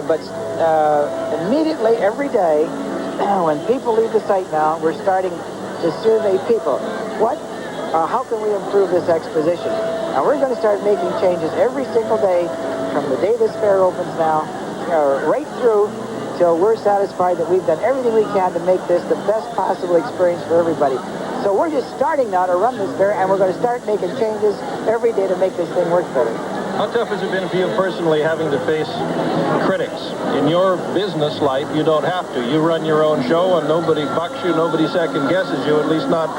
but immediately every day when people leave the site now, we're starting to survey people. How can we improve this exposition? Now, we're going to start making changes every single day from the day this fair opens now, right through till we're satisfied that we've done everything we can to make this the best possible experience for everybody. So we're just starting now to run this fair, and we're going to start making changes every day to make this thing work better. How tough has it been for you personally having to face critics? In your business life, you don't have to. You run your own show, and nobody bucks you, nobody second guesses you, at least not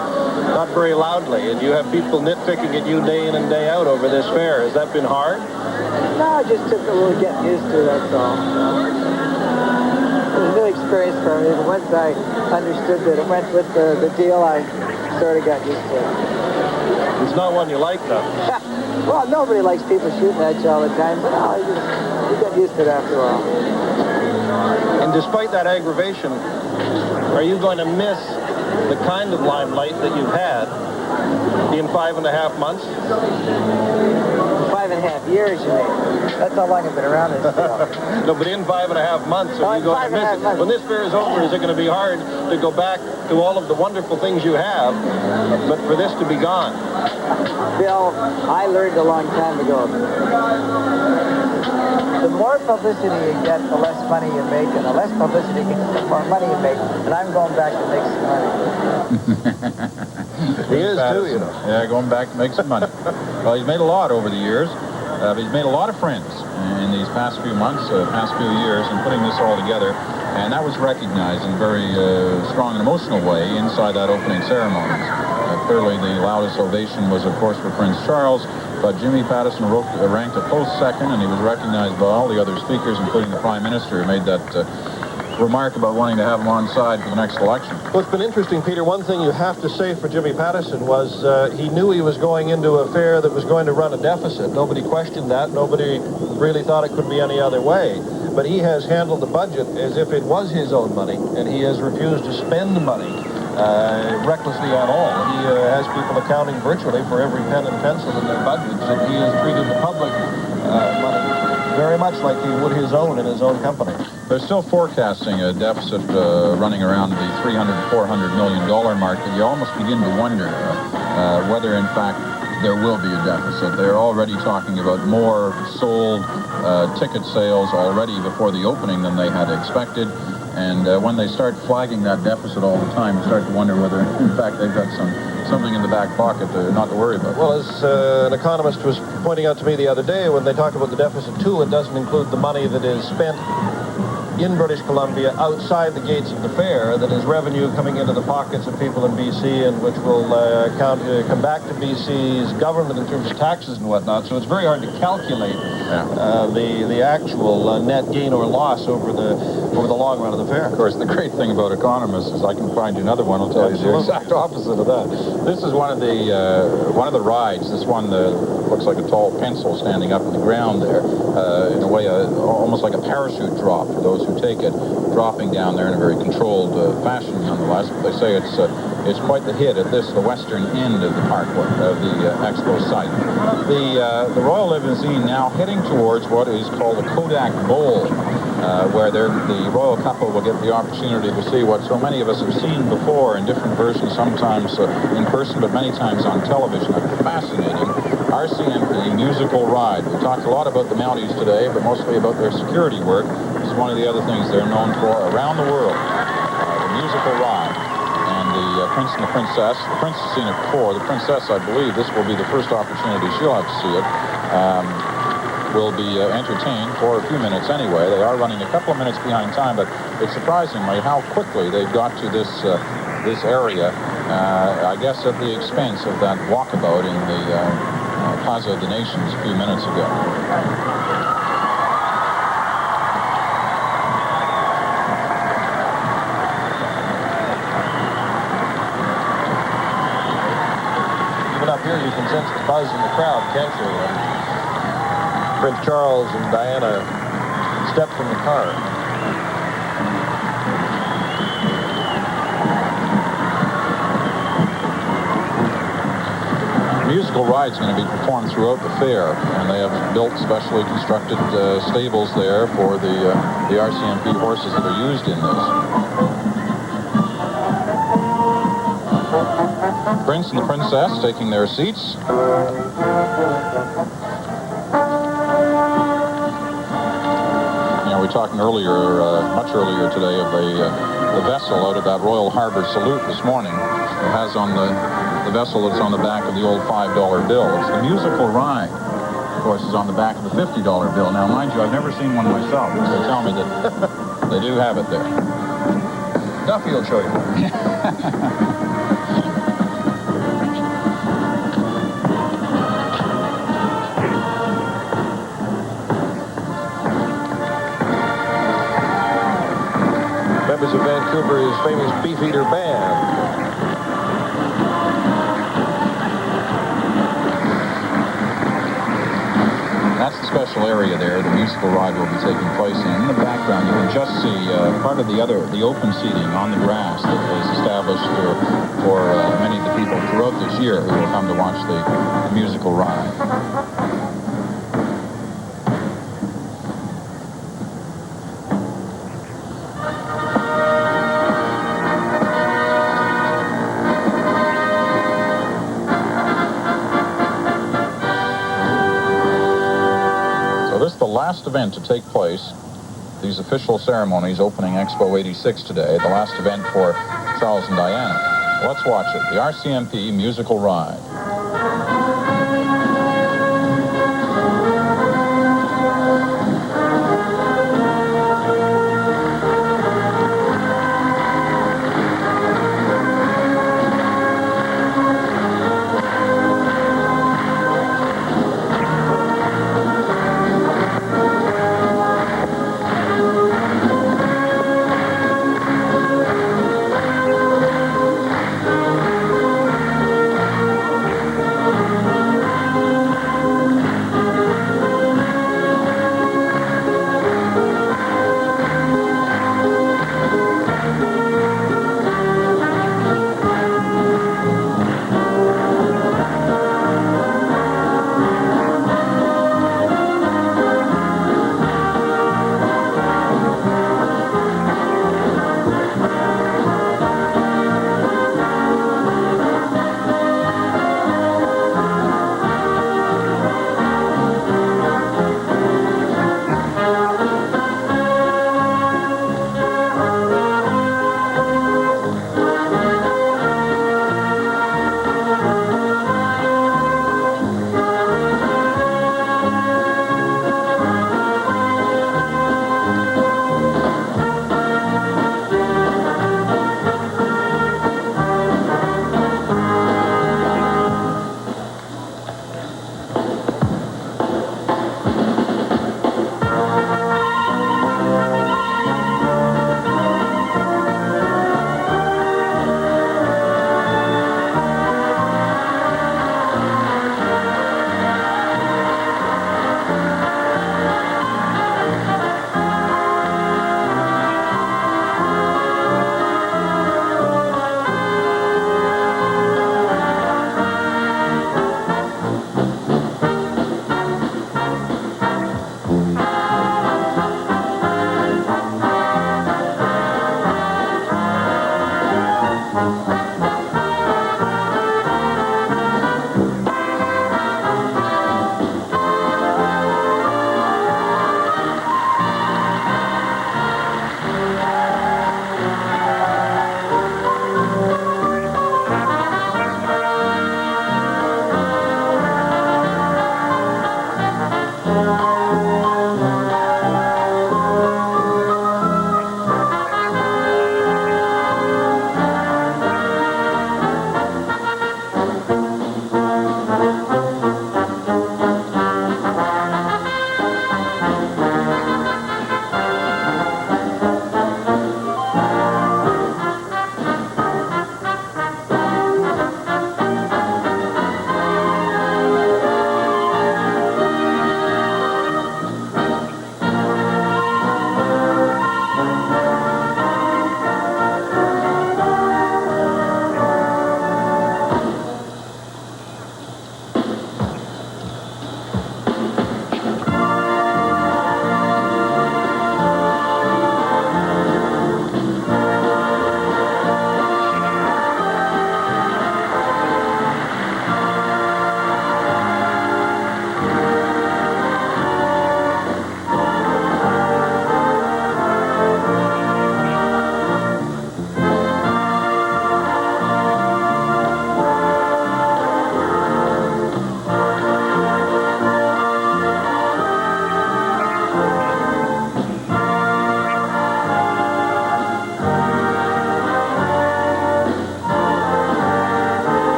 very loudly. And you have people nitpicking at you day in and day out over this fair. Has that been hard? No, it just took a little getting used to, that's all. It was a new experience for me, but once I understood that it went with the deal, I sort of got used to it. It's not one you like, though. Well, nobody likes people shooting at you all the time, but no, you get used to it after a while. And despite that aggravation, are you going to miss the kind of limelight that you've had in 5.5 months? 5.5 5.5 years, you mean? That's how long I've been around this deal. No, but in 5.5 months, are you going to miss it? When this fair is over, is it going to be hard to go back to all of the wonderful things you have, but for this to be gone? Bill, I learned a long time ago. The more publicity you get, the less money you make, and the less publicity you get, the more money you make. And I'm going back to make some money. He is too, you know. Yeah, going back to make some money. Well, he's made a lot over the years. He's made a lot of friends in these past few months, past few years, in putting this all together. And that was recognized in a very strong and emotional way inside that opening ceremony. Clearly, the loudest ovation was, of course, for Prince Charles. But Jimmy Pattison ranked a close second, and he was recognized by all the other speakers, including the Prime Minister, who made that remark about wanting to have him on side for the next election. Well, it's been interesting, Peter. One thing you have to say for Jimmy Pattison was he knew he was going into a fair that was going to run a deficit. Nobody questioned that. Nobody really thought it could be any other way. But he has handled the budget as if it was his own money, and he has refused to spend money recklessly at all. He has people accounting virtually for every pen and pencil in their budgets, and he has treated the public money very much like he would his own in his own company. They're still forecasting a deficit running around the $300, $400 million mark, and you almost begin to wonder whether, in fact, there will be a deficit. They're already talking about more sold ticket sales already before the opening than they had expected. And when they start flagging that deficit all the time, you start to wonder whether, in fact, they've got something in the back pocket not to worry about. Well, as an economist was pointing out to me the other day, when they talk about the deficit, too, it doesn't include the money that is spent in British Columbia outside the gates of the fair, that is revenue coming into the pockets of people in BC, and which will come back to BC's government in terms of taxes and whatnot. So it's very hard to calculate the actual net gain or loss over the long run of the fair. Of course, the great thing about economists is I can find you another one. I'll tell you the exact opposite of that. This is one of the rides. This one looks like a tall pencil standing up in the ground there. In a way, almost like a parachute drop for those who take it, dropping down there in a very controlled fashion, nonetheless. But they say it's quite the hit at the western end of the parkway of the Expo site. The Royal Limousine now heading towards what is called the Kodak Bowl, where the royal couple will get the opportunity to see what so many of us have seen before in different versions, sometimes in person, but many times on television. A fascinating RCMP musical ride. We talked a lot about the Mounties today, but mostly about their security work. This is one of the other things they're known for around the world, the musical ride. And the Prince and the Princess. The Prince has seen it before. The Princess, I believe, this will be the first opportunity she'll have to see it. Will be entertained for a few minutes anyway. They are running a couple of minutes behind time, but it's surprisingly how quickly they've got to this area, I guess at the expense of that walkabout in the Plaza of the Nations a few minutes ago. Even up here, you can sense the buzz in the crowd, can't you? Prince Charles and Diana stepped from the car. The musical ride is going to be performed throughout the fair, and they have built specially constructed stables there for the RCMP horses that are used in this. Prince and the Princess taking their seats. We were talking earlier, much earlier today, of the vessel out of that Royal Harbor Salute this morning. It has on the vessel that's on the back of the old $5 bill. It's the musical ride, of course, is on the back of the $50 bill. Now, mind you, I've never seen one myself, but they tell me that they do have it there. Duffy will show you. Members of Vancouver's famous Beefeater Band. That's the special area there. The musical ride will be taking place in the background. You can just see part of the open seating on the grass that is established for many of the people throughout this year who will come to watch the musical ride. last event to take place, these official ceremonies opening Expo 86 today, the last event for Charles and Diana. Let's watch it, the RCMP musical ride.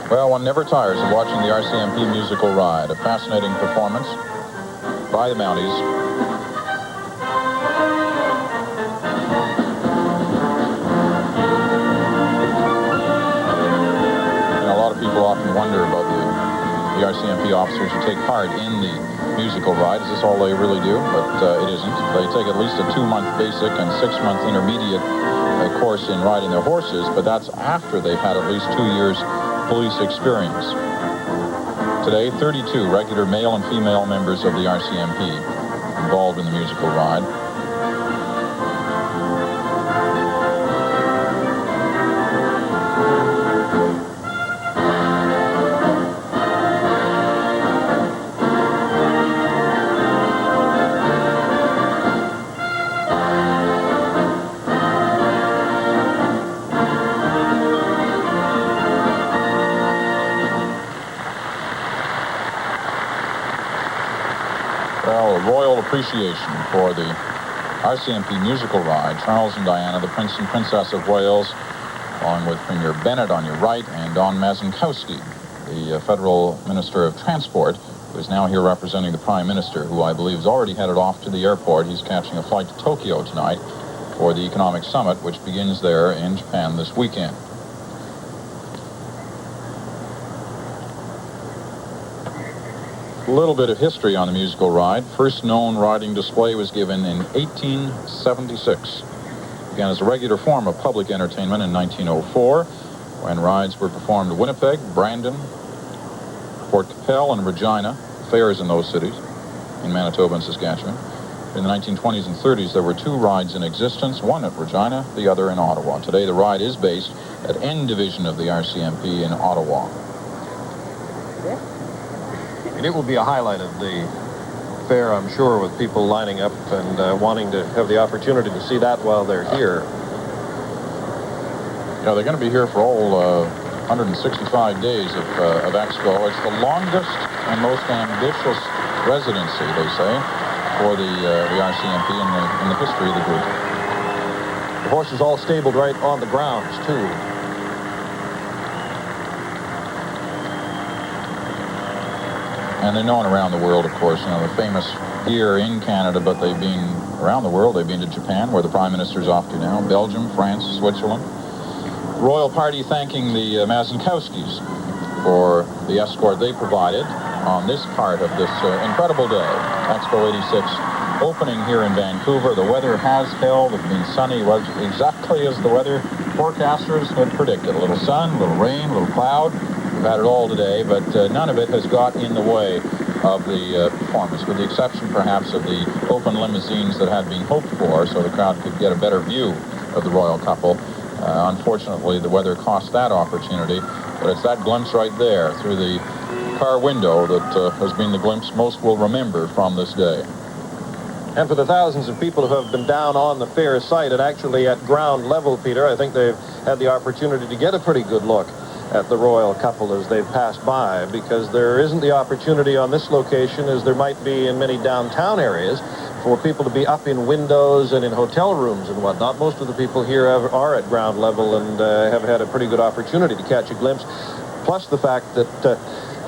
Well, one never tires of watching the RCMP musical ride. A fascinating performance by the Mounties. And a lot of people often wonder about the RCMP officers who take part in the musical ride. Is this all they really do? But it isn't. They take at least a 2-month basic and 6-month intermediate course in riding their horses, but that's after they've had at least 2 years police experience. Today, 32 regular male and female members of the RCMP involved in the musical ride. Well, a royal appreciation for the RCMP musical ride. Charles and Diana, the Prince and Princess of Wales, along with Premier Bennett on your right, and Don Mazinkowski, the Federal Minister of Transport, who is now here representing the Prime Minister, who I believe is already headed off to the airport. He's catching a flight to Tokyo tonight for the Economic Summit, which begins there in Japan this weekend. A little bit of history on the musical ride. First known riding display was given in 1876. Began as a regular form of public entertainment in 1904, when rides were performed at Winnipeg, Brandon, Fort Capel, and Regina, fairs in those cities, in Manitoba and Saskatchewan. In the 1920s and 30s, there were 2 rides in existence, one at Regina, the other in Ottawa. Today, the ride is based at N Division of the RCMP in Ottawa. And it will be a highlight of the fair, I'm sure, with people lining up and wanting to have the opportunity to see that while they're here. Yeah, they're going to be here for all 165 days of Expo. It's the longest and most ambitious residency, they say, for the RCMP in the history of the group. The horses all stabled right on the grounds, too. And they're known around the world, of course. You know, they're famous here in Canada, but they've been around the world. They've been to Japan, where the Prime Minister's off to now, Belgium, France, Switzerland. Royal party thanking the Mazinkowskis for the escort they provided on this part of this incredible day. Expo 86 opening here in Vancouver. The weather has held. It's been sunny, was exactly as the weather forecasters had predicted. A little sun, a little rain, a little cloud. We've had it all today, but none of it has got in the way of the performance, with the exception perhaps of the open limousines that had been hoped for, so the crowd could get a better view of the royal couple. Unfortunately, the weather cost that opportunity, but it's that glimpse right there through the car window that has been the glimpse most will remember from this day. And for the thousands of people who have been down on the fair site and actually at ground level, Peter, I think they've had the opportunity to get a pretty good look at the royal couple as they've passed by, because there isn't the opportunity on this location as there might be in many downtown areas for people to be up in windows and in hotel rooms and whatnot. Most of the people here are at ground level and have had a pretty good opportunity to catch a glimpse. Plus the fact that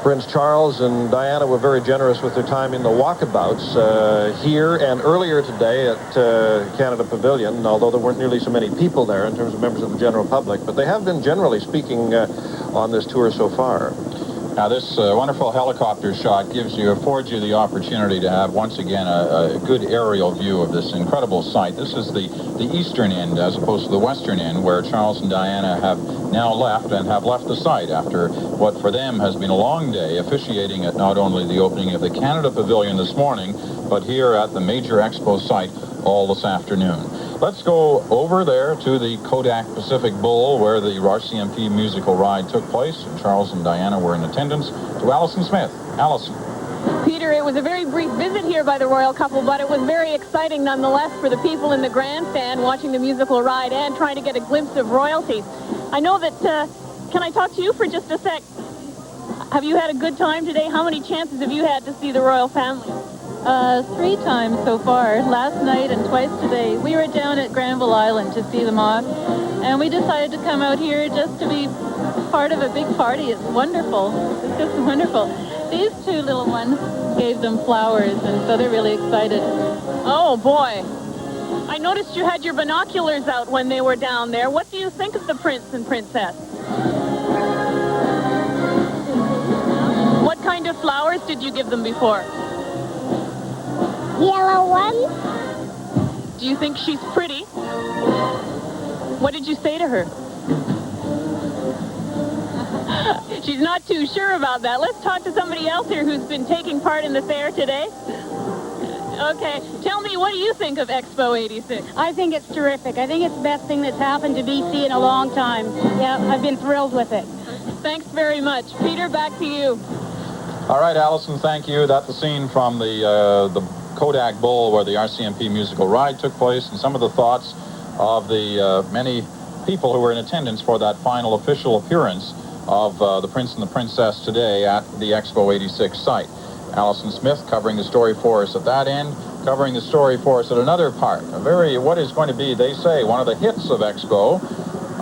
Prince Charles and Diana were very generous with their time in the walkabouts here and earlier today at Canada Pavilion, although there weren't nearly so many people there in terms of members of the general public, but they have been generally speaking on this tour so far. Now, this wonderful helicopter shot affords you the opportunity to have, once again, a good aerial view of this incredible site. This is the eastern end, as opposed to the western end, where Charles and Diana have now left, and have left the site after what for them has been a long day, officiating at not only the opening of the Canada Pavilion this morning, but here at the major Expo site all this afternoon. Let's go over there to the Kodak Pacific Bowl, where the RCMP musical ride took place, and Charles and Diana were in attendance, to Allison Smith. Allison. Peter, it was a very brief visit here by the royal couple, but it was very exciting nonetheless for the people in the grandstand watching the musical ride and trying to get a glimpse of royalty. I know that, can I talk to you for just a sec? Have you had a good time today? How many chances have you had to see the royal family? 3 times so far, last night and twice today. We were down at Granville Island to see them off, and we decided to come out here just to be part of a big party. It's wonderful. It's just wonderful. These 2 little ones gave them flowers, and so they're really excited. Oh, boy. I noticed you had your binoculars out when they were down there. What do you think of the prince and princess? What kind of flowers did you give them before? Yellow one. Do you think she's pretty? What did you say to her? She's not too sure about that. Let's talk to somebody else here who's been taking part in the fair today. Okay, tell me, what do you think of Expo 86? I think it's terrific. I think it's the best thing that's happened to BC in a long time. Yeah, I've been thrilled with it. Thanks very much. Peter, back to you. All right, Allison, thank you. That's the scene from the Kodak Bowl where the RCMP musical ride took place, and some of the thoughts of the many people who were in attendance for that final official appearance of the Prince and the Princess today at the Expo 86 site. Allison Smith covering the story for us at that end, covering the story for us at another part. What is going to be, they say, one of the hits of Expo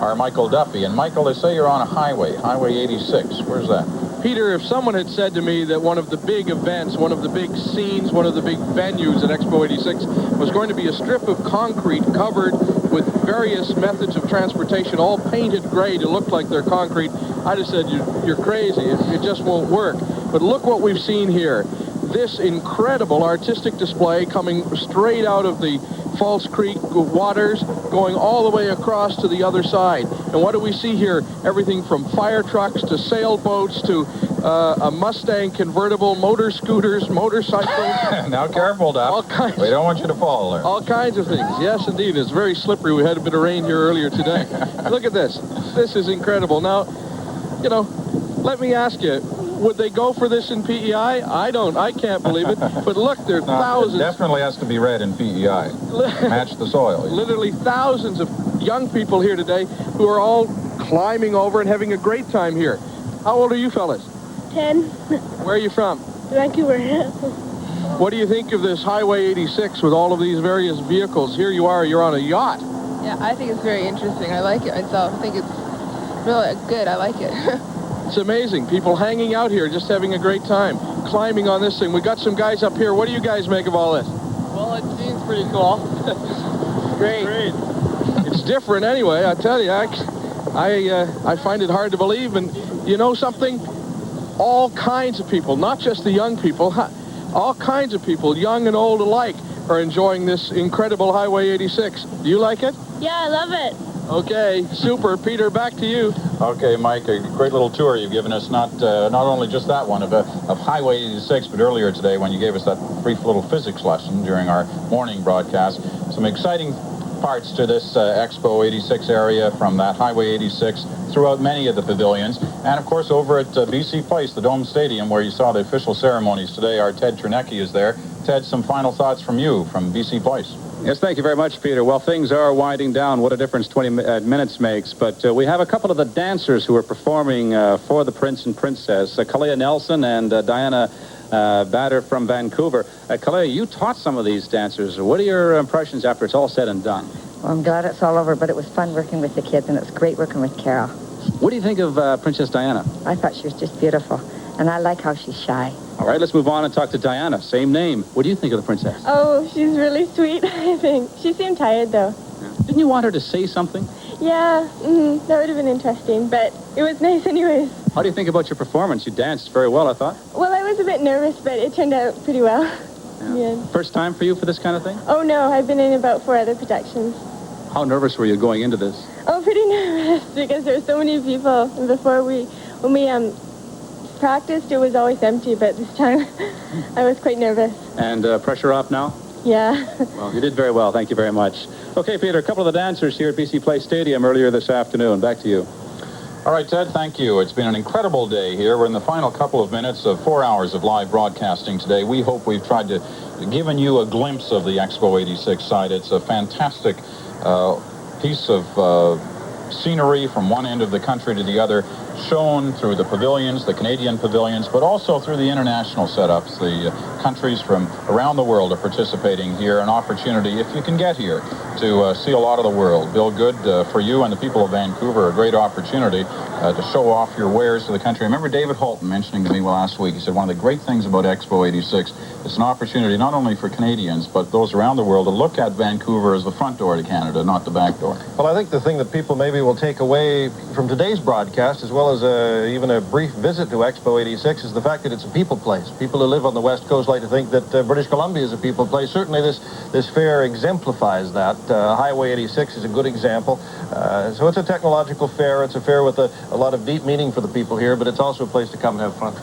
are Michael Duffy. And Michael, they say you're on a highway, Highway 86. Where's that? Peter, if someone had said to me that one of the big events, one of the big scenes, one of the big venues at Expo 86 was going to be a strip of concrete covered with various methods of transportation, all painted gray to look like they're concrete, I'd have said, you're crazy. It just won't work. But look what we've seen here. This incredible artistic display coming straight out of the False Creek waters, going all the way across to the other side. And what do we see here? Everything from fire trucks to sailboats to a Mustang convertible, motor scooters, motorcycles. Now careful, Doc. All kinds. We don't want you to fall there. All kinds of things. Yes, indeed. It's very slippery. We had a bit of rain here earlier today. Look at this. This is incredible. Now, you know, let me ask you, would they go for this in PEI? I can't believe it. But look, there are thousands. It definitely has to be red in PEI. Match the soil. Literally thousands of young people here today who are all climbing over and having a great time here. How old are you fellas? 10. Where are you from? Vancouver. What do you think of this Highway 86 with all of these various vehicles? Here you are, you're on a yacht. Yeah, I think it's very interesting. I like it myself. I think it's really good. I like it. It's amazing. People hanging out here, just having a great time, climbing on this thing. We got some guys up here. What do you guys make of all this? Well, it seems pretty cool. Great. It's different anyway, I tell you. I find it hard to believe. And you know something? All kinds of people, not just the young people, all kinds of people, young and old alike, are enjoying this incredible Highway 86. Do you like it? Yeah, I love it. Okay, super. Peter, back to you. Okay, Mike, a great little tour you've given us, not only just that one of Highway 86, but earlier today when you gave us that brief little physics lesson during our morning broadcast. Some exciting parts to this Expo 86 area from that Highway 86 throughout many of the pavilions. And, of course, over at BC Place, the Dome Stadium, where you saw the official ceremonies today, our Ted Chernecki is there. Ted, some final thoughts from you from BC Place. Yes, thank you very much, Peter. Well, things are winding down. What a difference 20 minutes makes. But we have a couple of the dancers who are performing for the Prince and Princess, Kalea Nelson and Diana Bader from Vancouver. Kalea, you taught some of these dancers. What are your impressions after it's all said and done? Well, I'm glad it's all over, but it was fun working with the kids, and it's great working with Carol. What do you think of Princess Diana? I thought she was just beautiful, and I like how she's shy. All right, let's move on and talk to Diana. Same name. What do you think of the princess? Oh, she's really sweet, I think. She seemed tired, though. Yeah. Didn't you want her to say something? Yeah, that would have been interesting, but it was nice anyways. How do you think about your performance? You danced very well, I thought. Well, I was a bit nervous, but it turned out pretty well. Yeah. First time for you for this kind of thing? Oh, no, I've been in about 4 other productions. How nervous were you going into this? Oh, pretty nervous, because there were so many people. And before when we practiced, it was always empty, but this time I was quite nervous. And pressure off now? Yeah. Well, you did very well. Thank you very much. Okay, Peter, a couple of the dancers here at BC Place Stadium earlier this afternoon. Back to you. All right, Ted, thank you. It's been an incredible day here. We're in the final couple of minutes of 4 hours of live broadcasting today. We hope we've tried to given you a glimpse of the Expo 86 site. It's a fantastic piece of scenery from one end of the country to the other, shown through the pavilions, the Canadian pavilions, but also through the international setups. The countries from around the world are participating here. An opportunity, if you can get here, to see a lot of the world. Bill, good for you and the people of Vancouver, a great opportunity to show off your wares to the country. I remember David Holton mentioning to me last week, he said one of the great things about Expo 86, it's an opportunity not only for Canadians, but those around the world to look at Vancouver as the front door to Canada, not the back door. Well, I think the thing that people maybe will take away from today's broadcast, as well as even a brief visit to Expo 86, is the fact that it's a people place. People who live on the West Coast like to think that British Columbia is a people place. Certainly this fair exemplifies that. Highway 86 is a good example. So it's a technological fair. It's a fair with a lot of deep meaning for the people here, but it's also a place to come and have fun.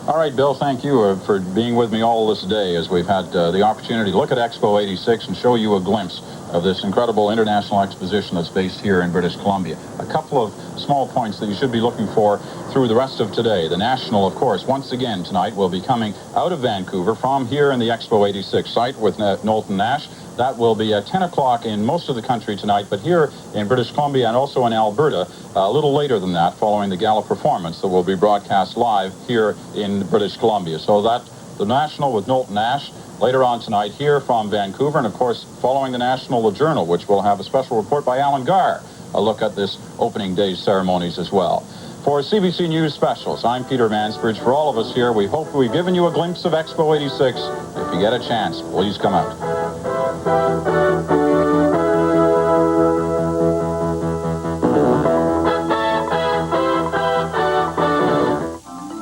All right, Bill, thank you for being with me all this day as we've had the opportunity to look at Expo 86 and show you a glimpse of this incredible international exposition that's based here in British Columbia. A couple of small points that you should be looking for through the rest of today. The National, of course, once again tonight will be coming out of Vancouver from here in the Expo 86 site with Knowlton Nash. That will be at 10 o'clock in most of the country tonight, but here in British Columbia and also in Alberta, a little later than that, following the gala performance that will be broadcast live here in British Columbia. So that, the National with Knowlton Nash, later on tonight here from Vancouver, and of course, following the National, the Journal, which will have a special report by Alan Garr, a look at this opening day ceremonies as well. For CBC News Specials, I'm Peter Mansbridge. For all of us here, we hope we've given you a glimpse of Expo 86. If you get a chance, please come out.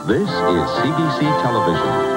This is CBC Television.